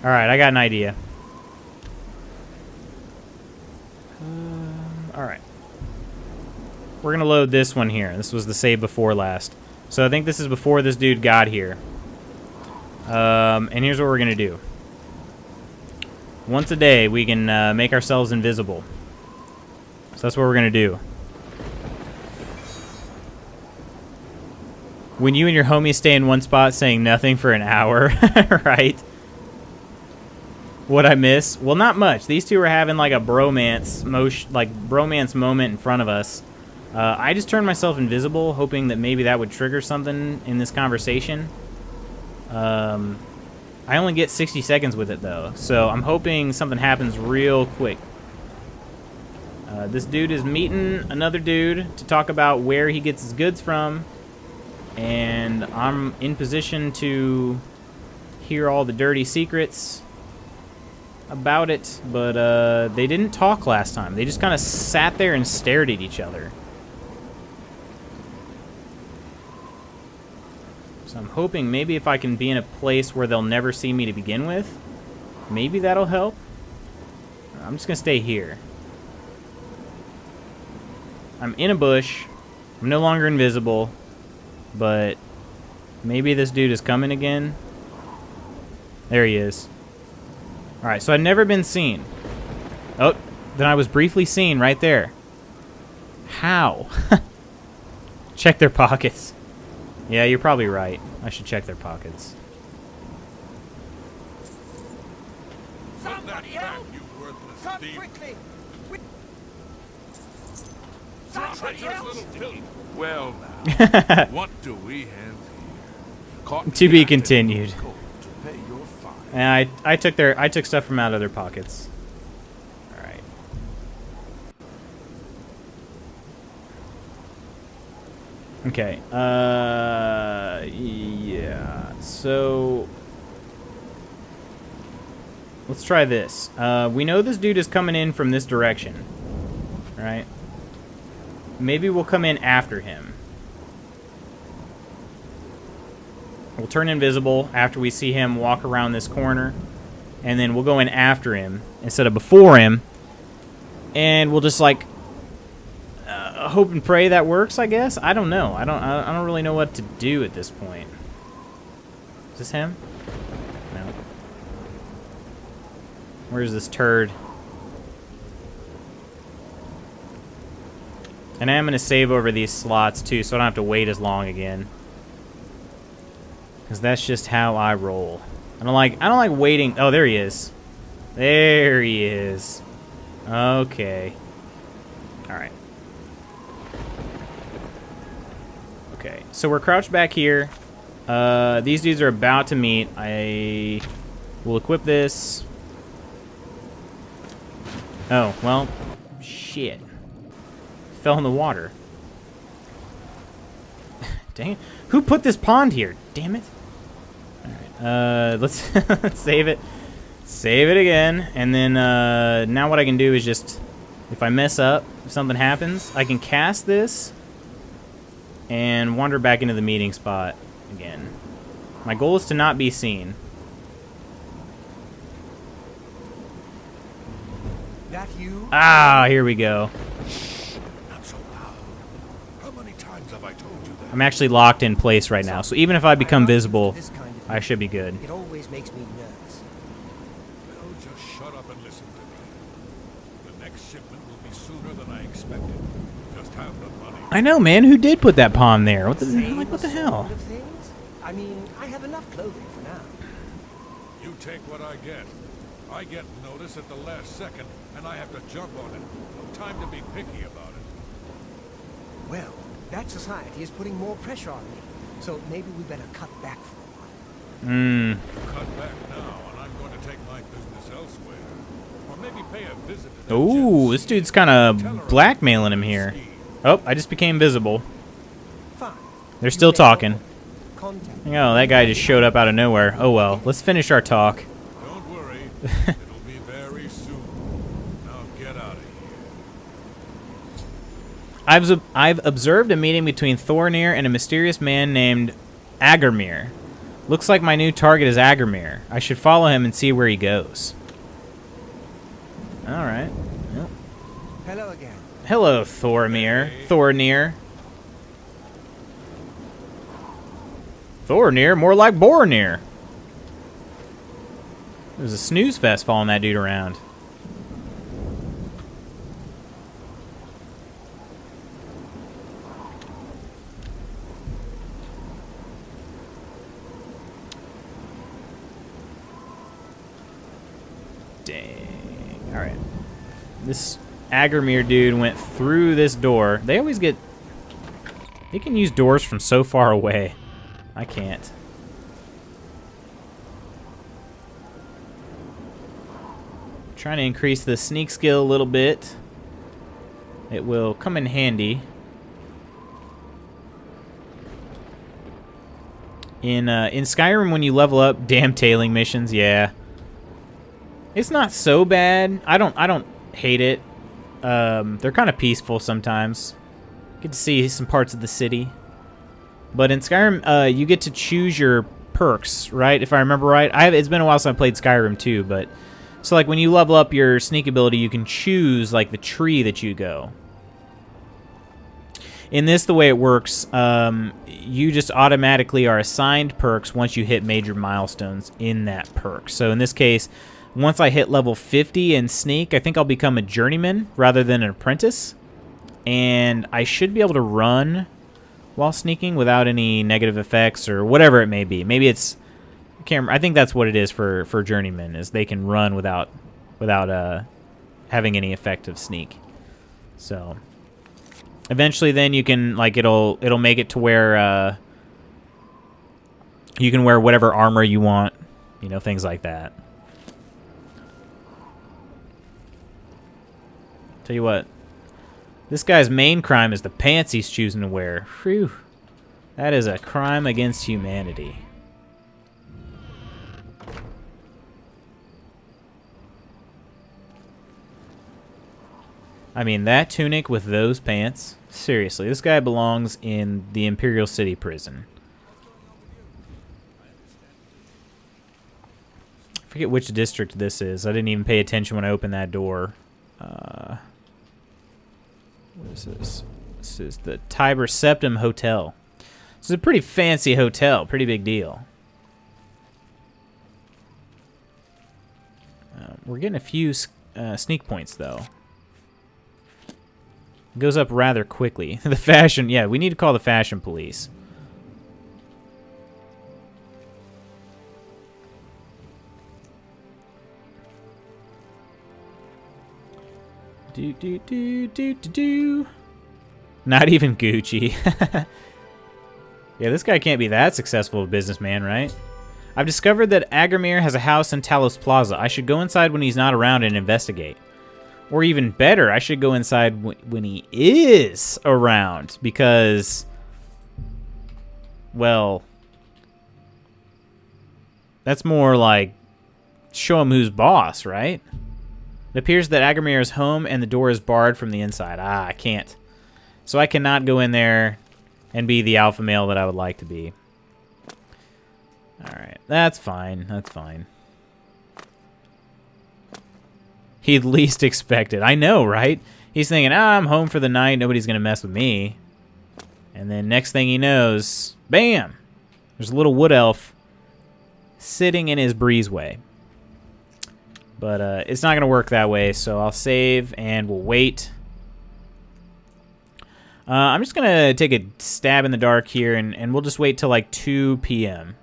Alright, I got an idea. Alright. We're going to load this one here. This was the save before last. So I think this is before this dude got here. And here's what we're going to do. Once a day, we can make ourselves invisible. So that's what we're going to do. When you and your homies stay in one spot saying nothing for an hour, right? What I miss? Well, not much. These two are having like a bromance moment in front of us. I just turned myself invisible, hoping that maybe that would trigger something in this conversation. I only get 60 seconds with it, though, so I'm hoping something happens real quick. This dude is meeting another dude to talk about where he gets his goods from, and I'm in position to hear all the dirty secrets about it, but they didn't talk last time. They just kind of sat there and stared at each other. So I'm hoping maybe if I can be in a place where they'll never see me to begin with, maybe that'll help. I'm just going to stay here. I'm in a bush. I'm no longer invisible, but maybe this dude is coming again. There he is. Alright, so I'd never been seen. Oh, then I was briefly seen right there. How? Check their pockets. Yeah, you're probably right. I should check their pockets. Somebody help! You worthless Come thief! quickly! Somebody help! Well, now, what do we have here? Caught To be acting in continued. court to pay your fine. And I took stuff from out of their pockets. All right. Okay. Yeah. So let's try this. We know this dude is coming in from this direction. All right. Maybe we'll come in after him. We'll turn invisible after we see him walk around this corner, and then we'll go in after him instead of before him, and we'll just like hope and pray that works. I guess I don't know. I don't really know what to do at this point. Is this him? No. Where's this turd? And I am gonna save over these slots too, so I don't have to wait as long again. Because that's just how I roll. I don't like waiting. Oh, there he is. There he is. Okay. Alright. Okay, so we're crouched back here. These dudes are about to meet. I will equip this. Oh, well, shit. Fell in the water. Dang it. Who put this pond here? Damn it. Alright, let's let's save it. Save it again. And then now what I can do is just, if I mess up, if something happens, I can cast this and wander back into the meeting spot again. My goal is to not be seen. That you? Ah, here we go. Not so loud. How many times have I told you that? I'm actually locked in place right now, so even if I become visible, I should be good. It always makes me nervous. Well, just shut up and listen to me. The next shipment will be sooner than I expected. Just have the money. I know, man. Who did put that pond there? What the Same hell? sort of things? I mean, I have enough clothing for now. You take what I get. I get notice at the last second, and I have to jump on it. No time to be picky about it. Well, that society is putting more pressure on me, so maybe we better cut back for a while. Cut back now, and I'm going to take my business elsewhere. Or maybe pay a visit to that Ooh, this dude's kind of blackmailing him here. Oh, I just became visible. Fine. They're still talking. Contact. Oh, that guy just showed up out of nowhere. Oh well, let's finish our talk. Don't worry. It'll be very soon. Now get out of here. I've observed a meeting between Thornir and a mysterious man named Agarmir. Looks like my new target is Agarmir. I should follow him and see where he goes. Alright. Well. Hello again. Hello, Thornir. Thornir. Thornir? More like Bornir. It was a snooze fest following that dude around. Dang. Alright. This Agarmir dude went through this door. They always get... They can use doors from so far away. I can't. Trying to increase the sneak skill a little bit. It will come in handy. In Skyrim, when you level up, damn tailing missions, yeah. It's not so bad. I don't hate it. They're kind of peaceful sometimes. Get to see some parts of the city. But in Skyrim, you get to choose your perks, right? If I remember right. It's been a while since I played Skyrim too, but so like when you level up your sneak ability, you can choose like the tree that you go. In this, the way it works, you just automatically are assigned perks once you hit major milestones in that perk. So in this case, once I hit level 50 in Sneak, I think I'll become a journeyman rather than an apprentice. And I should be able to run while sneaking without any negative effects or whatever it may be. Maybe it's... I can't remember. I think that's what it is for journeymen, is they can run without having any effect of sneak. So eventually then you can, like, it'll make it to where you can wear whatever armor you want, you know, things like that. Tell you what, this guy's main crime is the pants he's choosing to wear. Phew. That is a crime against humanity. I mean, that tunic with those pants. Seriously, this guy belongs in the Imperial City prison. I forget which district this is. I didn't even pay attention when I opened that door. What is this? This is the Tiber Septim Hotel. This is a pretty fancy hotel. Pretty big deal. We're getting a few sneak points, though. It goes up rather quickly. The fashion... Yeah, we need to call the fashion police. Do. Not even Gucci. Yeah, this guy can't be that successful a businessman, right? I've discovered that Agramir has a house in Talos Plaza. I should go inside when he's not around and investigate. Or even better, I should go inside when he is around, because, well, that's more like show him who's boss, right? It appears that Agramir is home and the door is barred from the inside. Ah, I can't. So I cannot go in there and be the alpha male that I would like to be. Alright, that's fine. That's fine. He'd least expect it. I know, right? He's thinking, I'm home for the night. Nobody's going to mess with me. And then next thing he knows, bam! There's a little wood elf sitting in his breezeway. But it's not going to work that way, so I'll save and we'll wait. I'm just going to take a stab in the dark here, and we'll just wait till like 2 p.m.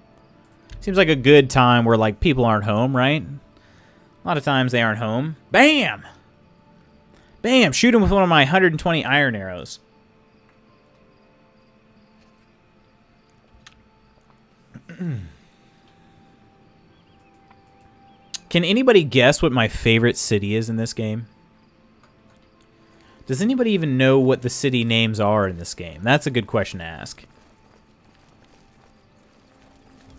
Seems like a good time where like people aren't home, right? A lot of times they aren't home. Bam! Bam! Shoot him with one of my 120 iron arrows. Can anybody guess what my favorite city is in this game? Does anybody even know what the city names are in this game? That's a good question to ask.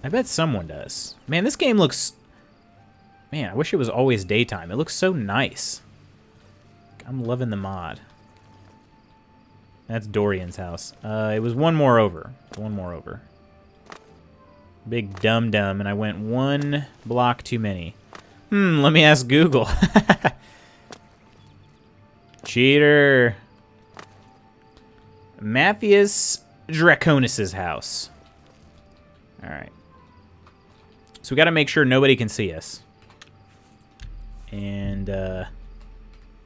I bet someone does. Man, this game looks... Man, I wish it was always daytime. It looks so nice. I'm loving the mod. That's Dorian's house. It was one more over. One more over. Big dum-dum, and I went one block too many. Let me ask Google. Cheater. Matthias Draconis' house. Alright. So we gotta make sure nobody can see us. And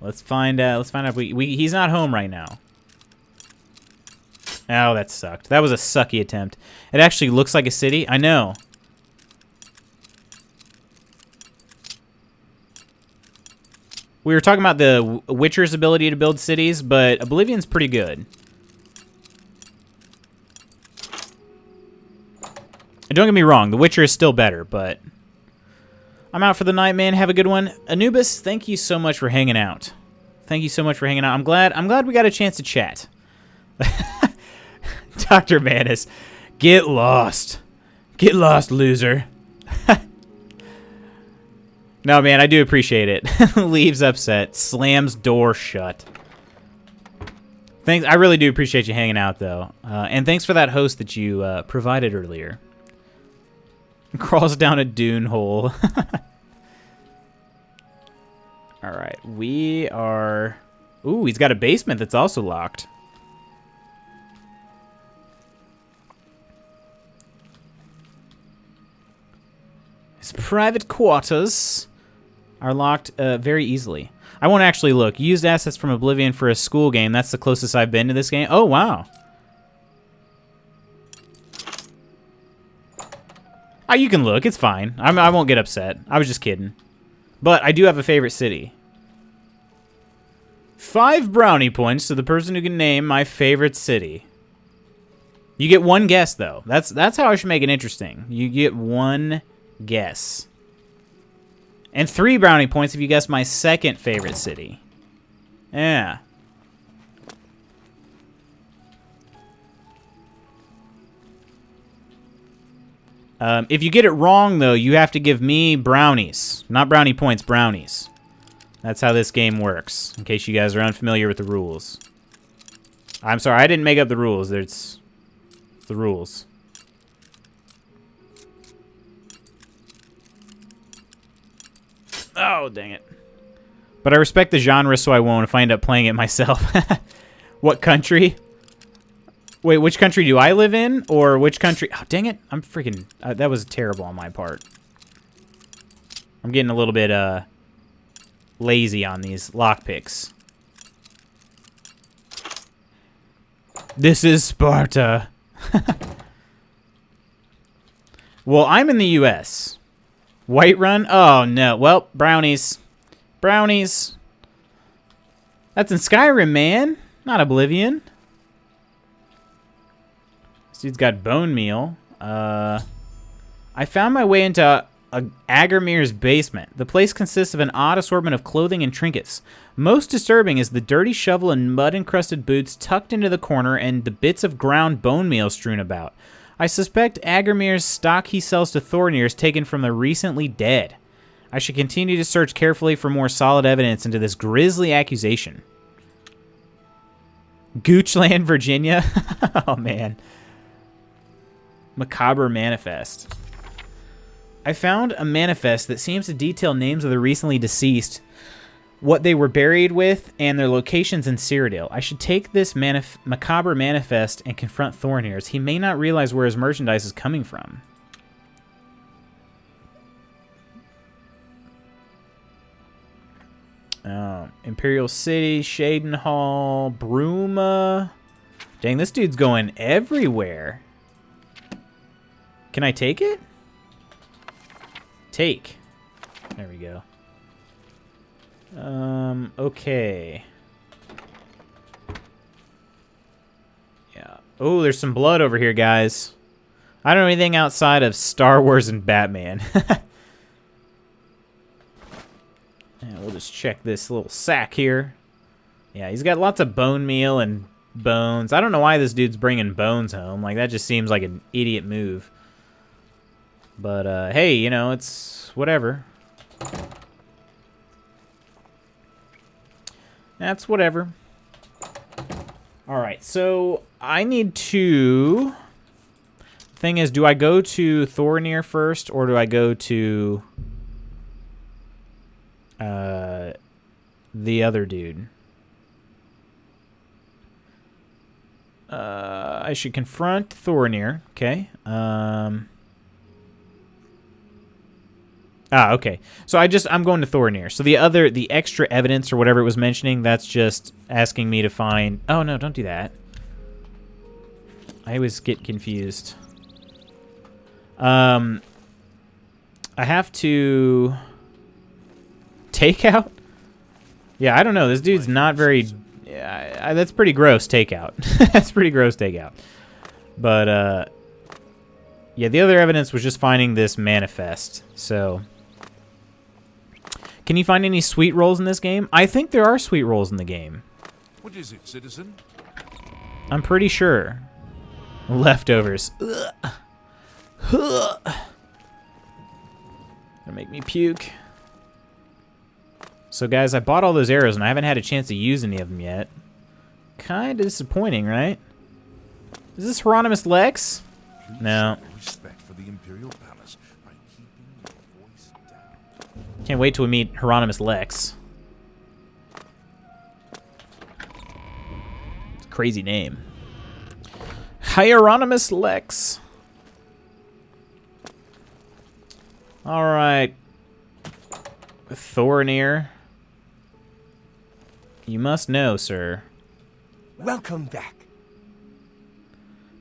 let's find out if he's not home right now. Oh, that sucked. That was a sucky attempt. It actually looks like a city. I know. We were talking about the Witcher's ability to build cities, but Oblivion's pretty good. And don't get me wrong, The Witcher is still better, but I'm out for the night, man. Have a good one. Anubis, thank you so much for hanging out. Thank you so much for hanging out. I'm glad we got a chance to chat. Dr. Manus, get lost. Get lost, loser. No, man, I do appreciate it. Leaves upset. Slams door shut. Thanks. I really do appreciate you hanging out, though. And thanks for that host that you provided earlier. Crawls down a dune hole. All right, we are... Ooh, he's got a basement that's also locked. His private quarters are locked very easily. I won't actually look. Used assets from Oblivion for a school game. That's the closest I've been to this game. Oh, wow. Oh, you can look. It's fine. I won't get upset. I was just kidding. But I do have a favorite city. 5 brownie points to the person who can name my favorite city. You get 1 guess, though. That's how I should make it interesting. You get 1 guess. And 3 brownie points if you guess my second favorite city. Yeah. If you get it wrong, though, you have to give me brownies. Not brownie points, brownies. That's how this game works, in case you guys are unfamiliar with the rules. I'm sorry, I didn't make up the rules. It's the rules. Oh, dang it. But I respect the genre, so I won't if I end up playing it myself. What country? Wait, which country do I live in? Or which country? Oh, dang it. I'm freaking... that was terrible on my part. I'm getting a little bit lazy on these lockpicks. This is Sparta. Well, I'm in the U.S. Whiterun? Oh, no. Well, brownies. Brownies. That's in Skyrim, man. Not Oblivion. This dude's got bone meal. I found my way into Agramir's basement. The place consists of an odd assortment of clothing and trinkets. Most disturbing is the dirty shovel and mud-encrusted boots tucked into the corner and the bits of ground bone meal strewn about. I suspect Agramir's stock he sells to Thornir is taken from the recently dead. I should continue to search carefully for more solid evidence into this grisly accusation. Goochland, Virginia? Oh, man. Macabre manifest. I found a manifest that seems to detail names of the recently deceased, what they were buried with, and their locations in Cyrodiil. I should take this macabre manifest and confront Thornir, as he may not realize where his merchandise is coming from. Imperial City, Shadenhall, Bruma. Dang, this dude's going everywhere. Can I take it? Take. There we go. Okay. Yeah. Oh, there's some blood over here, guys. I don't know anything outside of Star Wars and Batman. And we'll just check this little sack here. Yeah, he's got lots of bone meal and bones. I don't know why this dude's bringing bones home. Like, that just seems like an idiot move. But, hey, you know, it's whatever. That's whatever. Alright, so I need to... Thing is, do I go to Thornir first, or do I go to... the other dude? I should confront Thornir. Okay. Okay. So I'm going to Thornir. So the extra evidence or whatever it was mentioning, that's just asking me to find... Oh, no, don't do that. I always get confused. I have to... Take out? Yeah, I don't know. This dude's not very... Yeah, that's pretty gross takeout. That's pretty gross takeout. But, yeah, the other evidence was just finding this manifest. So... Can you find any sweet rolls in this game? I think there are sweet rolls in the game. What is it, citizen? I'm pretty sure. Leftovers. Ugh. Ugh. Gonna make me puke. So, guys, I bought all those arrows, and I haven't had a chance to use any of them yet. Kind of disappointing, right? Is this Hieronymus Lex? No. Respect for the Imperial Palace by keeping your voice down. Can't wait till we meet Hieronymus Lex. It's a crazy name. Hieronymus Lex. All right, Thorinir. You must know, sir. Welcome back.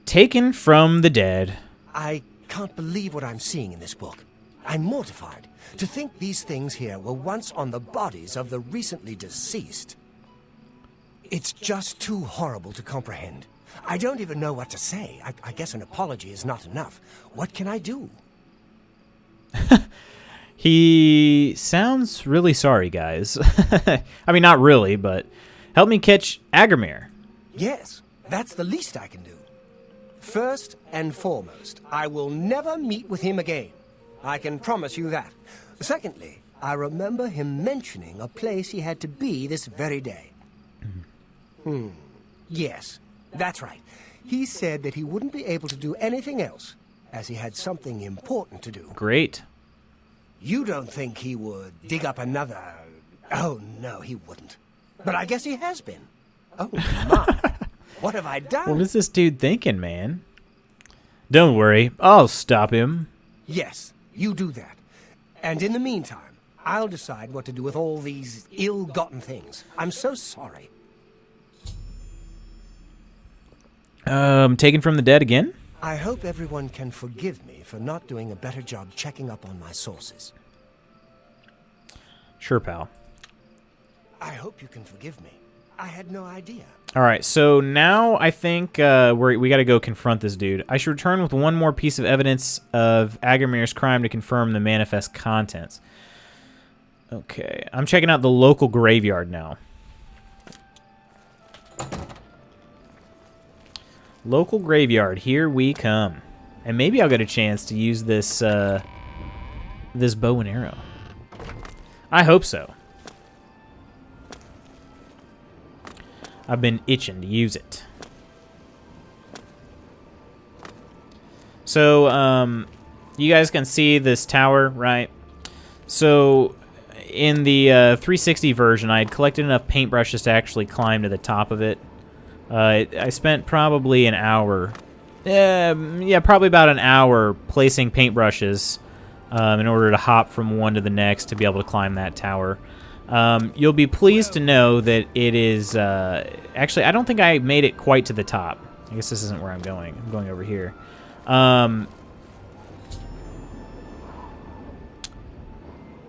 Taken from the dead. I can't believe what I'm seeing in this book. I'm mortified to think these things here were once on the bodies of the recently deceased. It's just too horrible to comprehend. I don't even know what to say. I guess an apology is not enough. What can I do? He sounds really sorry, guys. I mean, not really, but help me catch Agamir. Yes, that's the least I can do. First and foremost, I will never meet with him again. I can promise you that. Secondly, I remember him mentioning a place he had to be this very day. Yes, that's right. He said that he wouldn't be able to do anything else, as he had something important to do. Great. You don't think he would dig up another... Oh, no, he wouldn't. But I guess he has been. Oh, my. What have I done? What is this dude thinking, man? Don't worry, I'll stop him. Yes, you do that. And in the meantime, I'll decide what to do with all these ill-gotten things. I'm so sorry. Taken from the dead again? I hope everyone can forgive me for not doing a better job checking up on my sources. Sure, pal. I hope you can forgive me. I had no idea. All right, so now I think we got to go confront this dude. I should return with one more piece of evidence of Agamir's crime to confirm the manifest contents. Okay, I'm checking out the local graveyard now. Local graveyard, here we come. And maybe I'll get a chance to use this this bow and arrow. I hope so. I've been itching to use it. So, you guys can see this tower, right? So, in the 360 version, I had collected enough paintbrushes to actually climb to the top of it. I spent probably an hour, probably about an hour placing paintbrushes in order to hop from one to the next to be able to climb that tower. You'll be pleased to know that it is, actually, I don't think I made it quite to the top. I guess this isn't where I'm going. I'm going over here.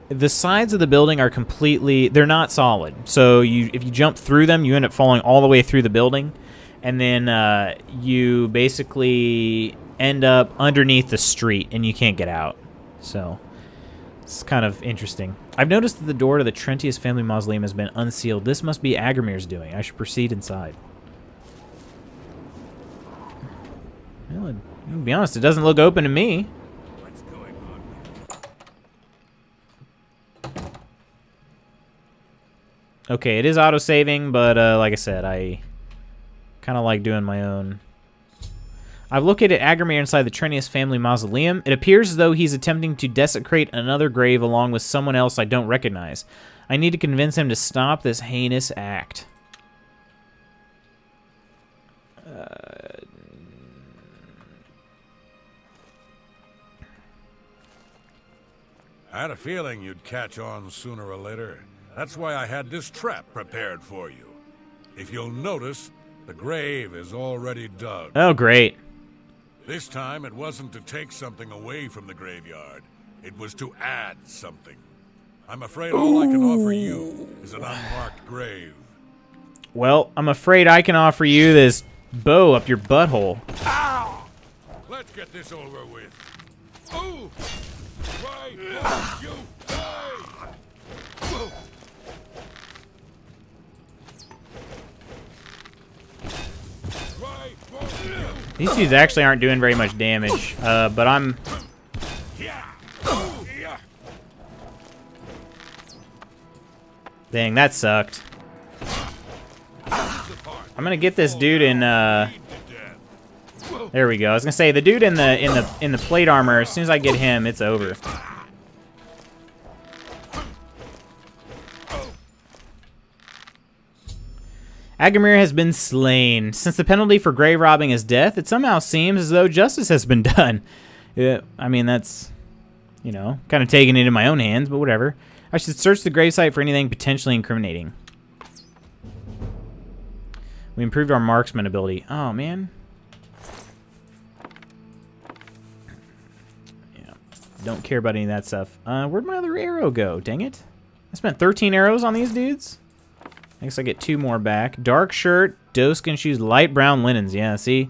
The sides of the building are completely, they're not solid. So if you jump through them, you end up falling all the way through the building. And then you basically end up underneath the street and you can't get out. So it's kind of interesting. I've noticed that the door to the Trentius family mausoleum has been unsealed. This must be Agamir's doing. I should proceed inside. Well, to be honest, it doesn't look open to me. What's going on? Okay, it is auto-saving, but like I said, I kind of like doing my own. I've located Agamir inside the Trentius family mausoleum. It appears as though he's attempting to desecrate another grave along with someone else I don't recognize. I need to convince him to stop this heinous act. I had a feeling you'd catch on sooner or later. That's why I had this trap prepared for you. If you'll notice, the grave is already dug. Oh, great. This time, it wasn't to take something away from the graveyard. It was to add something. I'm afraid all I can offer you is an unmarked grave. Well, I'm afraid I can offer you this bow up your butthole. Ow! Let's get this over with. Ooh! Why won't you die? Why won't you? These dudes actually aren't doing very much damage, but I'm... Dang, that sucked. I'm gonna get this dude in, there we go. I was gonna say, the dude in the plate armor, as soon as I get him, it's over. Agamir has been slain. Since the penalty for grave robbing is death, it somehow seems as though justice has been done. Yeah, I mean, that's You know, kind of taking it in my own hands, but whatever. I should search the gravesite for anything potentially incriminating. We improved our marksman ability. Oh, man. Yeah. Don't care about any of that stuff. Where'd my other arrow go? Dang it. I spent 13 arrows on these dudes. I guess I get 2 more back. Dark shirt, doeskin shoes, light brown linens. Yeah, see?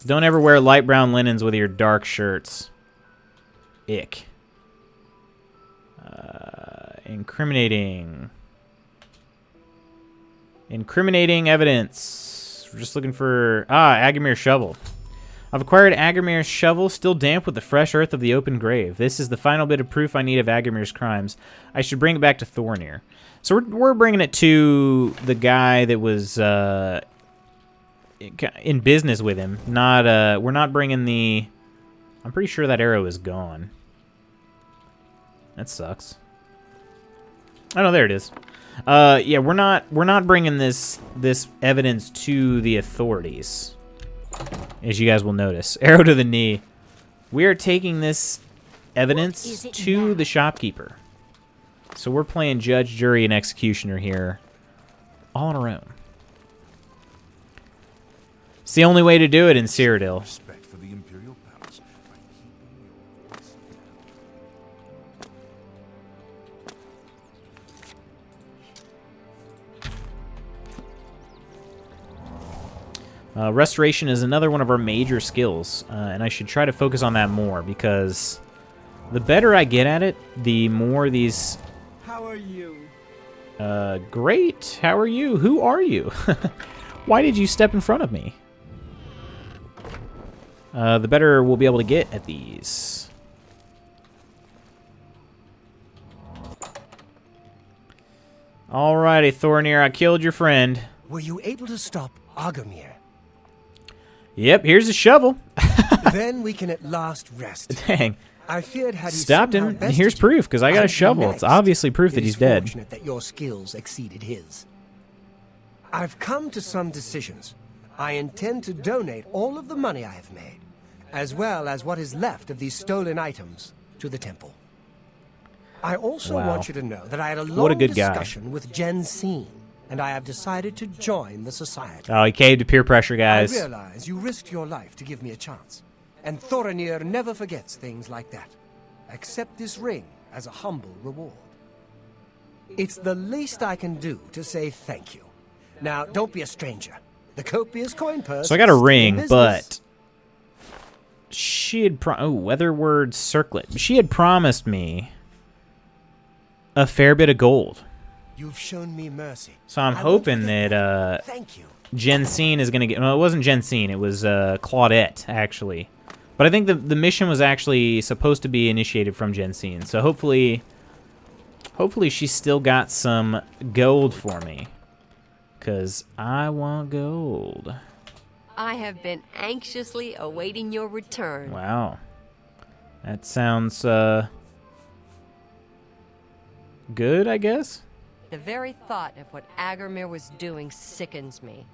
Don't ever wear light brown linens with your dark shirts. Ick. Incriminating. Incriminating evidence. We're just looking for... Agamir's shovel. I've acquired Agamir's shovel, still damp with the fresh earth of the open grave. This is the final bit of proof I need of Agamir's crimes. I should bring it back to Thornir. So we're bringing it to the guy that was in business with him. Not we're not bringing the... I'm pretty sure that arrow is gone. That sucks. Oh no, there it is. Yeah, we're not bringing this evidence to the authorities, as you guys will notice. Arrow to the knee. We are taking this evidence to the shopkeeper. So we're playing judge, jury, and executioner here, all on our own. It's the only way to do it in Cyrodiil. Respect for the Imperial Palace by keeping your voice Restoration is another one of our major skills, and I should try to focus on that more, because the better I get at it, the more these... How are you? Great. How are you? Who are you? Why did you step in front of me? The better we'll be able to get at these. Alrighty, Thornir, I killed your friend. Were you able to stop Agamir? Yep, here's a shovel. Then we can at last rest. Dang. I feared had he stopped him, and here's proof, because I got a shovel. It's obviously proof that he's dead. It is fortunate that your skills exceeded his. I've come to some decisions. I intend to donate all of the money I have made, as well as what is left of these stolen items, to the temple. I also want you to know that I had a long discussion with Jensine, and I have decided to join the society. Oh, he caved to peer pressure, guys. I realize you risked your life to give me a chance, and Thorinir never forgets things like that. Accept this ring as a humble reward. It's the least I can do to say thank you. Now, don't be a stranger. The copious coin purse... So I got a ring, but... she had... Weatherward Circlet. She had promised me a fair bit of gold. You've shown me mercy. So I'm hoping that thank you. Jensine is going to get... Well, it wasn't Jensine. It was Claudette, actually. But I think the mission was actually supposed to be initiated from Jensine. So hopefully she's still got some gold for me. Because I want gold. I have been anxiously awaiting your return. Wow. That sounds good, I guess? The very thought of what Agamir was doing sickens me.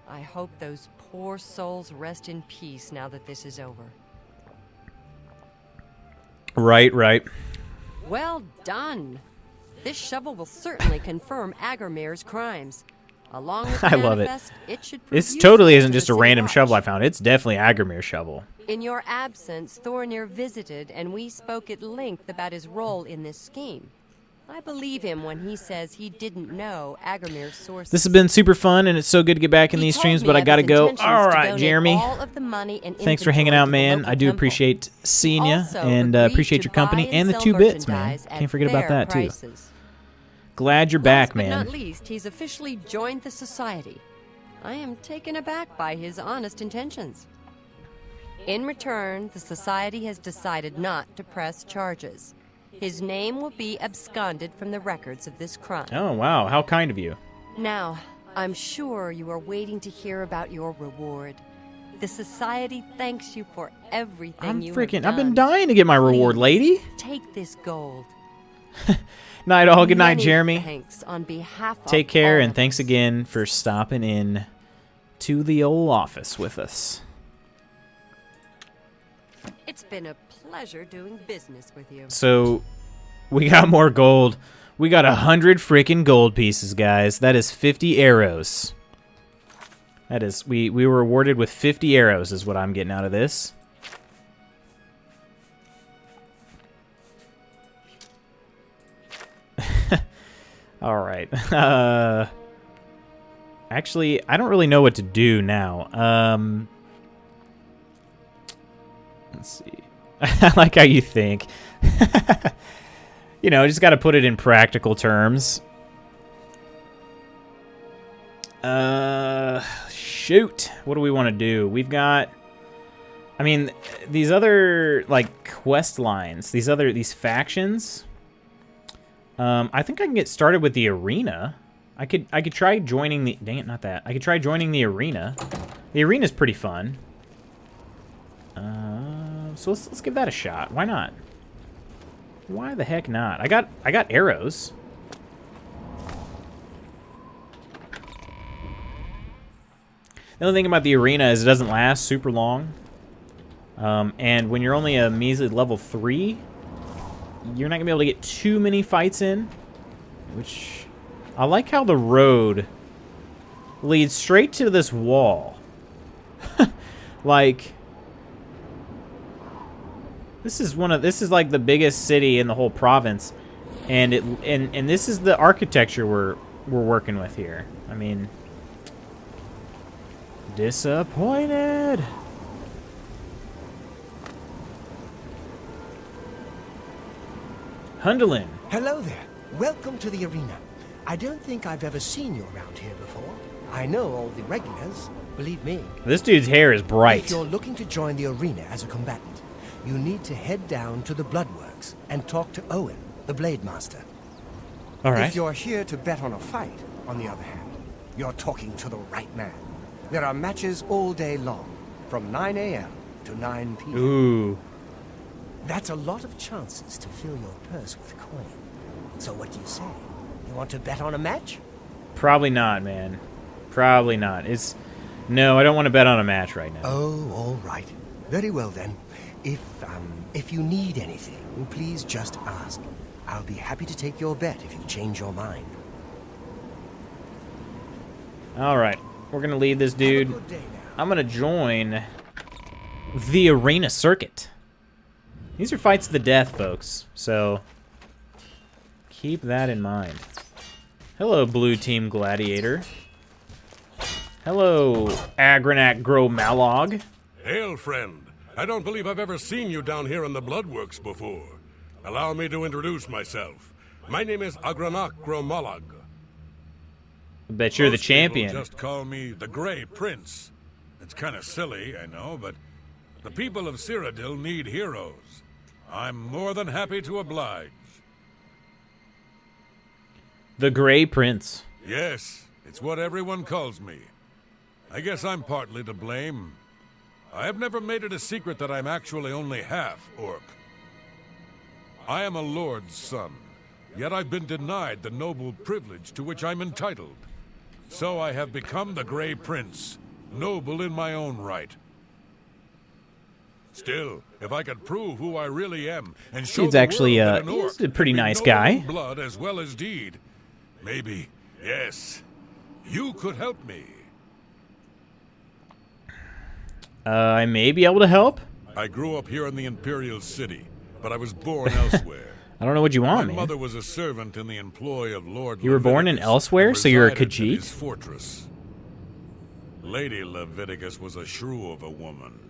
I hope those poor souls rest in peace now that this is over. Right. Well done. This shovel will certainly confirm Agamir's crimes. Along with the I love it. manifest, it should prove This useful totally isn't to just the a city random watch. shovel I found. It's definitely Agamir's shovel. In your absence, Thornir visited, and we spoke at length about his role in this scheme. I believe him when he says he didn't know Agamir's sources. This has been super fun, and it's so good to get back in these streams, but I gotta go. All right, Jeremy. Thanks for hanging out, man. I do appreciate seeing you, and appreciate your company, and the 2 bits, man. Can't forget about that, too. Glad you're back, man. Last but not least, he's officially joined the society. I am taken aback by his honest intentions. In return, the society has decided not to press charges. His name will be absconded from the records of this crime. Oh, wow. How kind of you. Now, I'm sure you are waiting to hear about your reward. The society thanks you for everything you have done. I've been dying to get my reward, lady. Take this gold. Night all. Good night, Many Jeremy. thanks on behalf of Take care, all and of thanks us. again for stopping in to the old office with us. It's been a pleasure doing business with you. So, we got more gold. We got 100 freaking gold pieces, guys. That is 50 arrows. That is, we were rewarded with 50 arrows is what I'm getting out of this. All right. Actually, I don't really know what to do now. Let's see. I like how you think. You know, just got to put it in practical terms. Shoot. What do we want to do? We've got... I mean, these other, like, quest lines, these factions... I think I can get started with the arena. I could try joining the... Dang it, not that. I could try joining the arena. The arena's pretty fun. So let's give that a shot. Why not? Why the heck not? I got arrows. The only thing about the arena is it doesn't last super long. And when you're only a measly level 3... you're not going to be able to get too many fights in, which I like how the road leads straight to this wall. Like, this is like the biggest city in the whole province, and this is the architecture we're working with here. I mean, disappointed. Hundelin. Hello there. Welcome to the arena. I don't think I've ever seen you around here before. I know all the regulars, believe me. This dude's hair is bright. If you're looking to join the arena as a combatant, you need to head down to the Bloodworks and talk to Owen, the Blade Master. All right. If you're here to bet on a fight, on the other hand, you're talking to the right man. There are matches all day long, from 9 a.m. to 9 p.m. Ooh. That's a lot of chances to fill your purse with coin. So what do you say? You want to bet on a match? Probably not, man. Probably not. No, I don't want to bet on a match right now. Oh, all right. Very well then. If you need anything, please just ask. I'll be happy to take your bet if you change your mind. All right. We're going to lead this dude. I'm going to join the arena circuit. These are fights to the death, folks, so keep that in mind. Hello, Blue Team Gladiator. Hello, Agranac Grow Malog. Hail, friend. I don't believe I've ever seen you down here in the Bloodworks before. Allow me to introduce myself. My name is Agranac Grow Malog. I bet you're the champion. People just call me the Grey Prince. It's kind of silly, I know, but the people of Cyrodiil need heroes. I'm more than happy to oblige. The Grey Prince. Yes, it's what everyone calls me. I guess I'm partly to blame. I have never made it a secret that I'm actually only half orc. I am a lord's son, yet I've been denied the noble privilege to which I'm entitled. So I have become the Grey Prince, noble in my own right. Still, if I could prove who I really am and show He's the actually world that an orc he's a pretty can be nice noble guy. in blood as well as deed, maybe, yes, you could help me. I may be able to help. I grew up here in the Imperial City, but I was born elsewhere. I don't know what you want, My man. mother was a servant in the employ of Lord You were born in Leviticus elsewhere, and so you're a resided in Khajiit? his fortress. Lady Leviticus was a shrew of a woman.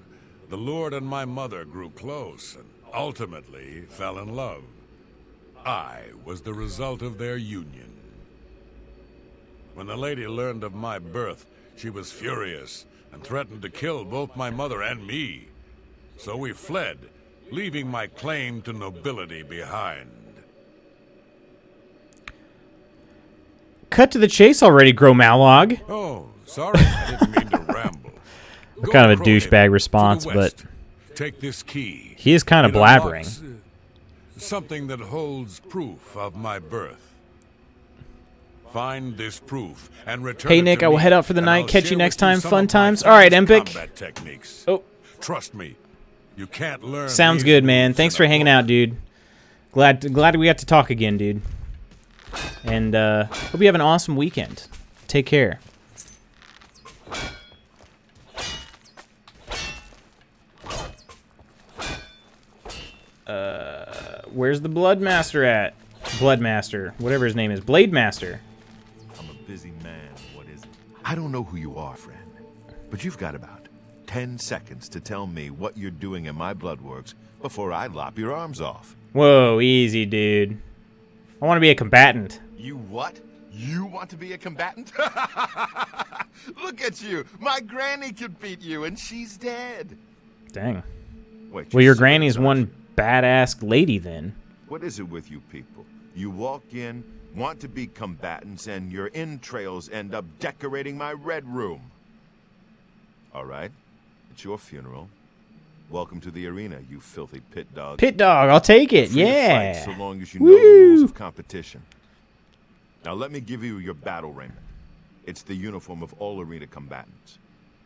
The Lord and my mother grew close and ultimately fell in love. I was the result of their union. When the lady learned of my birth, she was furious and threatened to kill both my mother and me. So we fled, leaving my claim to nobility behind. Cut to the chase already, Grow Malog. Oh, sorry, I didn't mean to ramble. Go Kind of a to Crowhead, douchebag to response, the but west. Take this key. he is kind of It blabbering. unlocks, something that holds proof of my birth. Find this proof and return Hey, it Nick, to I will me, head out for the and night. I'll Catch you share next with you time. some Fun of my times. All right, finest Empik. combat techniques. Oh. Trust me, You can't learn. Sounds these good, man. moves Thanks in for a hanging book. out, dude. Glad we got to talk again, dude. And hope you have an awesome weekend. Take care. Where's the Bloodmaster at? Bloodmaster, whatever his name is. Blade Master. I'm a busy man. What is it? I don't know who you are, friend, but you've got about 10 seconds to tell me what you're doing in my bloodworks before I lop your arms off. Whoa, easy, dude. I want to be a combatant. You what? You want to be a combatant? Look at you. My granny could beat you, and she's dead. Dang. Wait, Well, you're your serious, granny's aren't one you? badass lady then. What is it with you people? You walk in, want to be combatants, and your entrails end up decorating my red room. All right. It's your funeral. Welcome to the arena, you filthy pit dog. Pit dog, I'll take it. Free to Yeah. fight so long as you know the rules of competition. Now let me give you your battle raiment. It's the uniform of all arena combatants.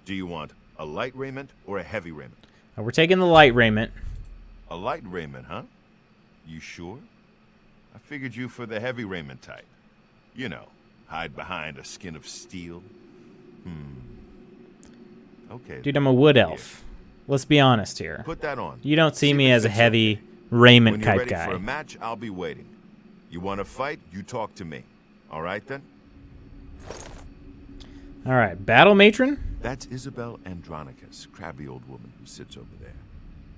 Do you want a light raiment or a heavy raiment? We're taking the light raiment. A light raiment, huh? You sure? I figured you for the heavy raiment type. You know, hide behind a skin of steel. Okay. Dude, I'm a wood elf. Let's be honest here. Put that on. You don't see if me it as a fits heavy okay. raiment When you're type ready guy. for a match, I'll be waiting. You want to fight? You talk to me. All right then. All right, battle matron. That's Isabel Andronicus, crabby old woman who sits over there.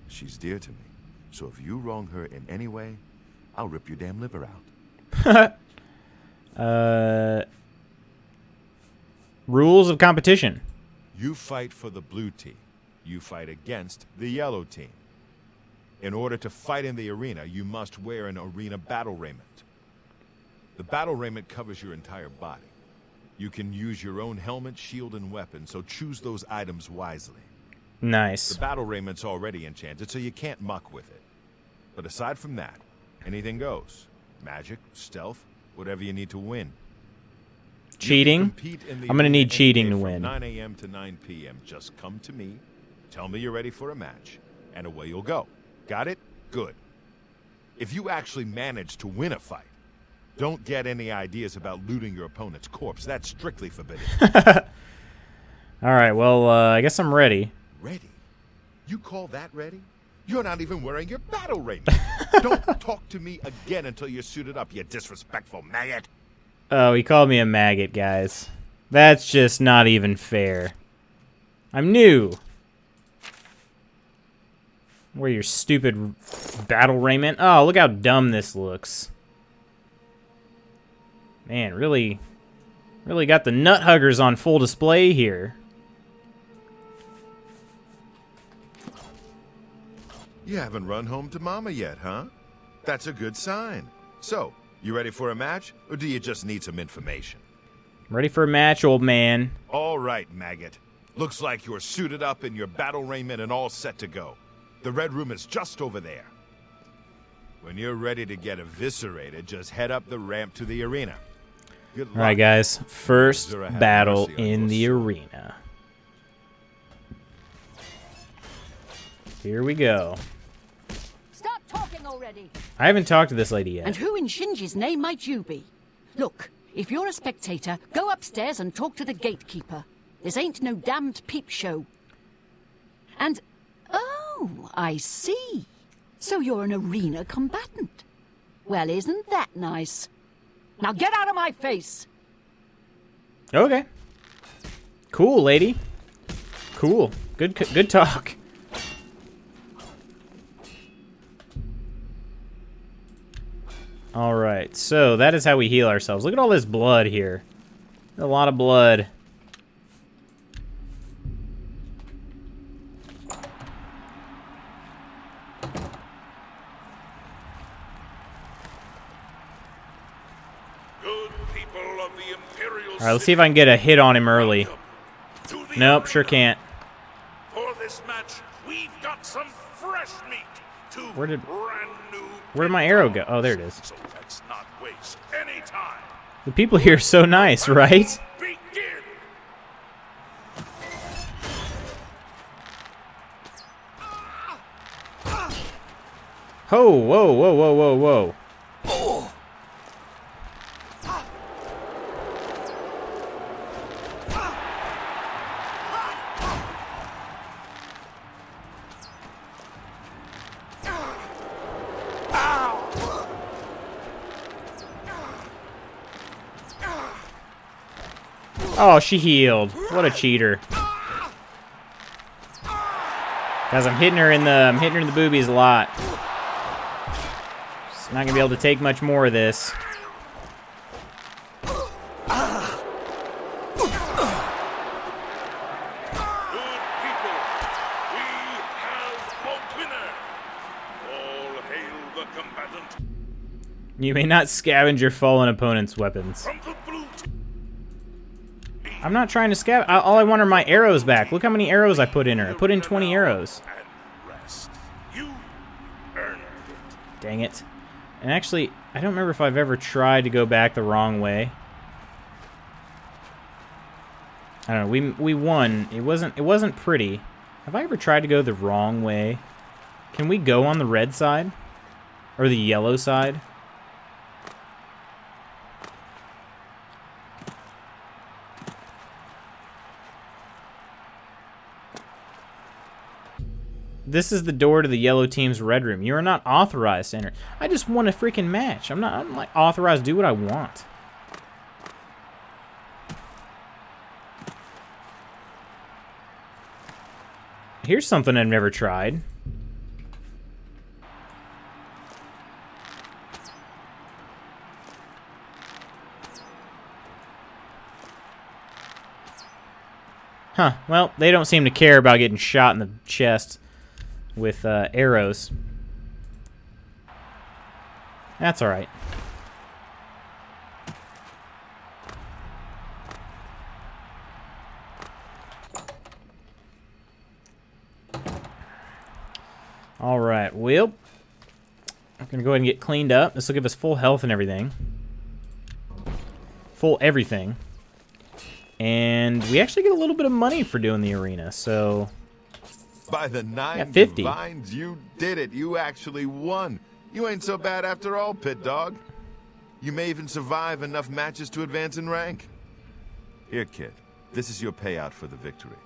She's dear to me, so if you wrong her in any way, I'll rip your damn liver out. Rules of competition. You fight for the blue team. You fight against the yellow team. In order to fight in the arena, you must wear an arena battle raiment. The battle raiment covers your entire body. You can use your own helmet, shield, and weapon, so choose those items wisely. Nice. The battle raiment's already enchanted, so you can't muck with it. But aside from that, anything goes. Magic, stealth, whatever you need to win. Cheating? I'm going to need cheating to win. 9 a.m. to 9 p.m. Just come to me, tell me you're ready for a match, and away you'll go. Got it? Good. If you actually manage to win a fight, don't get any ideas about looting your opponent's corpse. That's strictly forbidden. All right, well, I guess I'm ready. Ready? You call that ready? You're not even wearing your battle raiment. Don't talk to me again until you're suited up, you disrespectful maggot. Oh, he called me a maggot, guys. That's just not even fair. I'm new. Wear your stupid battle raiment. Oh, look how dumb this looks. Man, really got the nut huggers on full display here. You haven't run home to Mama yet, huh? That's a good sign. So, you ready for a match, or do you just need some information? I'm ready for a match, old man. All right, maggot. Looks like you're suited up in your battle raiment and all set to go. The red room is just over there. When you're ready to get eviscerated, just head up the ramp to the arena. Good luck. All right, guys. First Zura have battle mercy on in your the soul. arena. Here we go. Stop talking already. I haven't talked to this lady yet. And who in Shinji's name might you be? Look, if you're a spectator, go upstairs and talk to the gatekeeper. This ain't no damned peep show. And, oh, I see. So you're an arena combatant. Well, isn't that nice? Now get out of my face! Okay. Cool, lady. Cool. Good talk. All right, so that is how we heal ourselves. Look at all this blood here. A lot of blood. Good people of the Imperial All right, let's see if I can get a hit on him early. Nope, sure can't. For this match, we've got some fresh meat. Two Where did brand new my arrow go? Oh, there it is. So let's not waste any time. The people here are so nice, right? Begin. Oh, whoa, whoa, whoa, whoa, whoa. Oh, she healed. What a cheater. Guys, I'm hitting her in the boobies a lot. She's not gonna be able to take much more of this. You may not scavenge your fallen opponent's weapons. I'm not trying to scavenge. All I want are my arrows back. Look how many arrows I put in her. I put in 20 arrows. Dang it. And actually, I don't remember if I've ever tried to go back the wrong way. I don't know. We won. It wasn't pretty. Have I ever tried to go the wrong way? Can we go on the red side? Or the yellow side? This is the door to the yellow team's red room. You are not authorized to enter. I just won a freaking match. I'm like authorized to do what I want. Here's something I've never tried. Huh. Well, they don't seem to care about getting shot in the chest with arrows. That's alright. Alright, well, I'm going to go ahead and get cleaned up. This will give us full health and everything. Full everything. And we actually get a little bit of money for doing the arena, so... By the nine 50. divines, you did it. You actually won. You ain't so bad after all, Pit Dog. You may even survive enough matches to advance in rank. Here, kid. This is your payout for the victory.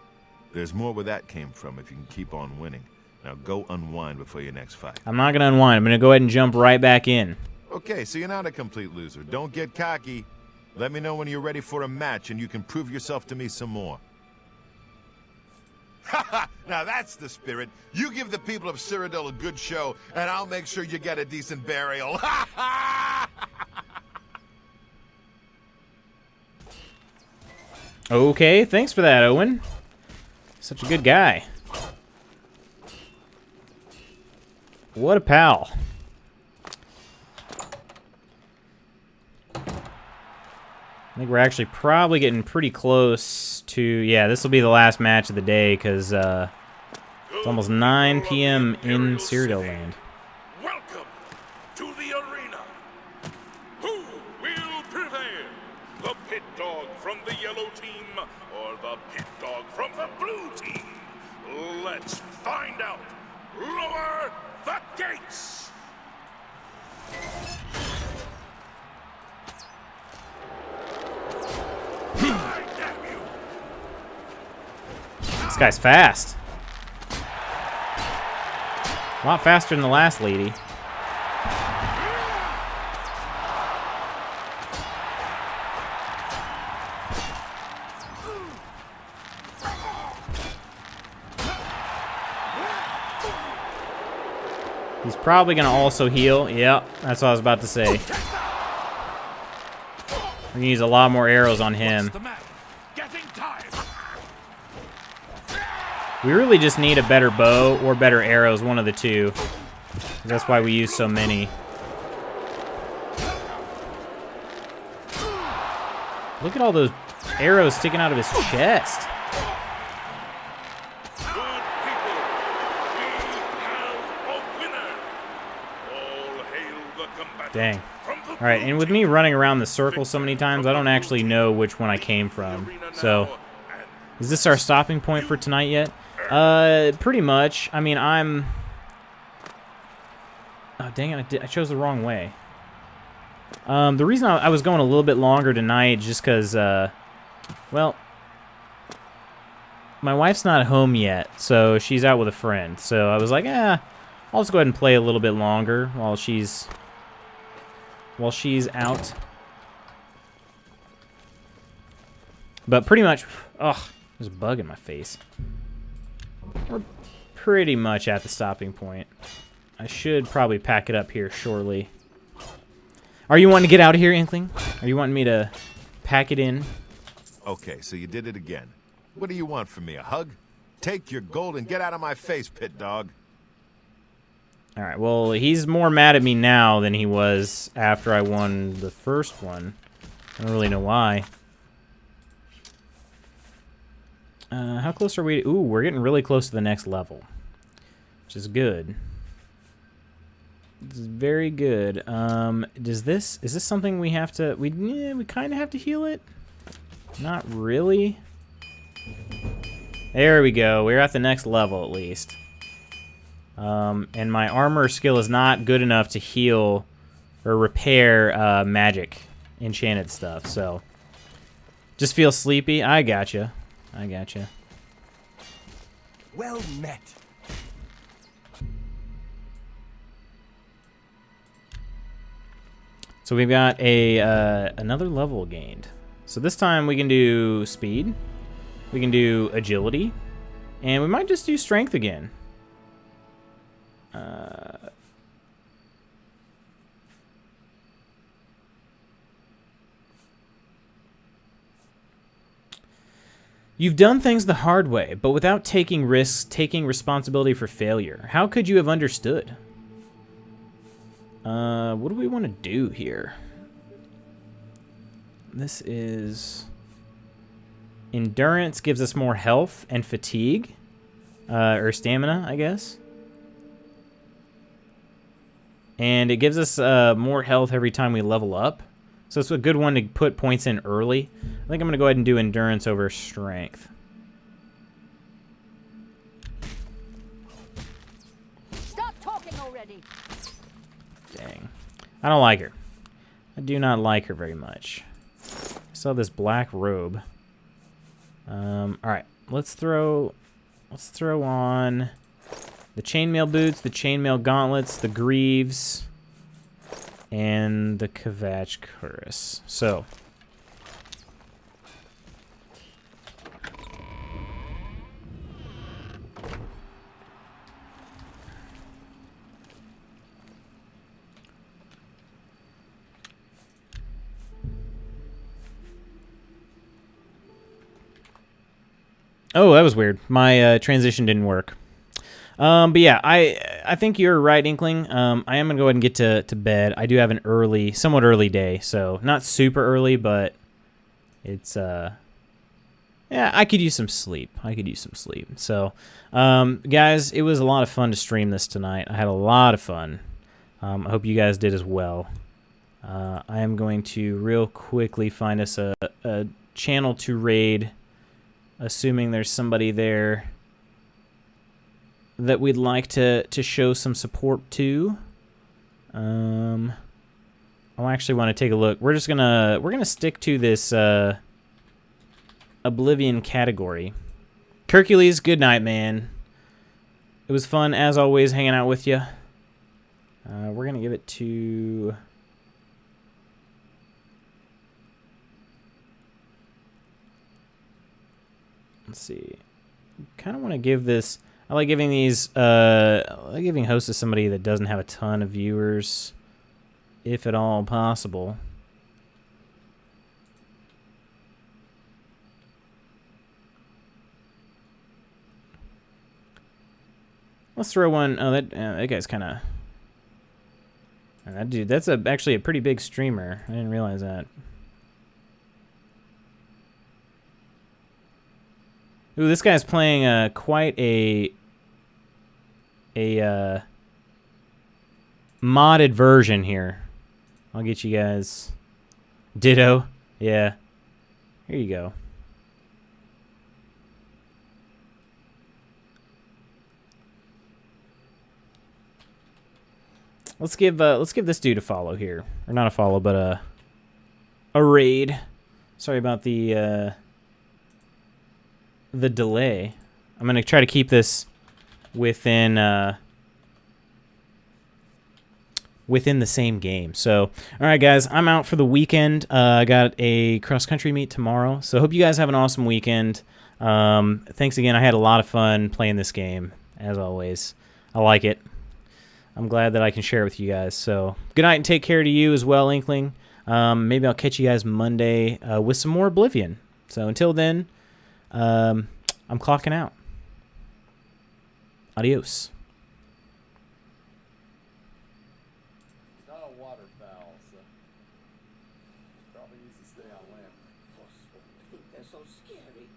There's more where that came from if you can keep on winning. Now go unwind before your next fight. I'm not going to unwind. I'm going to go ahead and jump right back in. Okay, so you're not a complete loser. Don't get cocky. Let me know when you're ready for a match and you can prove yourself to me some more. Now that's the spirit. You give the people of Cyrodiil a good show, and I'll make sure you get a decent burial. Okay, thanks for that, Owen. Such a good guy. What a pal. I think we're actually probably getting pretty close to... Yeah, this will be the last match of the day because it's almost 9 p.m. in Cyrodiil land. Welcome to the arena. Who will prevail? The Pit Dog from the yellow team or the Pit Dog from the blue team? Let's find out. Lower the gates. This guy's fast. A lot faster than the last lady. He's probably going to also heal. Yep, that's what I was about to say. We're going to use a lot more arrows on him. We really just need a better bow or better arrows, one of the two. That's why we use so many. Look at all those arrows sticking out of his chest. Dang. Alright, and with me running around the circle so many times, I don't actually know which one I came from. So, is this our stopping point for tonight yet? Pretty much. I mean, Dang it, I chose the wrong way. The reason I was going a little bit longer tonight just because, well, my wife's not home yet, so she's out with a friend. So I was like, I'll just go ahead and play a little bit longer while she's out. But pretty much, there's a bug in my face. We're pretty much at the stopping point. I should probably pack it up here shortly. Are you wanting to get out of here, Inkling? Are you wanting me to pack it in? Okay, so you did it again. What do you want from me, a hug? Take your gold and get out of my face, pit dog. All right, well, he's more mad at me now than he was after I won the first one. I don't really know why. How close are we? Ooh, we're getting really close to the next level, which is good. This is very good. Is this something we have to? We kind of have to heal it. Not really. There we go. We're at the next level at least. And my armor skill is not good enough to heal or repair magic, enchanted stuff. So just feel sleepy. I gotcha. I gotcha. Well met. So we've got a another level gained. So this time we can do speed, we can do agility, and we might just do strength again. You've done things the hard way, but without taking risks, taking responsibility for failure. How could you have understood? What do we want to do here? This is... Endurance gives us more health and fatigue. Or stamina, I guess. And it gives us more health every time we level up. So it's a good one to put points in early. I think I'm going to go ahead and do endurance over strength. Stop talking already. Dang. I don't like her. I do not like her very much. I saw this black robe. Alright, let's throw on the chainmail boots, the chainmail gauntlets, the greaves, and the Kvatch cuirass. So oh, that was weird. My transition didn't work. But yeah, I think you're right, Inkling. I am gonna go ahead and get to bed. I do have an somewhat early day, so not super early, but it's yeah, I could use some sleep. So, guys, it was a lot of fun to stream this tonight. I had a lot of fun. I hope you guys did as well. I am going to real quickly find us a channel to raid, assuming there's somebody there that we'd like to show some support to. I actually want to take a look. We're gonna stick to this Oblivion category. Hercules, good night, man. It was fun as always hanging out with you. We're gonna give it to... Let's see. Kind of want to give this... I like giving these, I like giving host to somebody that doesn't have a ton of viewers, if at all possible. Let's throw one. Oh, that guy's kind of... That dude, that's actually a pretty big streamer. I didn't realize that. Ooh, this guy's playing quite a modded version here. I'll get you guys. Ditto. Yeah. Here you go. let's give this dude a follow here, or not a follow, but a raid. Sorry about the delay. I'm gonna try to keep this within the same game. So, all right, guys, I'm out for the weekend. I got a cross-country meet tomorrow, so hope you guys have an awesome weekend. Thanks again. I had a lot of fun playing this game, as always. I like it. I'm glad that I can share it with you guys. So, good night and take care to you as well, Inkling. Maybe I'll catch you guys Monday with some more Oblivion. So, until then, I'm clocking out. Adios. They're so scary.